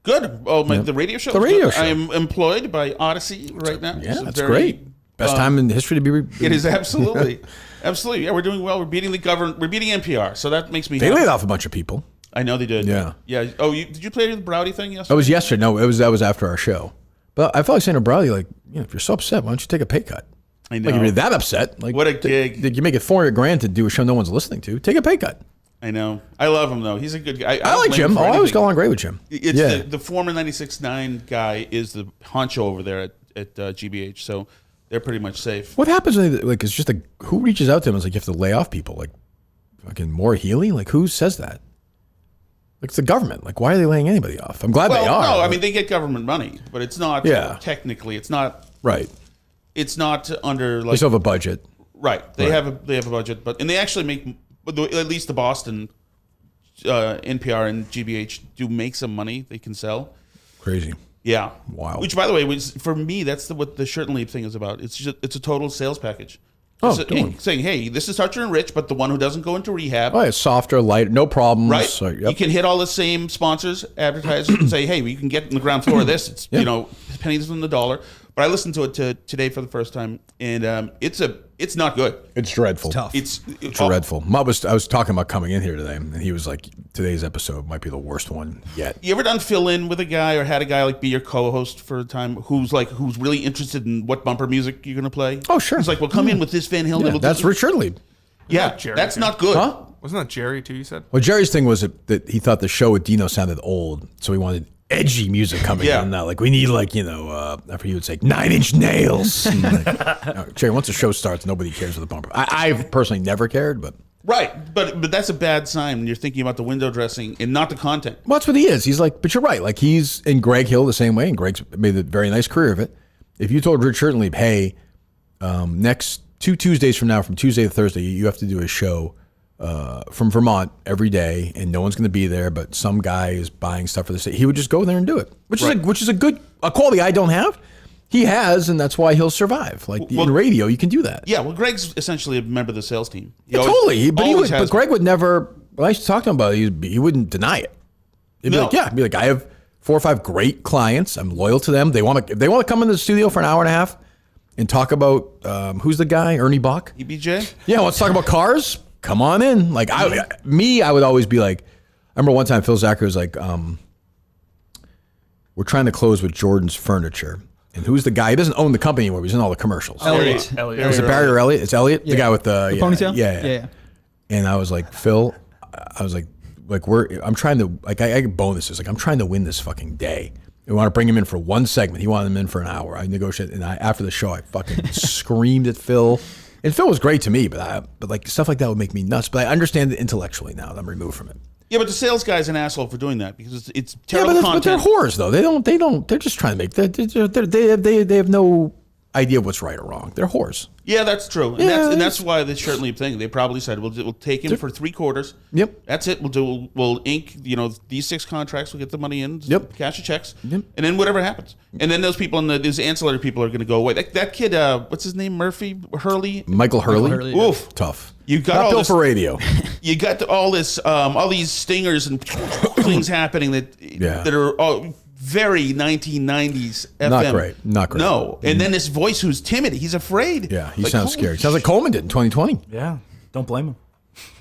Good. Oh, the radio show. The radio show. I am employed by Odyssey right now. Yeah, So that's great. Best time in history to be. It is absolutely, absolutely. Yeah, we're doing well. We're beating the government. We're beating NPR. So that makes me. They happy. laid off a bunch of people. I know they did. Yeah. Yeah. Oh, did you play the Browdy thing yesterday? That was yesterday. No, that was after our show. But I felt like saying to Browdy, like, if you're so upset, why don't you take a pay cut? I know. Like, if you're that upset, like, what a gig! You make it $400,000 to do a show no one's listening to. Take a pay cut. I know. I love him though. He's a good guy. I like Jim. I always go on great with Jim. It's the former 96.9 guy is the honcho over there at GBH. So they're pretty much safe. What happens when it's just who reaches out to him and is like, you have to lay off people? Like, fucking Maura Healey? Like, who says that? Like, it's the government. Like, why are they laying anybody off? I'm glad they are. No, I mean, they get government money, but it's not technically, it's not. Right. It's not under like. They still have a budget. Right. They have a budget, and they actually make, at least the Boston NPR and GBH do make some money they can sell. Crazy. Yeah. Wow. Which, by the way, was for me, that's what the Shirt and Leave thing is about. It's a total sales package. Saying, hey, this is Toucher and Rich, but the one who doesn't go into rehab. Oh, it's softer, lighter, no problems. Right. So, yep. You can hit all the same sponsors, advertisers, and say, hey, you can get in the ground floor of this. It's pennies on the dollar. But I listened to it today for the first time, and it's not good. It's dreadful. It's tough. It's dreadful. I was talking about coming in here today, and he was like, today's episode might be the worst one yet. You ever done fill in with a guy or had a guy like be your co-host for a time who's really interested in what bumper music you're going to play? Oh, sure. He's like, well, come in with this Van Halen. Yeah, that's Rich Shirley. Yeah, that's not good. Huh? Wasn't that Jerry too, you said? Well, Jerry's thing was that he thought the show with Dino sounded old, so he wanted edgy music coming in now. Like, we need, after he would say, 9 Inch Nails. No, Jerry, once the show starts, nobody cares for the bumper. I've personally never cared, but... Right, but that's a bad sign when you're thinking about the window dressing and not the content. Well, that's what he is. He's like, but you're right. Like, he's in Greg Hill the same way, and Greg's made a very nice career of it. If you told Rich Shirtley, hey, next 2 Tuesdays from now, from Tuesday to Thursday, you have to do a show from Vermont every day, and no one's going to be there, but some guy is buying stuff for the state, he would just go there and do it, which is a quality I don't have. He has, and that's why he'll survive. Like, in radio, you can do that. Yeah, well, Greg's essentially a member of the sales team. Totally. But Greg would never, when I used to talk to him about it, he wouldn't deny it. He'd be like, he'd be like, I have 4 or 5 great clients. I'm loyal to them. They want to come into the studio for an hour and a half and talk about, who's the guy? Ernie Bach? EBJ? Yeah, let's talk about cars. Come on in. Like, I would always be like, I remember one time Phil Zachary was like, we're trying to close with Jordan's Furniture. And who's the guy? He doesn't own the company anymore. He's in all the commercials. Elliot. Is it Barry or Elliot? It's Elliot, the guy with the ponytail? Yeah. And I was like, Phil, I'm trying to, like, I get bonuses. Like, I'm trying to win this fucking day. We want to bring him in for one segment. He wanted him in for an hour. I negotiated, and after the show, I fucking screamed at Phil. And Phil was great to me, but like stuff like that would make me nuts. But I understand it intellectually now that I'm removed from it. Yeah, but the sales guy's an asshole for doing that because it's terrible content. But they're whores though. They don't. They're just trying to make. They have no idea of what's right or wrong. They're whores. Yeah, that's true, and that's why the Shirt and Leave thing. They probably said we'll take him for 3 quarters. Yep, that's it. We'll ink these 6 contracts. We'll get the money in. Yep, cash the checks. Yep, and then whatever happens. And then those people those ancillary people are going to go away. That kid, what's his name? Michael Hurley. Oof, tough. You got not all built this, for radio. You got all these stingers and things happening that are all very 1990s FM. Not great. No, and then this voice who's timid. He's afraid. Yeah, he sounds scary. Sounds like Coleman did in 2020. Yeah, don't blame him.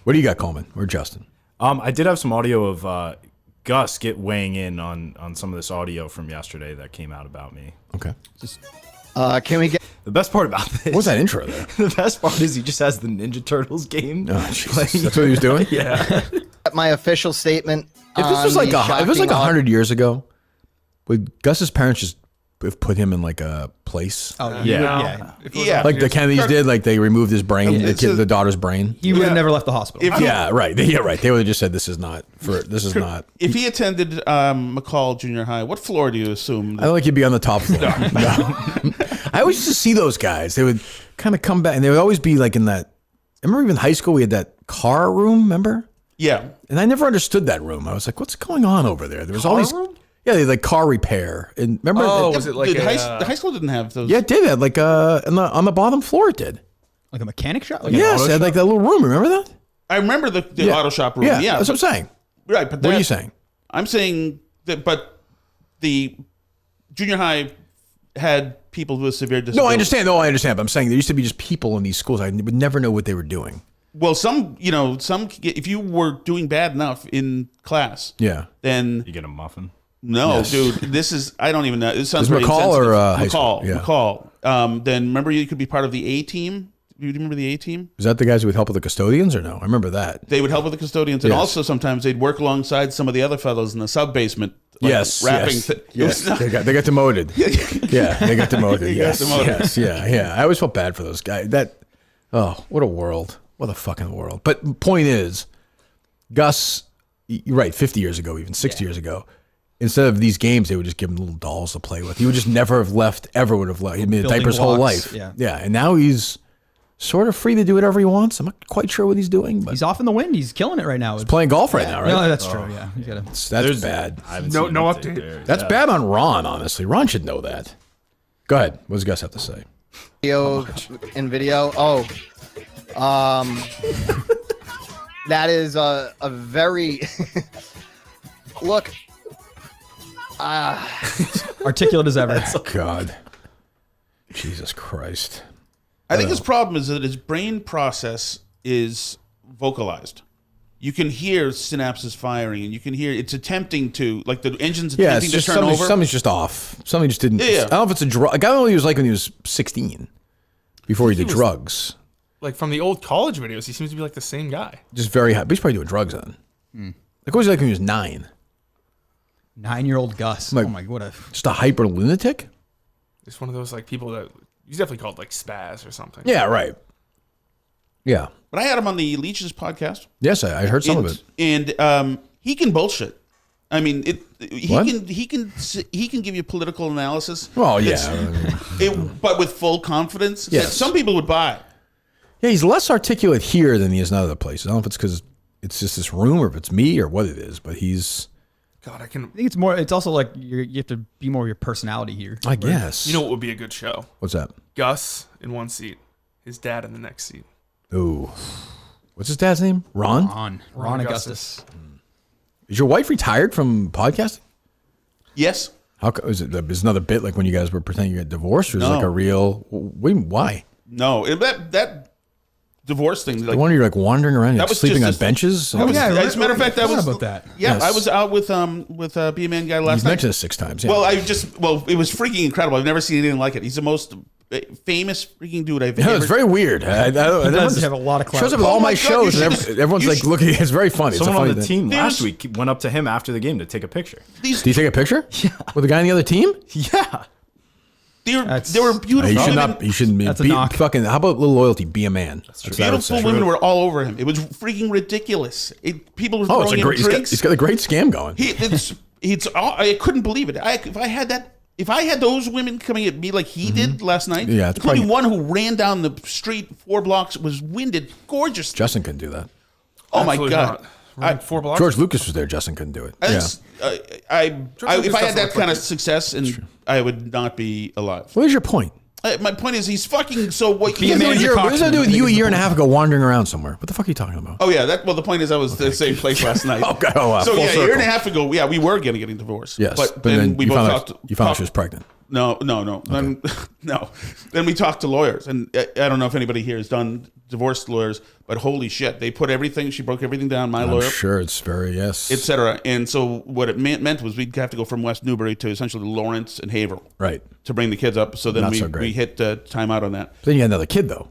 What do you got, Coleman or Justin? I did have some audio of Gus weighing in on some of this audio from yesterday that came out about me. Okay. Can we get the best part about this? What's that intro there? The best part is he just has the Ninja Turtles game. Oh, Jesus. That's what he was doing. Yeah. my official statement? If this was like 100 years ago, would Gus's parents just have put him in like a place? Oh Yeah. Yeah. Like the Kennedys did, like they removed his brain, the daughter's brain. He would have never left the hospital. Yeah, right. They would have just said, this is not. If he attended McCall Junior High, what floor do you assume? I don't think he'd be on the top floor. No. I always used to see those guys. They would kind of come back, and they would always be like in that. I remember even in high school, we had that car room, remember? Yeah. And I never understood that room. I was like, what's going on over there? There was all these. room? Yeah, they had like car repair. And remember? was it like the high school didn't have those? Yeah, it did. It had like on the bottom floor, it did. Like a mechanic shop? Like Yes, it had like that little room. Remember that? I remember the auto shop room. Yeah, that's what I'm saying. Right, but What are you saying? I'm saying that, but the junior high had people with severe disabilities. No, I understand. But I'm saying there used to be just people in these schools. I would never know what they were doing. Well, some, if you were doing bad enough in class, Yeah. then You get a muffin. no, Yes. dude, this is, I don't even know. This sounds Is very McCall or, insensitive. high school? McCall, Yeah. McCall. Then remember you could be part of the A team. Do you remember the A team? Is that the guys who would help with the custodians or no? I remember that. They would help with the custodians, and Yes. also sometimes they'd work alongside some of the other fellows in the sub basement. Wrapping. Yes. They got demoted. Yeah, they got demoted. Yes, demoted. yes, yeah. I always felt bad for those guys. What a world. What a fucking world. But point is, Gus, you're right, 50 years ago, even 60 years ago, instead of these games, they would just give him little dolls to play with. He would just never have left, ever would have left. He'd been in Building diapers whole blocks, life. yeah. And now he's sort of free to do whatever he wants. I'm not quite sure what he's doing, but He's off in the wind. He's killing it right now. he's playing golf right now, right? No, that's true. Yeah, he's got to. That's bad. I haven't No- seen no an update. there. That's bad on Ron, honestly. Ron should know that. Go ahead. What does Gus have to say? Video and video. Oh, that is a very look. Articulate as ever. God. Jesus Christ. I think his problem is that his brain process is vocalized. You can hear synapses firing, and you can hear it's attempting to, like the engine's Yeah, attempting it's to just turn over. something's just off. Something just didn't. Yeah. I don't know if it's a drug. Like, I don't know what he was like when he was 16, before he did was- drugs. Like from the old college videos, he seems to be like the same guy. Just very high. But he's probably doing drugs then. Like, what was he like when he was 9? 9-year-old Gus. Like- Oh my, what a. Just a hyper lunatic? Just one of those like people that he's definitely called like spaz or something. Yeah, right. Yeah. But I had him on the Leeches podcast. Yes, I heard some of it. And he can bullshit. I mean, What? he can give you political analysis. Well, It's- yeah. but with full confidence. that Yes. some people would buy. Yeah, he's less articulate here than he is in other places. I don't know if it's because it's just this room or if it's me or what it is, but he's, God, I can. I think it's more. It's also like you have to be more of your personality here. I guess. You know what would be a good show? What's that? Gus in one seat, his dad in the next seat. Ooh. What's his dad's name? Ron? Ron Augustus. Is your wife retired from podcasting? Yes. Is it another bit like when you guys were pretending you got divorced, or is it No. like a real? Why? No. That divorce thing. I Like, wonder you're like wandering around, That like was sleeping just on a- benches. that was, yeah, as a matter of fact, that I was forgot about that. Yeah, Yes. I was out with B Man guy last You've night. mentioned it 6 times. Yeah. Well, it was freaking incredible. I've never seen anything like it. He's the most famous freaking dude I've yeah, ever. it's very weird. I does have a lot of clout. Shows up at Oh all my my God, shows, you and should- everyone's you like should- looking. It's very funny. It's a Someone funny on the thing. team There's- last week went up to him after the game to take a picture. These, Do you take a picture? Yeah. With the guy on the other team? Yeah. they were That's- beautiful. He should women. not. He shouldn't be. That's a knock. Fucking. How about a little loyalty? Be a man. That's what I would say. Beautiful women were all over him. It was freaking ridiculous. People were Oh, it's throwing a great. him drinks. He's got a great scam going. I couldn't believe it. If I had those women coming at me like he did last night, Yeah, it's including probably- one who ran down the street 4 blocks, was winded, gorgeous. Justin couldn't do that. Oh my Absolutely God. not. Running 4 blocks. George Lucas was there. Justin couldn't do it. I Yeah. just- Lucas if I had doesn't that look kind like of success, and I would not be alive. What is your point? My point is, he's fucking so. What Be a man. What Your does that do with cocksman, you I a think year is and the a half ago wandering around somewhere? What the fuck are you talking about? Oh yeah, the point is, I was the same place last night. Okay. Oh, wow. So Full yeah, a year and circle. a half ago, yeah, we were getting divorced. Yes, but then we you both found talked. out, you found out she was pregnant. No. Then, no. Then we talked to lawyers, and I don't know if anybody here has done divorce lawyers, but holy shit, they put everything. She broke everything down. My I'm lawyer, sure it's very yes. etc. And so what it meant was we'd have to go from West Newbury to essentially Lawrence and Haverhill right. to bring the kids up. So then Not we so great. hit time out on that. But then you got another kid though.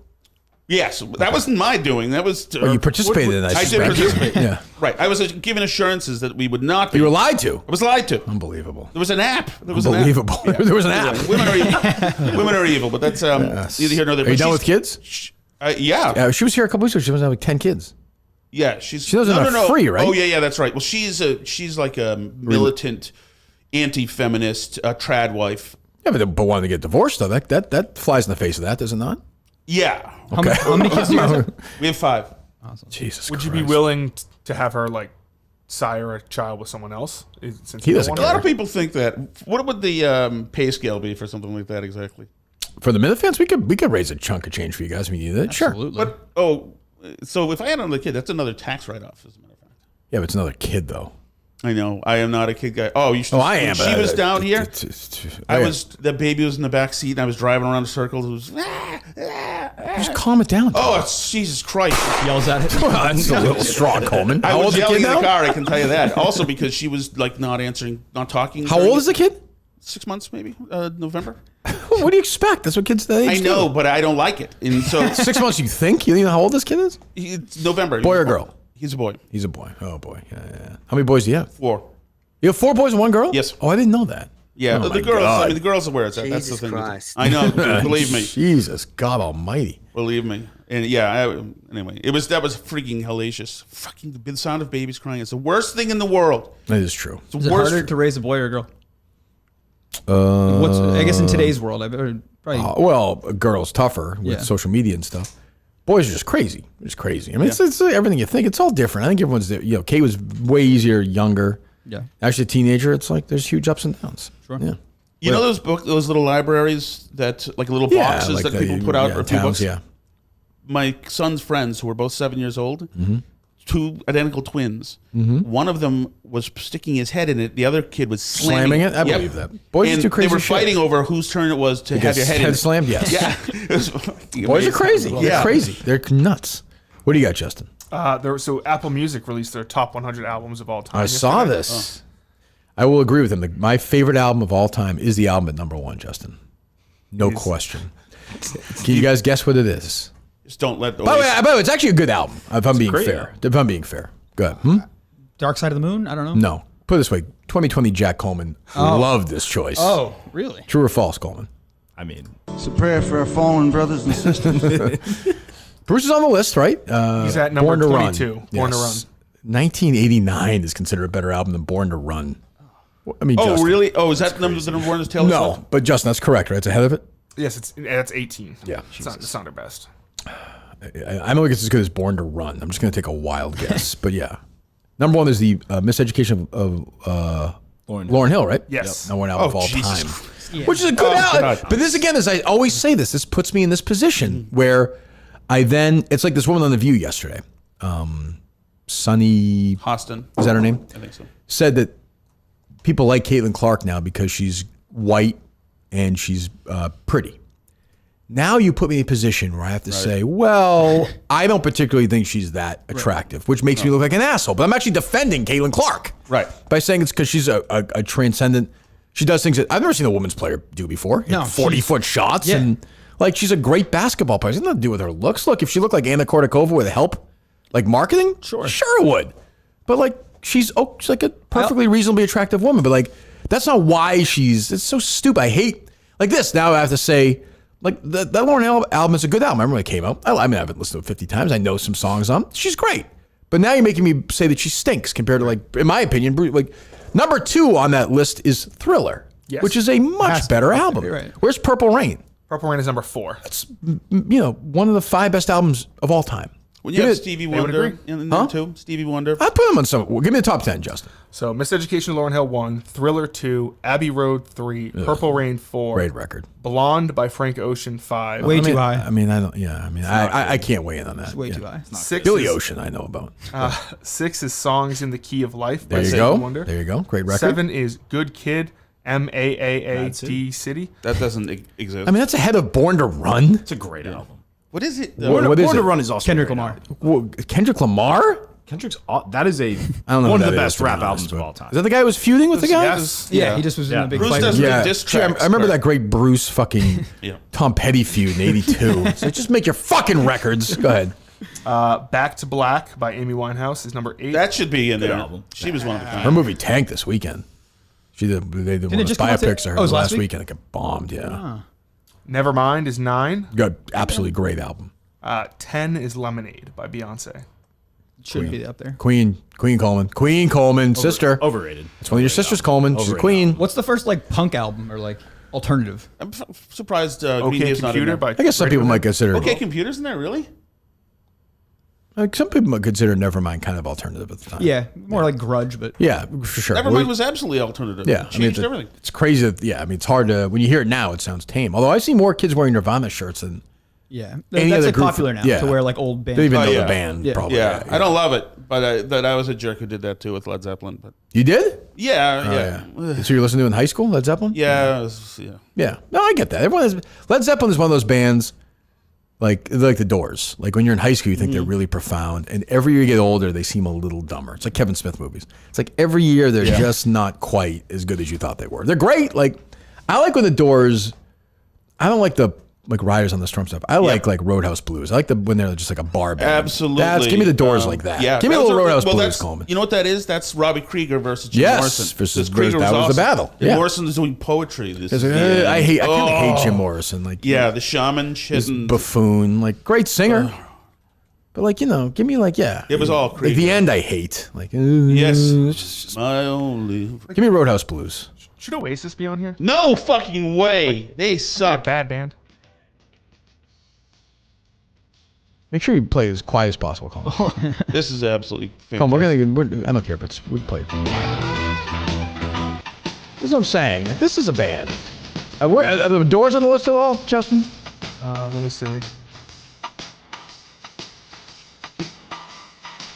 Yes, that wasn't my doing. That was. Well, you participated in that. I did participate. Yeah. Right. I was given assurances that we would not be. You were lied to. I was lied to. Unbelievable. There was an app. Unbelievable. There was an app. Women are evil. Women are evil, but that's neither here nor there. Are you done with kids? Yeah. She was here a couple weeks ago. She was having like 10 kids. Yeah, she doesn't free, right? Oh yeah, that's right. Well, she's like a militant, anti-feminist, trad wife. Yeah, but wanting to get divorced though, that flies in the face of that, does it not? Yeah. Okay. How many kids do you guys have? We have 5. Awesome. Jesus. Would you be willing to have her like sire a child with someone else? Since He doesn't A lot of people think that. What would the pay scale be for something like that exactly? For the Minifans, we could raise a chunk of change for you guys if you needed it. Sure. Absolutely. But so if I had another kid, that's another tax write-off, as a matter of fact. Yeah, but it's another kid though. I know. I am not a kid guy. Oh, you should. Oh, I am. She was down here. I The baby was in the back seat, and I was driving around in circles. It was. Just calm it down. Oh, it's Jesus Christ! Yells at it. Well, that's a little strong, Coleman. I How was old is the yelling kid in the now? car. I can tell you that. Also, because she was like not answering, not talking. How old is the kid? 6 months, maybe. November. What do you expect? That's what kids they I know, but I don't like it. And so 6 months. You think? You don't know how old this kid is? it's November. Boy or girl? He's a boy. He's a boy. Oh boy. Yeah. How many boys do you have? 4. You have 4 boys and 1 girl? Yes. Oh, I didn't know that. Yeah, Oh, the my girls. God. I mean, the girls are where it's at. That's the Jesus thing. Christ. I know. Believe me. Jesus, God Almighty. Believe me. And yeah. Anyway, that was freaking hellacious. Fucking the sound of babies crying. It's the worst thing in the world. That is true. It's the Is it worst. harder to raise a boy or a girl? I guess in today's world, probably. Well, a girl's tougher with Yeah. social media and stuff. Boys are just crazy. Just crazy. I mean, it's everything you think. It's all different. I think everyone's, Kate was way easier, younger. Yeah. Actually, a teenager, it's like there's huge ups and downs. Sure. Yeah. You know those little libraries that like little boxes like that people put out for a few towns, bucks? yeah. My son's friends, who were both 7 years old, 2 identical twins. One of them was sticking his head in it. The other kid was slamming it? I Yep. believe that. Boys are and too crazy they were shit. fighting over whose turn it was to have your head in it. slammed, yes. Yeah. It was fucking Boys are amazing. crazy. Yeah. They're crazy. They're nuts. What do you got, Justin? So Apple Music released their top 100 albums of all time. I saw yesterday. this. I will agree with him. My favorite album of all time is the album at number 1, Justin. No question. Can you guys guess what it is? Just don't let. By the way, it's actually a good album. If I'm being fair. If I'm being fair. Go ahead. Dark Side of the Moon? I don't know. No. Put it this way. 2020 Jack Coleman loved this choice. Oh, really? True or false, Coleman? I mean, It's a prayer for our fallen brothers and sisters. Bruce is on the list, right? He's at number Born to 22. Run. Born to Run. 1989 is considered a better album than Born to Run. I mean, Oh, Justin. really? Oh, is that the number one? Is Taylor No, Swift? but Justin, that's correct, right? It's ahead of it. Yes, that's 18. Yeah. It's not their best. I don't think it's as good as Born to Run. I'm just going to take a wild guess, but yeah. Number 1 is the Miseducation of Lauryn Hill, right? Yes. Number 1 album of all Jesus time. Which is a good album. But this, again, as I always say this puts me in this position where it's like this woman on The View yesterday. Sunny Hostin. Is that her name? I think so. Said that people like Caitlin Clark now because she's white and she's pretty. Now you put me in a position where I have to say, well, I don't particularly think she's that attractive, which makes me look like an asshole. But I'm actually defending Caitlin Clark. Right. By saying it's because she's a transcendent. She does things that I've never seen a women's player do before. No, 40-foot shots. Yeah. And like she's a great basketball player. It's nothing to do with her looks. Look, if she looked like Anna Kournikova with help, like marketing, sure it would. But like she's like a perfectly reasonably attractive woman. But like that's not why it's so stupid. I hate like this. Now I have to say, like that Lauryn Hill album is a good album. I remember when it came out. I mean, I haven't listened to it 50 times. I know some songs on. She's great. But now you're making me say that she stinks compared to like, in my opinion, like number 2 on that list is Thriller, which is a much better album. Right. Where's Purple Rain? Purple Rain is number 4. It's one of the 5 best albums of all time. When you have Stevie Wonder in there too, Stevie Wonder. I put him on some. Well, give me the top 10, Justin. So Miseducation, Lauryn Hill 1, Thriller 2, Abbey Road 3, Purple Rain 4. Great record. Blonde by Frank Ocean 5. Way too high. I mean, I don't. Yeah, I mean, I can't weigh in on that. It's way too high. 6 Billy is, Ocean, I know about. 6 is Songs in the Key of Life by There you Stevie go. Wonder. There you go. Great record. 7 is Good Kid, MAAAD City. That doesn't exist. I mean, that's ahead of Born to Run. it's a great album. What is it? What is Born it? to Run is also Kendrick a great Lamar. album. Well, Kendrick Lamar? Kendrick's that is I don't know one who of the that best is, to be rap honest, albums of but- all time. Is that the guy who was feuding with the guy? Yes. Yeah, he just was in a big Bruce fight. does good Yeah, diss Gee, I tracks. remember Kirk. that great Bruce fucking Yeah. Tom Petty feud in '82. So just make your fucking records. Go ahead. Back to Black by Amy Winehouse is number 8. That should be in there. album. She was one of a Her kind. movie tanked this weekend. They did one it of those just come out biopics today? of her Oh, it was last last week? weekend. It got bombed. Yeah, Nevermind is 9. got absolutely great album. 10 is Lemonade by Beyonce. Should be up there. Queen Coleman, sister. Overrated. It's one of your sisters, Coleman. She's a Overrated queen. What's the first like punk album or like alternative? I'm surprised Green Okay Day's not in Computer there. by I guess some people might consider. Okay, Computer's in there, really? Like some people might consider Nevermind kind of alternative at the time. Yeah, more like grudge, but Yeah, for sure. Nevermind was absolutely alternative. Yeah, It changed everything. It's crazy. That, I mean, it's hard to when you hear it now. It sounds tame. Although I see more kids wearing Nirvana shirts than yeah, Any that's other like group- popular now yeah. to wear like old bands. they even Oh, know yeah. the band. Yeah. Probably. Yeah, I don't love it, but I was a jerk who did that too with Led Zeppelin. But You did? yeah. So you listened to it in high school, Led Zeppelin? Yeah, it was- yeah. Yeah. No, I get that. Everyone has, Led Zeppelin is one of those bands like the Doors. Like when you're in high school, you think they're really profound, and every year you get older, they seem a little dumber. It's like Kevin Smith movies. It's like every year they're just not quite as good as you thought they were. They're great. Like I like when the Doors. I don't like the like Riders on the Storm stuff. I like Roadhouse Blues. I like when they're just like a bar band. Absolutely. Give me the Doors like that. Yeah, Give me a that little was Roadhouse well, Blues, that's- Coleman. You know what that is? That's Robbie Krieger versus Jim Yes, Morrison. versus- Because Krieger that was the awesome. battle. And Yeah. Morrison is doing poetry. This is I kind of hate Jim Morrison. Like Yeah, the shaman shit. this And, buffoon, like great singer. But like give me like It was all like Krieger. the end. I hate like Yes. it's just- my only. give me Roadhouse Blues. Should Oasis be on here? No fucking way. They suck. Bad band. Make sure you play as quiet as possible, Colin. This is absolutely fantastic. Come on, I don't care, but we play. This is what I'm saying. This is a band. Are the Doors on the list at all, Justin? Let me see.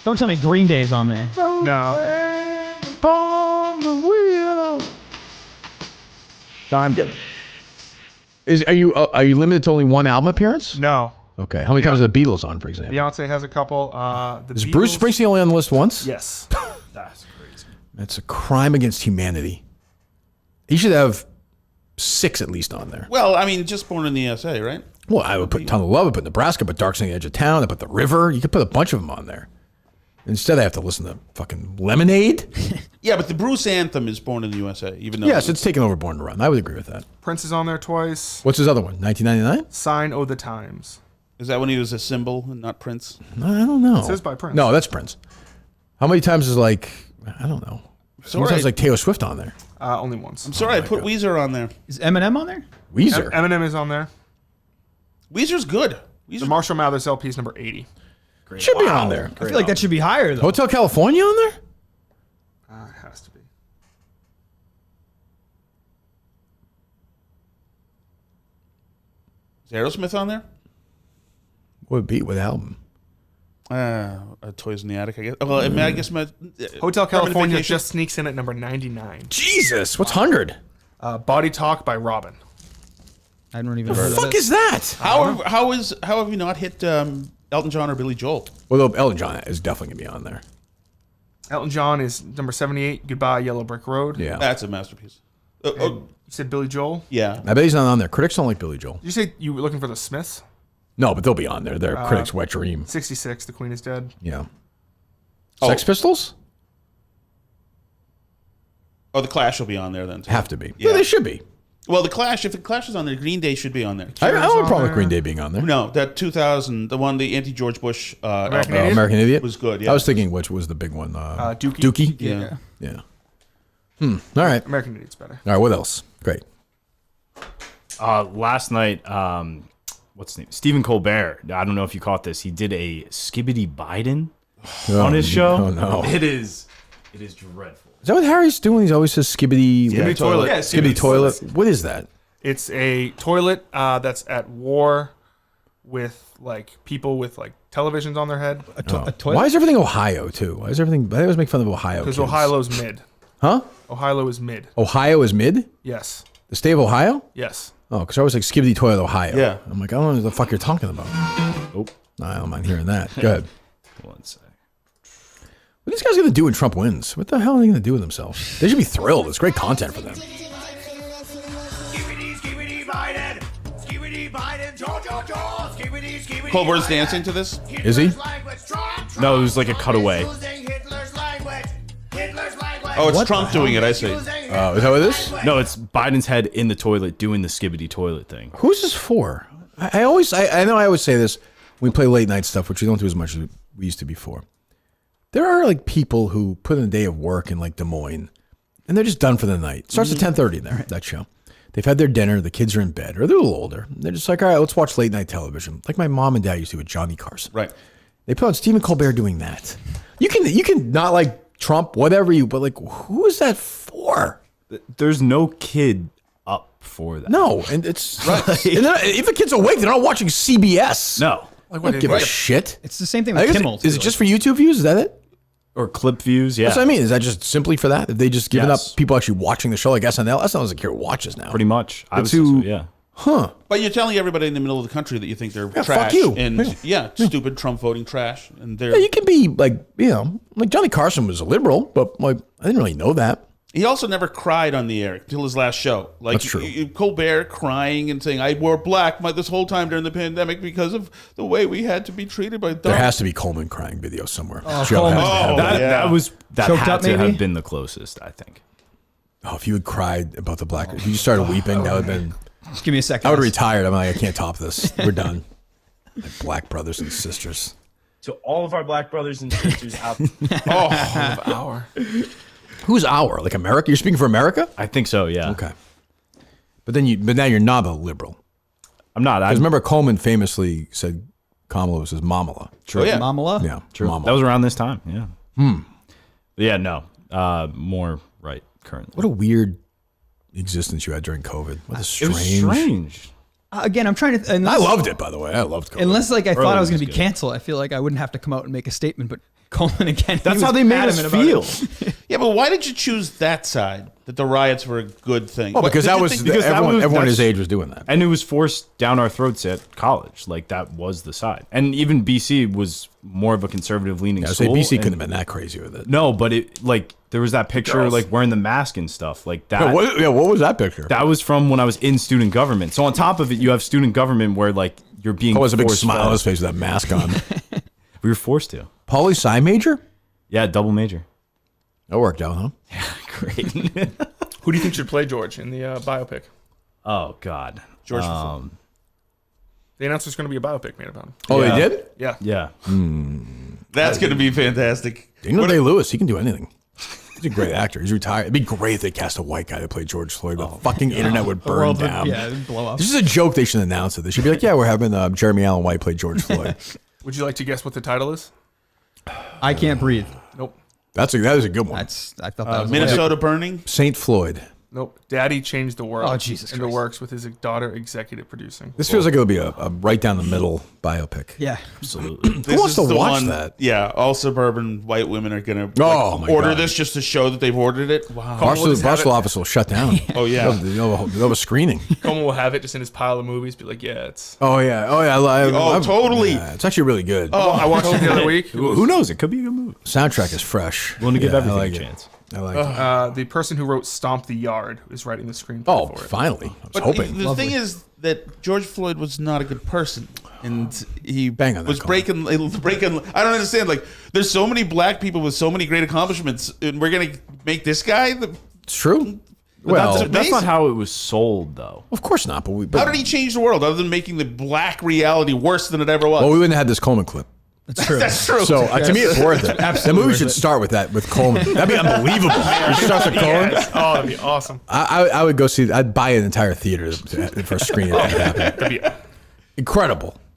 Don't tell me Green Day's on there. No. I'm good. Are you limited to only one album appearance? No. Okay. How many times are the Beatles on, for example? Beyonce has a couple. The Is Bruce Beatles- Springsteen only on the list once? Yes. That's crazy. That's a crime against humanity. He should have 6 at least on there. Well, I mean, just born in the USA, right? Well, I would put Ton of Love, I put Nebraska, put Dark Side on the Edge of Town, I put The River. You could put a bunch of them on there. Instead, I have to listen to fucking Lemonade. Yeah, but the Bruce anthem is born in the USA, even though. Yes, it's taken over Born to Run. I would agree with that. Prince is on there twice. What's his other one? 1999? Sign O' the Times. Is that when he was a symbol and not Prince? I don't know. It says by Prince. No, that's Prince. How many times is like, I don't know. How many times is like Taylor Swift on there? Only once. I'm sorry, I put Weezer on there. Is Eminem on there? Weezer. Eminem is on there. Weezer's good. The Marshall Mathers LP is number 80. Should be on there. I feel like that should be higher though. Hotel California on there? It has to be. Is Aerosmith on there? What would be with album? Toys in the Attic, I guess. Well, I mean, I guess my Hotel Permanent California Vacation. just sneaks in at number 99. Jesus, what's 100? Body Talk by Robin. I don't even. The know fuck is that? How have you not hit Elton John or Billy Joel? Well, Elton John is definitely going to be on there. Elton John is number 78. Goodbye, Yellow Brick Road. Yeah. That's a masterpiece. You said Billy Joel? Yeah. I bet he's not on there. Critics don't like Billy Joel. Did you say you were looking for the Smiths? No, but they'll be on there. They're critics' wet dream. 66, The Queen is Dead. Yeah. Oh. Sex Pistols? Oh, the Clash will be on there then. Too. Have to be. Yeah. Yeah, they should be. Well, the Clash. If the Clash is on there, Green Day should be on there. I don't have a on problem with there. Green Day being on there. No, that 2000, the one, the anti-George Bush American album. Idiot? American Idiot was good. Yeah. I was thinking which was the big one. Dookie. Dookie? Yeah. Yeah. All right. American Idiot's better. All right, what else? Great. Last night, what's his name? Stephen Colbert. I don't know if you caught this. He did a Skibidi Biden on his show. Oh, no. It is dreadful. Is that what Harry's doing? He always says skibbity... Skibidi toilet. Yeah, Skibbity toilet. What is that? It's a toilet that's at war with like people with like televisions on their head A toilet. Why is everything Ohio, too? Why is everything... I always make fun of Ohio because kids. Ohio's mid. Huh? Ohio is mid. Ohio is mid? Yes. The state of Ohio? Yes. Oh, because I was like Skibidi Toilet, Ohio. Yeah. I'm like, I don't know what the fuck you're talking about. Oh, I don't mind hearing that. Go ahead. one sec. What are these guys going to do when Trump wins? What the hell are they going to do with themselves? They should be thrilled. It's great content for them. Colbert's dancing to this? Is he? No, it was like a cutaway. Oh, it's Trump doing it, I see. Is that what it is? No, it's Biden's head in the toilet doing the Skibidi toilet thing. Who's this for? I know I always say this when we play late night stuff, which we don't do as much as we used to before. There are like people who put in a day of work in like Des Moines, and they're just done for the night. It starts at 10:30 there, that show. They've had their dinner, the kids are in bed, or they're a little older. They're just like, all right, let's watch late night television. Like my mom and dad used to with Johnny Carson. Right. They put on Stephen Colbert doing that. You can not like Trump, whatever but like, who is that for? There's no kid up for that. No, and it's right. And if a kid's awake, they're not watching CBS. No. I don't give a shit. It's the same thing with Kimmel. Is it just for YouTube views? Is that it? Or clip views, yeah. That's what I mean. Is that just simply for that? Have they just given Yes. up people actually watching the show like SNL? SNL doesn't care who watches now. Pretty much. I The would two- say so, yeah. Huh. But you're telling everybody in the middle of the country that you think they're trash. fuck you. And stupid Trump voting trash. And they're Yeah, you can be like, like Johnny Carson was a liberal, but like I didn't really know that. He also never cried on the air until his last show. Like That's true. Colbert crying and saying, "I wore black this whole time during the pandemic because of the way we had to be treated by." There has to be Coleman crying video somewhere. Oh, Joe Coleman. has to have that. That Choked had up, to maybe? have been the closest, I think. Oh, if you had cried about the black, if you started weeping, that would have been. Just give me a second. I would have retired. I'm like, I can't top this. We're done. Like black brothers and sisters. To all of our black brothers and sisters out Who's our? Like America? You're speaking for America? I think so, yeah. Okay. But now you're not a liberal. I'm not. Because remember, Coleman famously said Kamala was his mamala. Oh, yeah. Mamala? Yeah, True. mamala. That was around this time, yeah. Yeah, no. More right currently. What a weird existence you had during COVID. What a It strange. was strange. Again, I'm trying to. I Unless, loved it, by the way. I loved COVID. Unless like I thought Early I was going was to be good. canceled, I feel like I wouldn't have to come out and make a statement. But Coleman again. That's how they made us feel. Yeah, but why did you choose that side? That the riots were a good thing? Oh, What- because did that you was think- because that everyone. was- Everyone his that's- age was doing that. And it was forced down our throats at college. Like, that was the side. And even BC was more of a conservative leaning I would say school. BC and- couldn't have been that crazy with it. No, but it, like, there was that picture, like, wearing the mask and stuff. Like, that. What was that picture? That was from when I was in student government. So on top of it, you have student government where, like, you're being Oh, was a big forced smile on fed. his face with that mask on. We were forced to. Poli Sci major? Yeah, double major. That worked out, huh? Great. Who do you think should play George in the biopic? Oh, God. George They announced there's going to be a biopic made about him. Oh, Yeah. they did? Yeah. Yeah. That's going to be fantastic. Daniel Day-Lewis, he can do anything. He's a great actor. He's retired. It'd be great if they cast a white guy to play George Floyd. The fucking internet would burn world would- down. yeah, it'd blow up. This is a joke. They should announce it. They should be like, yeah, we're having Jeremy Allen White play George Floyd. Would you like to guess what the title is? I can't breathe. Nope. That is a good one. I thought that was Minnesota burning. Saint Floyd. Nope. Daddy changed the world. Oh, Jesus into Christ. works with his daughter executive producing. This feels like it'll be a right down the middle biopic. Yeah. Absolutely. This wants is to the watch one, that? Yeah, all suburban white women are going to Oh, my order God. this just to show that they've ordered it. Wow. Barstool office will shut down. Oh, yeah. They'll have a screening. Coleman will have it just in his pile of movies. Be like, yeah, it's. Oh, yeah. Totally. Yeah, it's actually really good. Oh, I watched it the other week. Who knows? It could be a good movie. Soundtrack is fresh. Willing to give Yeah, everything I like a it. chance. I like it. The person who wrote "Stomp the Yard" is writing the screenplay Oh, for it. finally. I was But hoping. the thing is that George Floyd was not a good person, and he Bang on that, was breaking. I don't understand. Like, there's so many black people with so many great accomplishments, and we're gonna make this guy. It's true. Well, That's not how it was sold, though. Of course not. But How did he change the world other than making the black reality worse than it ever was? Well, we wouldn't have had this Coleman clip. That's true. That's true. So to me, it's worth it. The movie should start with that, with Coleman. That'd be unbelievable. It starts with Coleman. Yes. Oh, that'd be awesome. I would go see. I'd buy an entire theater for a screening if that happened. That'd be,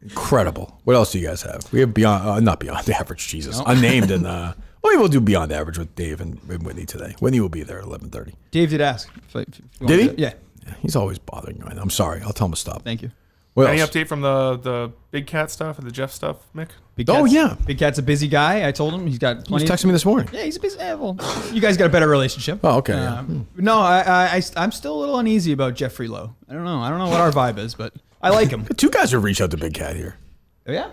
Incredible. What else do you guys have? We have beyond, not beyond average. Jesus, unnamed, and well, maybe we'll do beyond average with Dave and Whitney today. Whitney will be there at 11:30. Dave did ask. If you Did he? want to- Yeah. He's always bothering me. I'm sorry. I'll tell him to stop. Thank you. What any else? update from the Big Cat stuff or the Jeff stuff, Mick? Big Oh, Cat's- yeah. Big Cat's a busy guy. I told him he's got He was plenty. texting me this morning. Yeah, he's a busy. Well, you guys got a better relationship. Oh, okay, yeah. No, I'm still a little uneasy about Jeffrey Lowe. I don't know what our vibe is, but I like him. Two guys have reached out to Big Cat here. Oh, yeah.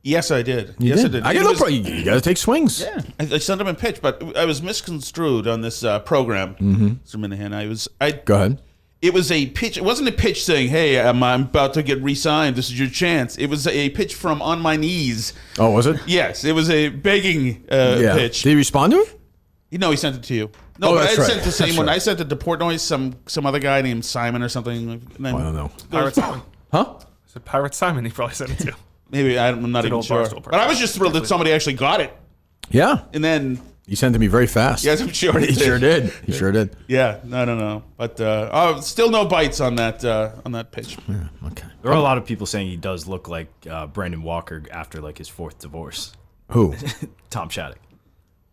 Yes, I did. You yes, did. I did. I got no problem. You got to take swings. Yeah. I sent him a pitch, but I was misconstrued on this program. Mr. Minihane. Go ahead. It was a pitch. It wasn't a pitch saying, "Hey, I'm about to get re-signed. This is your chance." It was a pitch from On My Knees. Oh, was it? Yes, it was a begging pitch. Did he respond to it? No, he sent it to you. No, Oh, but I that's right. sent the same That's one. right. I sent it to Portnoy, some other guy named Simon or something. And then, I don't know. Pirate Simon. Huh? So Pirate Simon, he probably sent it to. Maybe I'm not It's an even old sure. Barstool But I was just thrilled that somebody actually got it. Yeah. And then, He sent it to me very fast. yes, I'm sure He sure did. He sure did. Yeah, I don't know, but still no bites on that pitch. Okay. There are a lot of people saying he does look like Brandon Walker after like his 4th divorce. Who? Tom Shattuck.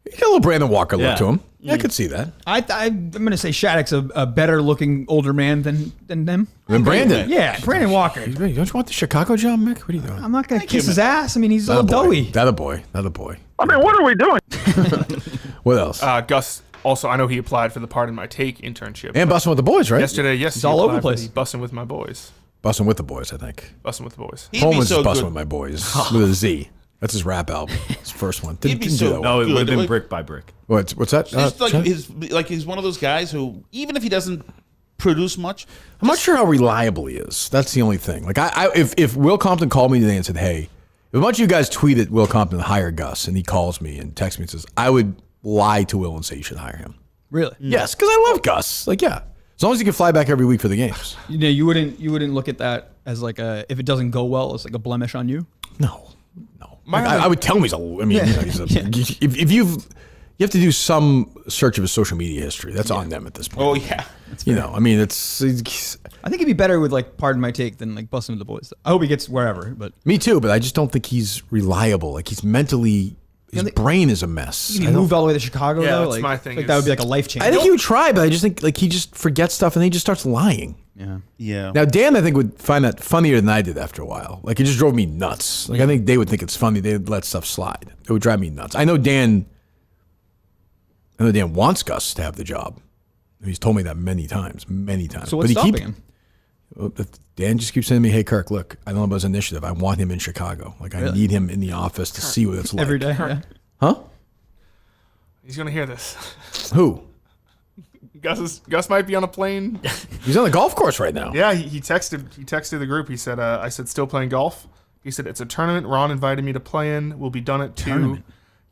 He got a little Brandon Walker look Yeah. to him. Yeah, I could see that. I'm going to say Shattuck's a better looking older man than them. Then Brandon. Yeah, Brandon Walker. Don't you want the Chicago job, Mick? What are you doing? I'm not going to kiss his ass. I mean, he's a little doughy. That a boy. That a boy. I mean, what are we doing? What else? Gus, also, I know he applied for the Pardon My Take internship. And busting with the boys, right? Yesterday, yes, He's he all over the applied for place. Bussin' with my boys. Busting with the boys, I think. Bussin' with the boys. He'd be Coleman's so busting good. with my boys with a Z. That's his rap album. His first one. Didn't, He'd be didn't so do that well. No, it would have Good. been Like- brick by brick. What's that? He's one of those guys who, even if he doesn't produce much, I'm not sure how reliable he is. That's the only thing. Like, if Will Compton called me today and said, "Hey, if a bunch of you guys tweeted Will Compton to hire Gus," and he calls me and texts me and says, I would lie to Will and say you should hire him. Really? Yes, because I love Gus. Like, yeah, as long as he can fly back every week for the games. You know, you wouldn't look at that as like if it doesn't go well, it's like a blemish on you. No. Like, I would tell him he's a. I mean, you know, he's a, if you have to do some search of his social media history. That's on them at this point. oh yeah, You know, I mean, it's I think he'd be better with like Pardon My Take than like busting with the boys. I hope he gets wherever, but me too. But I just don't think he's reliable. Like, he's mentally, his brain is a mess. he moved all the way to Chicago. Yeah, though, that's like, my thing Like that is- would be like a life change. I think he would try, but I just think like he just forgets stuff and then he just starts lying. yeah. Now Dan, I think, would find that funnier than I did after a while. Like, it just drove me nuts. Like, I think they would think it's funny. They'd let stuff slide. It would drive me nuts. I know Dan wants Gus to have the job. He's told me that many times. So what's stopping him? Dan just keeps saying to me, "Hey, Kirk, look, I don't know about his initiative. I want him in Chicago. Like, I need him in the office to see what it's like." Every day. Yeah. Huh? He's gonna hear this. Who? Gus might be on a plane. He's on the golf course right now. Yeah, he texted the group. He said, I said, still playing golf? He said, it's a tournament. Ron invited me to play in. We'll be done at 2. Tournament.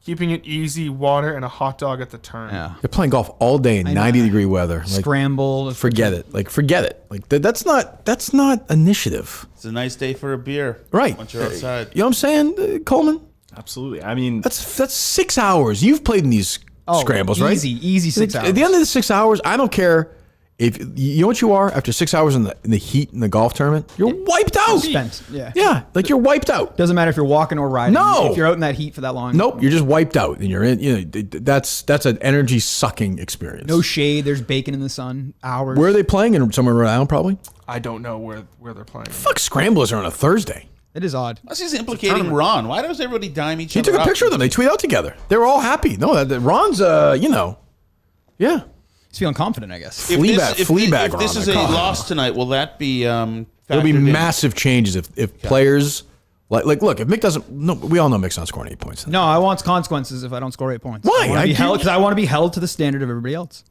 Keeping it easy, water, and a hot dog at the turn. Yeah. They're playing golf all day in 90-degree weather. Like, Scramble. forget it. Like, forget it. Like, that's not initiative. It's a nice day for a beer, Right. Once you're outside. You know what I'm saying, Coleman? Absolutely. I mean, That's 6 hours. You've played in these scrambles, right? Easy 6 hours. At the end of the 6 hours, I don't care if you know what you are after 6 hours in the heat in the golf tournament. You're wiped out. Spent. Yeah. Yeah, like you're wiped out. Doesn't matter if you're walking or riding. No. If you're out in that heat for that long. Nope, you're just wiped out, and you're in. You know, that's an energy sucking experience. No shade. There's bacon in the sun. Hours. Where are they playing? In somewhere in Rhode Island, probably. I don't know where they're playing. Fuck, scramblers are on a Thursday. It is odd. Plus, he's implicating Ron. Why does everybody dime each He other took a up? picture of them. They tweet out together. They were all happy. No, Ron's, yeah. He's feeling confident, I guess. If Fleabag this Ron, is I a call it. loss tonight, will that be? There'll be factored in? massive changes if players like look, if Mick doesn't. No, we all know Mick's not scoring 8 points. No, I want consequences if I don't score 8 points. Why? Because I want to be held to the standard of everybody else.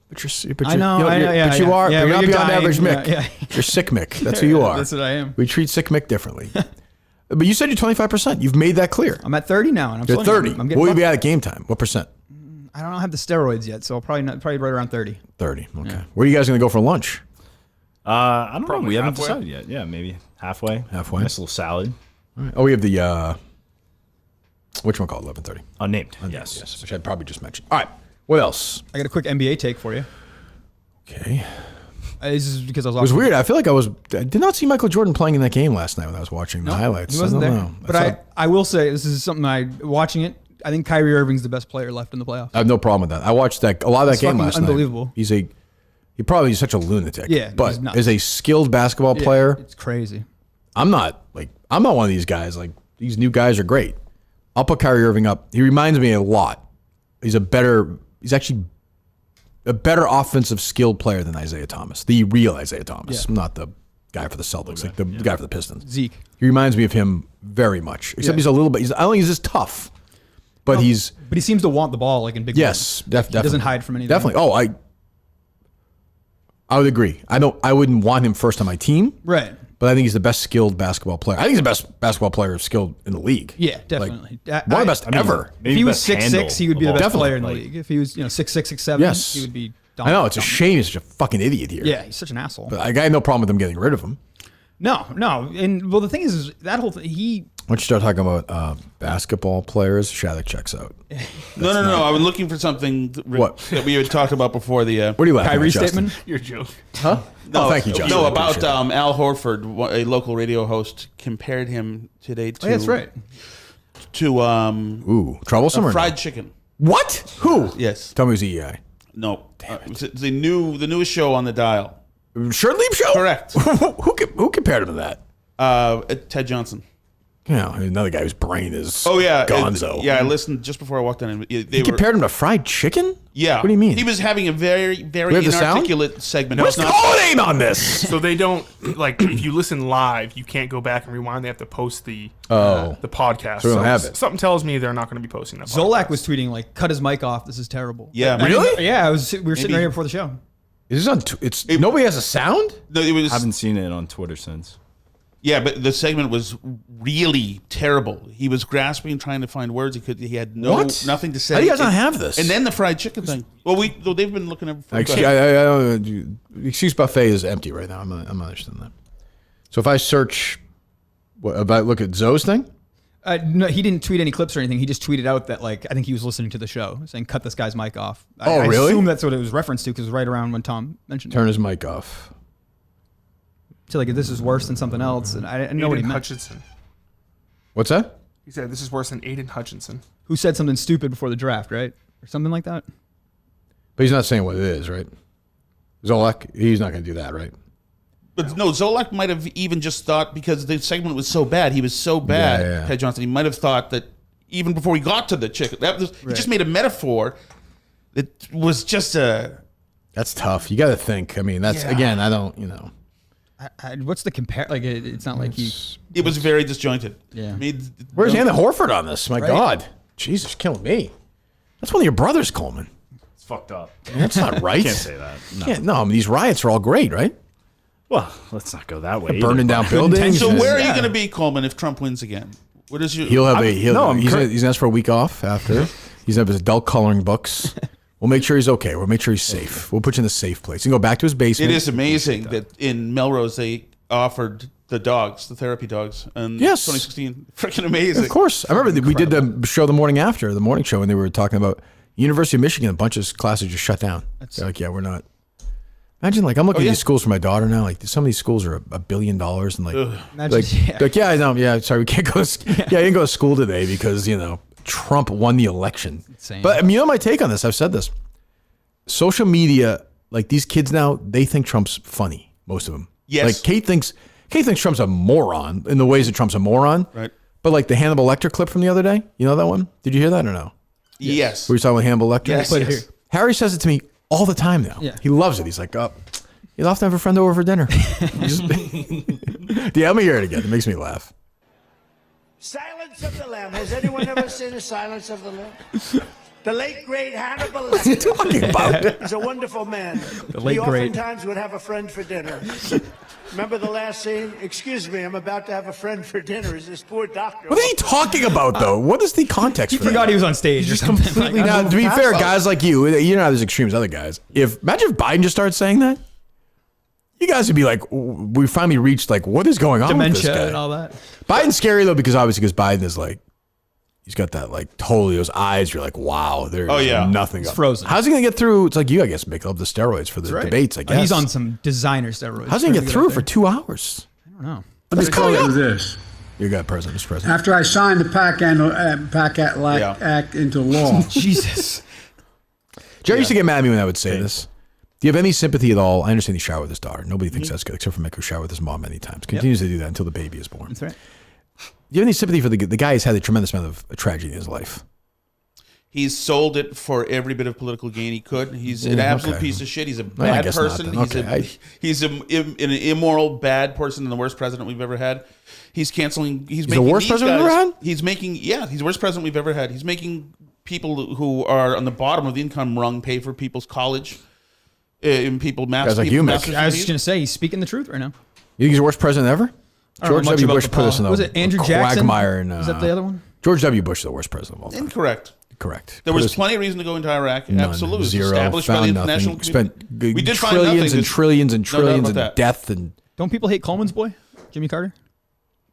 But you I know, yeah, but you yeah. are. Yeah, you're but not you're beyond dying. average, Mick. Yeah. You're sick, Mick. That's who you are. That's what I am. We treat sick Mick differently. But you said you're 25%. You've made that clear. I'm at 30 now, and I'm You're telling 30. you, I'm What getting will you be bucked. at game time? What percent? I don't have the steroids yet, so I'll probably right around 30. 30. Okay. Where are you guys going to go for lunch? I don't know. Probably We haven't halfway. decided yet. Yeah, maybe halfway. Halfway. Nice little salad. All right. Oh, we have the which one called 11:30? Unnamed. Yes, which I'd probably just mentioned. All right. What else? I got a quick NBA take for you. Okay. This is because I was It was watching. weird. I feel like I did not see Michael Jordan playing in that game last night when I was watching the highlights. He wasn't I there. don't know. But I will say, this is something watching it, I think Kyrie Irving's the best player left in the playoffs. I have no problem with that. I watched a lot of that It's game fucking last unbelievable. night. He probably is such a lunatic. Yeah, but he's nuts. as a skilled basketball player, It's crazy. I'm not one of these guys. Like, these new guys are great. I'll put Kyrie Irving up. He reminds me a lot. He's actually a better offensive skilled player than Isaiah Thomas, the real Isaiah Thomas, not the guy for the Celtics, like the guy for the Pistons. Zeke. He reminds me of him very much, except he's a little bit. I don't think he's just tough, but he's. But he seems to want the ball like in big. Yes, definitely. He doesn't hide from anything. Definitely. Oh, I would agree. I wouldn't want him first on my team. Right. But I think he's the best skilled basketball player. I think he's the best basketball player skilled in the league. Yeah, definitely. One of the best ever. If he was 6'6", he would be the best Definitely. player in the league. If he was 6'6", 6'7", Yes. he would be. I know, it's a shame he's such a fucking idiot here. Yeah, he's such an asshole. But I got no problem with them getting rid of him. No, and well, the thing is that whole thing. Why don't you start talking about basketball players? Shattuck checks out. No. I was looking for something that we had talked about before the. What are you laughing Kyrie at, Justin? statement? You're joking. Huh? No, thank you, Justin. No, I about appreciate it. Al Horford, a local radio host, compared him today to. Oh, that's right. To troublesome or fried no? chicken. What? Who? Yes. Tell me who's EI. No. It's the newest show on the dial. Shirt Leap Show? Correct. Who compared him to that? Ted Johnson. Yeah, another guy whose brain is gonzo. I listened just before I walked in. He compared him to fried chicken? Yeah. What do you mean? He was having a very, very We have the sound? inarticulate segment. Where's Coleman on this? So they don't like if you listen live, you can't go back and rewind. They have to post the podcast. So we don't have it. Something tells me they're not going to be posting that. Zolak was tweeting like, "Cut his mic off. This is terrible." Yeah. Really? Yeah, we were sitting right here before the show. Is this on? Nobody has a sound? No, it was. I haven't seen it on Twitter since. Yeah, but the segment was really terrible. He was grasping, trying to find words. He had nothing to say. How do you guys not have this? And then the fried chicken thing. Well, they've been looking at. Excuse buffet is empty right now. I'm not understanding that. So if I search, if I look at Zoe's thing? No, he didn't tweet any clips or anything. He just tweeted out that I think he was listening to the show, saying "cut this guy's mic off." I Really? assume that's what it was referenced to because it was right around when Tom mentioned Turn his mic off. So if this is worse than something else, and I didn't know what he Aiden meant. Hutchinson. What's that? He said this is worse than Aiden Hutchinson. Who said something stupid before the draft, right, or something like that? But he's not saying what it is, right? Zolak, he's not going to do that, right? But no, Zolak might have even just thought because the segment was so bad, he was so bad, Ted Johnson, he might have thought that even before he got to the chicken, he just made a metaphor that was just a... That's tough. You got to think. I mean, again, I don't, What's the compare? It's not like he... It was very disjointed. Yeah. Where's Anna Horford on this? My God. Jesus, killing me. That's one of your brothers, Coleman. It's fucked up. That's not right. Can't say that. No, I mean, these riots are all great, right? Well, let's not go that way. Burning down buildings. So where are you going to be, Coleman, if Trump wins again? What is your? He's going to ask for a week off after. He's going to have his adult coloring books. We'll make sure he's okay. We'll make sure he's safe. We'll put you in the safe place. You can go back to his basement. It is amazing that in Melrose they offered the dogs, the therapy dogs, and 2016, freaking amazing. Of course, I remember we did the show the morning after the morning show, and they were talking about University of Michigan. A bunch of classes just shut down. They're like, yeah, we're not. Imagine, I'm looking at these schools for my daughter now. Like, some of these schools are $1 billion, and yeah, I know. Yeah, sorry, we can't go. Yeah, I didn't go to school today because Trump won the election. Insane. But my take on this, I've said this. Social media, these kids now, they think Trump's funny. Most of them. Yes. Kate thinks Trump's a moron in the ways that Trump's a moron. Right. But the Hannibal Lecter clip from the other day, you know that one? Did you hear that or no? Yes. Were you talking about Hannibal Lecter? Yes. Harry says it to me all the time now. Yeah. He loves it. He's like, you'll have to have a friend over for dinner. Yeah, let me hear it again. It makes me laugh. Silence of the Lamb. Has anyone ever seen the Silence of the Lamb? The late great Hannibal What's he talking about? He's a wonderful man. The late he great. oftentimes would have a friend for dinner. Remember the last scene? Excuse me, I'm about to have a friend for dinner. Is this poor doctor? What is he talking about, though? What is the context He for that? forgot he was on stage. Just completely. Now, to be fair, guys like you're not as extreme as other guys. Imagine if Biden just started saying that. You guys would be like, we finally reached what is going on Dementia with this guy? and all that. Biden's scary though because Biden is he's got that totally those eyes. You're like, wow, there's nothing. It's frozen. How's he gonna get through? It's like you, I guess, make up the steroids for the debates. I guess He's on some designer steroids. How's he gonna get through for 2 hours? I don't know. Let me tell you this. You got President, Mr. President. After I signed the PAC Act into law. Jesus. Jerry used to get mad at me when I would say this. Do you have any sympathy at all? I understand he showered with his daughter. Nobody thinks that's good, except for Mick, who showered with his mom many times. Continues to do that until the baby is born. That's right. Do you have any sympathy for the guy who's had a tremendous amount of tragedy in his life? He's sold it for every bit of political gain he could. He's an absolute piece of shit. He's a bad guess not person. then. He's an immoral, bad person and the worst president we've ever had. He's canceling. He's making the worst president we've ever had? He's making. Yeah, he's the worst president we've ever had. He's making people who are on the bottom of the income rung pay for people's college. And people, Guys like you, Mick. I was just gonna say he's speaking the truth right now. You think he's the worst president ever? George W. Bush put us in the Was it Andrew Jackson? quagmire. And, Is that the other one? George W. Bush is the worst president of all time. Incorrect. Correct. There was plenty of reason to go into Iraq. None. Absolutely. Zero. Established by the Found international nothing. community. Spent We did find trillions nothing. and trillions and No doubt trillions about and that. death and. Don't people hate Coleman's boy, Jimmy Carter?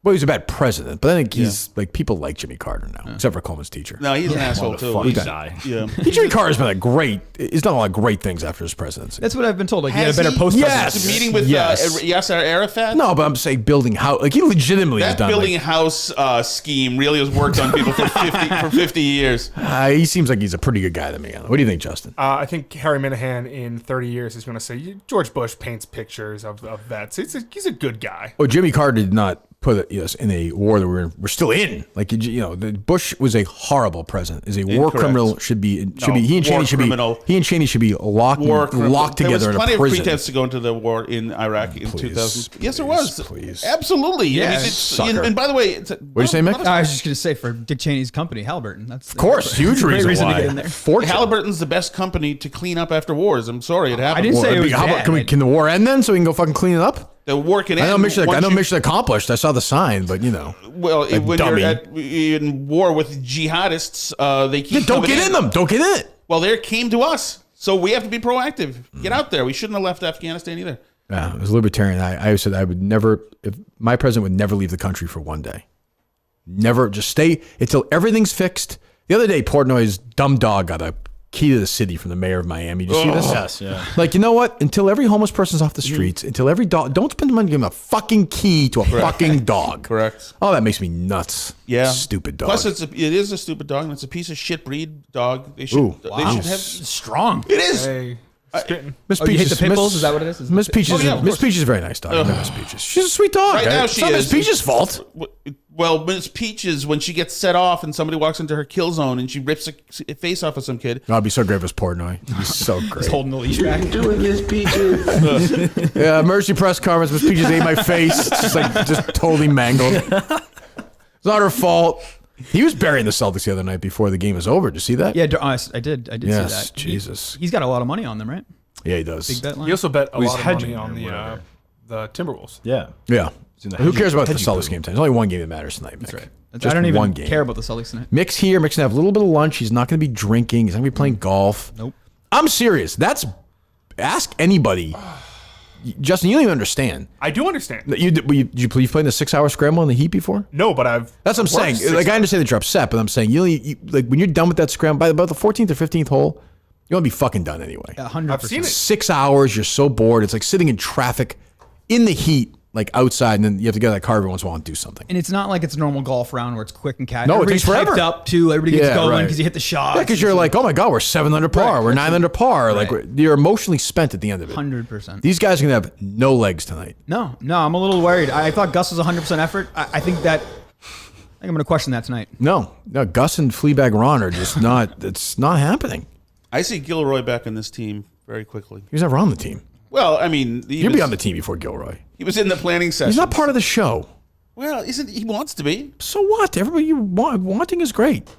Well, he's a bad president, but I think he's like people like Jimmy Carter now, except for Coleman's teacher. No, he's an asshole too. He's Yeah. Jimmy Carter's been he's done a lot of great things after his presidency. That's what I've been told. Like he had a Has better he? post. Yes. Meeting with Yasser Arafat. No, but I'm saying building house. Like he legitimately has That done. building house scheme really has worked on people for 50 years. He seems like he's a pretty good guy to me. What do you think, Justin? I think Harry Minihane in 30 years is going to say George Bush paints pictures of vets. He's a good guy. Oh, Jimmy Carter did not put us in a war that we're still in. Like the Bush was a horrible president. Is a war criminal. Should be he and Cheney should be locked together There was in a plenty of prison. pretense to go into the war in Iraq in 2000. Yes, there was. Please. Absolutely. Yeah, and by the way, What do you say, Mick? I was just gonna say for Dick Cheney's company, Halliburton. That's Of course, huge great reason to why. get in there. Fortune. Halliburton's the best company to clean up after wars. I'm sorry, it happened. I didn't say it was How about, bad. can the war end then so we can go fucking clean it up? The war can I end. know mission accomplished. I saw the sign, but Well, when dummy. you're in war with jihadists, they keep don't coming get in them. Don't get in it. Well, they came to us, so we have to be proactive. Get out there. We shouldn't have left Afghanistan either. Yeah, as a libertarian, I said I would never, if my president would never leave the country for one day. Never, just stay until everything's fixed. The other day, Portnoy's dumb dog got a key to the city from the mayor of Miami. Did you see this? Yes, yeah. Like, you know what? Until every homeless person's off the streets, until every dog, don't spend money giving a fucking key to a fucking dog. Correct. Oh, that makes me nuts. Yeah. Stupid dog. Plus, it is a stupid dog, and it's a piece of shit breed dog. They should. Ooh, They wow. should have. strong. It is. Hey, spitting. Miss Oh, you hate Peaches. the pit bulls? Is that what it is? Miss Peaches. Oh, yeah, of Miss course. Peaches is a very nice dog. I know Miss Peaches. She's a sweet dog. Right now, It's she not is. Miss Peaches' fault. Well, Miss Peaches, when she gets set off and somebody walks into her kill zone and she rips a face off of some kid. Oh, it'd be so great if it was Portnoy. It'd be so great. He's holding the leash back. Doing Miss Peaches. Yeah, emergency press conference. Miss Peaches ate my face. It's just totally mangled. It's not her fault. He was burying the Celtics the other night before the game was over. Did you see that? Yeah, I did see Yes, that. Jesus. He's got a lot of money on them, right? Yeah, he does. Big bet line. He also bet a he's lot of hedging money on or the Timberwolves. Yeah. Yeah. in the Who cares about the hedging Celtics pool. game time? There's only one game that matters tonight, Mick. That's right. Just I don't even one game. care about the Celtics tonight. Mick's here. Mick's gonna have a little bit of lunch. He's not gonna be drinking. He's not gonna be playing golf. Nope. I'm serious. Ask anybody. Justin, you don't even understand. I do understand. Did you please play in the 6-hour scramble in the heat before? No, but That's what I'm worked saying. Like I understand that you're upset, but I'm saying you like when you're done with that scramble by about the 14th or 15th hole, you want to be fucking done anyway. 100%. I've seen it. 6 hours, you're so bored. It's like sitting in traffic in the heat, like outside, and then you have to get out of that car every once in a while and do something. And it's not like it's a normal golf round where it's quick and casual. No, it Everybody's takes forever. hyped up too. Everybody gets Yeah, going right. because you hit the shot. Yeah, because you're like, oh my God, we're 7 under par. We're 9 under par. Like you're emotionally spent at the end of it. 100%. These guys are gonna have no legs tonight. No, I'm a little worried. I thought Gus was 100% effort. I think I'm going to question that tonight. No, Gus and Fleabag Ron are just not. It's not happening. I see Gilroy back on this team very quickly. He was never on the team. Well, I mean, You'll be on the team before Gilroy. He was in the planning session. He's not part of the show. Well, isn't he wants to be? So what? Everybody wanting is great.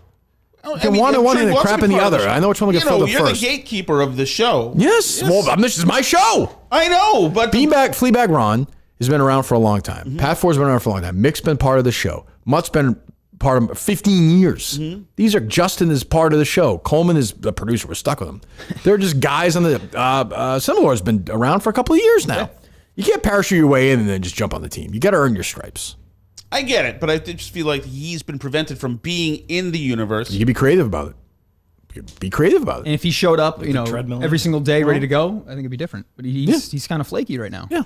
Oh, You can want I'm one sure he and wants crap to in be the part of other. show. I know which one will get filled up You're first. the gatekeeper of the show. Yes. Well, this is my show. I know, but Fleabag Ron has been around for a long time. Mm-hmm. Pat Ford's been around for a long time. Mick's been part of the show. Mutt's been part of 15 years. Mm-hmm. These are Justin is part of the show. Coleman is the producer. We're stuck with him. They're just guys on the. Similar's been around for a couple of years now. You can't parachute your way in and then just jump on the team. You got to earn your stripes. I get it, but I just feel like he's been prevented from being in the universe. You can be creative about it. Be creative about it. And if he showed up, treadmill. every single day ready to go, I think it'd be different. But he's kind of flaky right now. Yeah.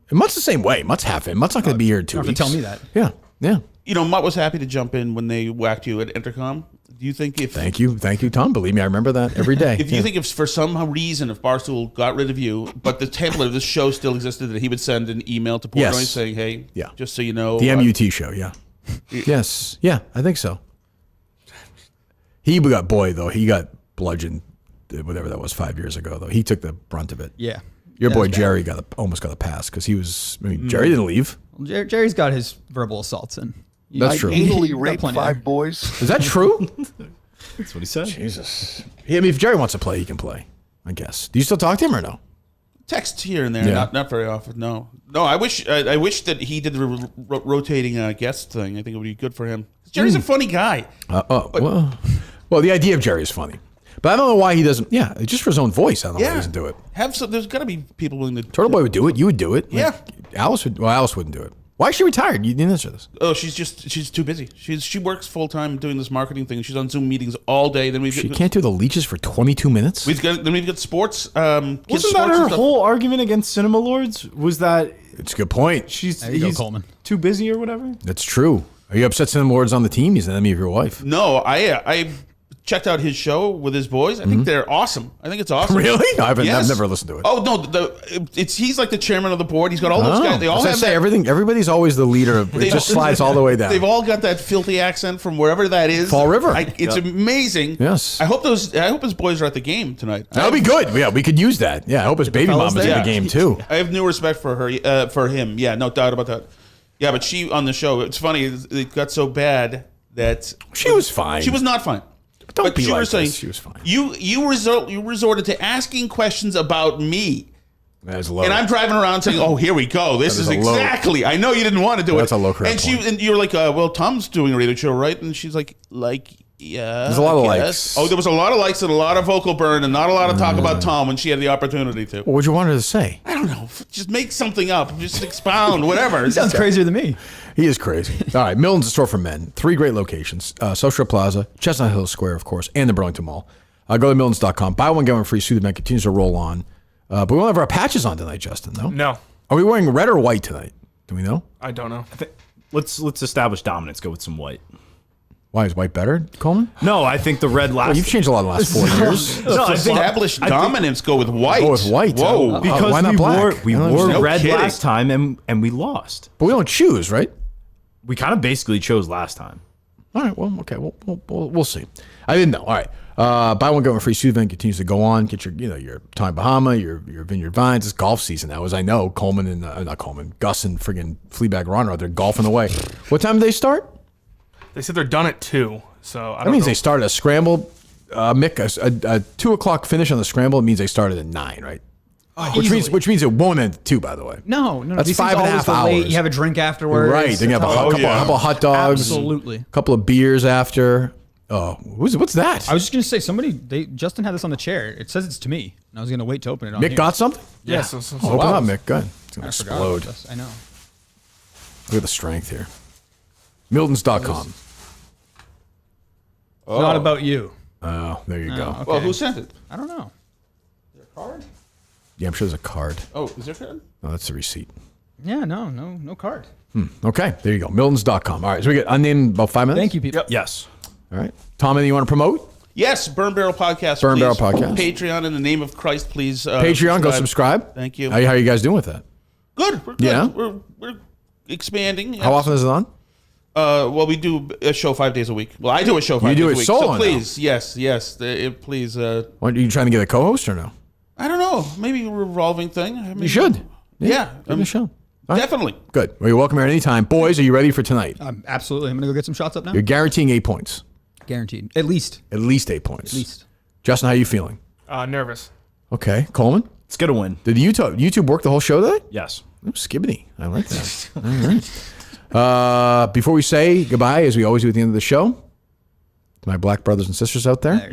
And Mutt's the same way. Mutt's half in. Mutt's not going to be here in 2 You don't weeks. have to tell me that. Yeah. Yeah. Mutt was happy to jump in when they whacked you at Intercom. Do you think if Thank you, Tom. Believe me, I remember that every day. if you think if for some reason if Barstool got rid of you, but the template of this show still existed, that he would send an email to Portnoy Yes. saying, "Hey, Yeah. just so you know, the MUT show, yeah. Yes. Yeah, I think so. He got bludgeoned, whatever that was 5 years ago, though. He took the brunt of it. Yeah. Your That boy was bad. Jerry almost got a pass because he was. I mean, Jerry didn't leave. Well, Jerry's got his verbal assaults in. That's true. Anally Got raped plenty 5 there. boys. Is that true? That's what he said. Jesus. Yeah, I mean, if Jerry wants to play, he can play. I guess. Do you still talk to him or no? Texts here and there, Yeah. not very often. No. I wish that he did the rotating guest thing. I think it would be good for him. Jerry's a funny guy. Well, the idea of Jerry is funny, but I don't know why he doesn't. Yeah, just for his own voice. I don't know why he doesn't do it. There's got to be people willing to. Turtle Boy would do it. You would do it. Yeah. Alice would. Well, Alice wouldn't do it. Why is she retired? You didn't answer this. Oh, she's too busy. She works full time doing this marketing thing. She's on Zoom meetings all day. Then She can't do the leeches for 22 minutes. We've got sports. Kids Wasn't sports that and her stuff. whole argument against Cinema Lords? Was that It's a good point. he's Coleman. too busy or whatever? That's true. Are you upset Cinema Lord's on the team? He's an enemy of your wife. No, I checked out his show with his boys. I think they're awesome. I think it's awesome. Really? I've Yes. never listened to it. Oh no, he's like the chairman of the board. He's got all those guys. They all As I have say, that. everybody's always the leader. It just slides all the way down. They've all got that filthy accent from wherever that is. Fall River. It's amazing. Yes. I hope his boys are at the game tonight. That would be good. Yeah, we could use that. Yeah, I hope his baby mom is in the game too. I have new respect for her, for him. Yeah, no doubt about that. Yeah, but she on the show. It's funny. It got so bad that She was fine. She was not fine. Don't be you like were saying this. She was fine. You resorted to asking questions about me. That's low. And I'm driving around saying, "Oh, here we go. This That is is a low- exactly. I know you didn't want to do it. That's a low credit point. And you're like, well, Tom's doing a radio show, right?" And she's like, yeah. There's a lot of I guess." likes. Oh, there was a lot of likes and a lot of vocal burn and not a lot of talk about Tom when she had the opportunity to. What would you want her to say? I don't know. Just make something up. Just expound. Whatever. Sounds crazier than me. He is crazy. All right, Milton's a store for men. 3 great locations. Social Plaza, Chestnut Hill Square, of course, and the Burlington Mall. Go to Milton's.com. Buy one, get one free. See the event continues to roll on. But we won't have our patches on tonight, Justin, no? No, Are we wearing red or white tonight? Do we know? I don't know. Let's establish dominance. Go with some white. Why is white better, Coleman? No, I think the red last. Well, you've changed a lot in the last 4 years. No, I think Established dominance. Go with white. Go with white. Whoa. because why not we black? we I don't wore understand. red kidding. last time and we lost. But we don't choose, right? We kind of basically chose last time. All right, well, okay, we'll see. I didn't know. All right, buy one, get one free. See the event continues to go on. Get your Tommy Bahama, your Vineyard Vines. It's golf season now, as I know. Coleman and not Coleman, Gus and friggin' Fleabag Ron are they're golfing away. What time do they start? They said they're done at 2, so I That don't means know. they started a scramble. Mick, a 2 o'clock finish on the scramble. It means they started at 9, right? Which means it won't end at 2, by the way. No. That's These 5 things and a always half go late. hours. You have a drink afterwards. Right. Then you have a couple of hot dogs. Absolutely. A couple of beers after. Oh, what's that? I was just gonna say Justin had this on the chair. It says it's to me, and I was gonna wait to open it. On Mick here. got something? Yeah, so Open up, Mick. Go ahead. It's going to I forgot about explode. this. I know. Look at the strength here. Miltons.com. It's not about you. Oh, there you go. Okay. Well, who sent it? I don't know. Yeah, I'm sure there's a card. Oh, is there a card? No, that's the receipt. Yeah, no card. Okay, there you go. Miltons.com. All right, so we get unnamed about 5 minutes? Thank you, people. Yes. All right. Tom, anything you want to promote? Yes, Burn Barrel Podcast. Burn please. Barrel Podcast. Patreon, in the name of Christ, please. Patreon, go subscribe. Thank you. How are you guys doing with that? Good. We're good. Yeah? We're expanding. How often is it on? Well, we do a show 5 days a week. Well, I do a show 5 do days it a week. solo So now. please, yes, please. Are you trying to get a co-host or no? I don't know. Maybe a revolving thing. I mean, You should. Yeah. Give it a show. All right. Definitely. Good. Well, you're welcome here anytime. Boys, are you ready for tonight? Absolutely. I'm gonna go get some shots up now. You're guaranteeing 8 points. Guaranteed. At least. At least 8 points. At least. Justin, how are you feeling? Nervous. Okay. Coleman? Let's get a win. Did YouTube work the whole show today? Yes. Oh, Skibidi. I like that. All right. Before we say goodbye, as we always do at the end of the show, to my black brothers and sisters out there,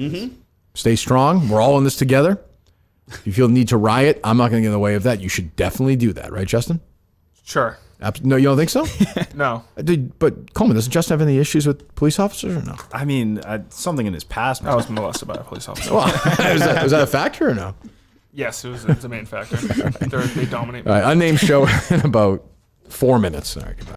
stay strong. We're all in this together. If you feel the need to riot, I'm not going to get in the way of that. You should definitely do that. Right, Justin? Sure. No, you don't think so? No. But Coleman, doesn't Justin have any issues with police officers or no? I mean, something in his past. I was molested by a police officer. Well, is that a factor or no? Yes, it's a main factor. They dominate. All right, unnamed show in about 4 minutes. All right, goodbye.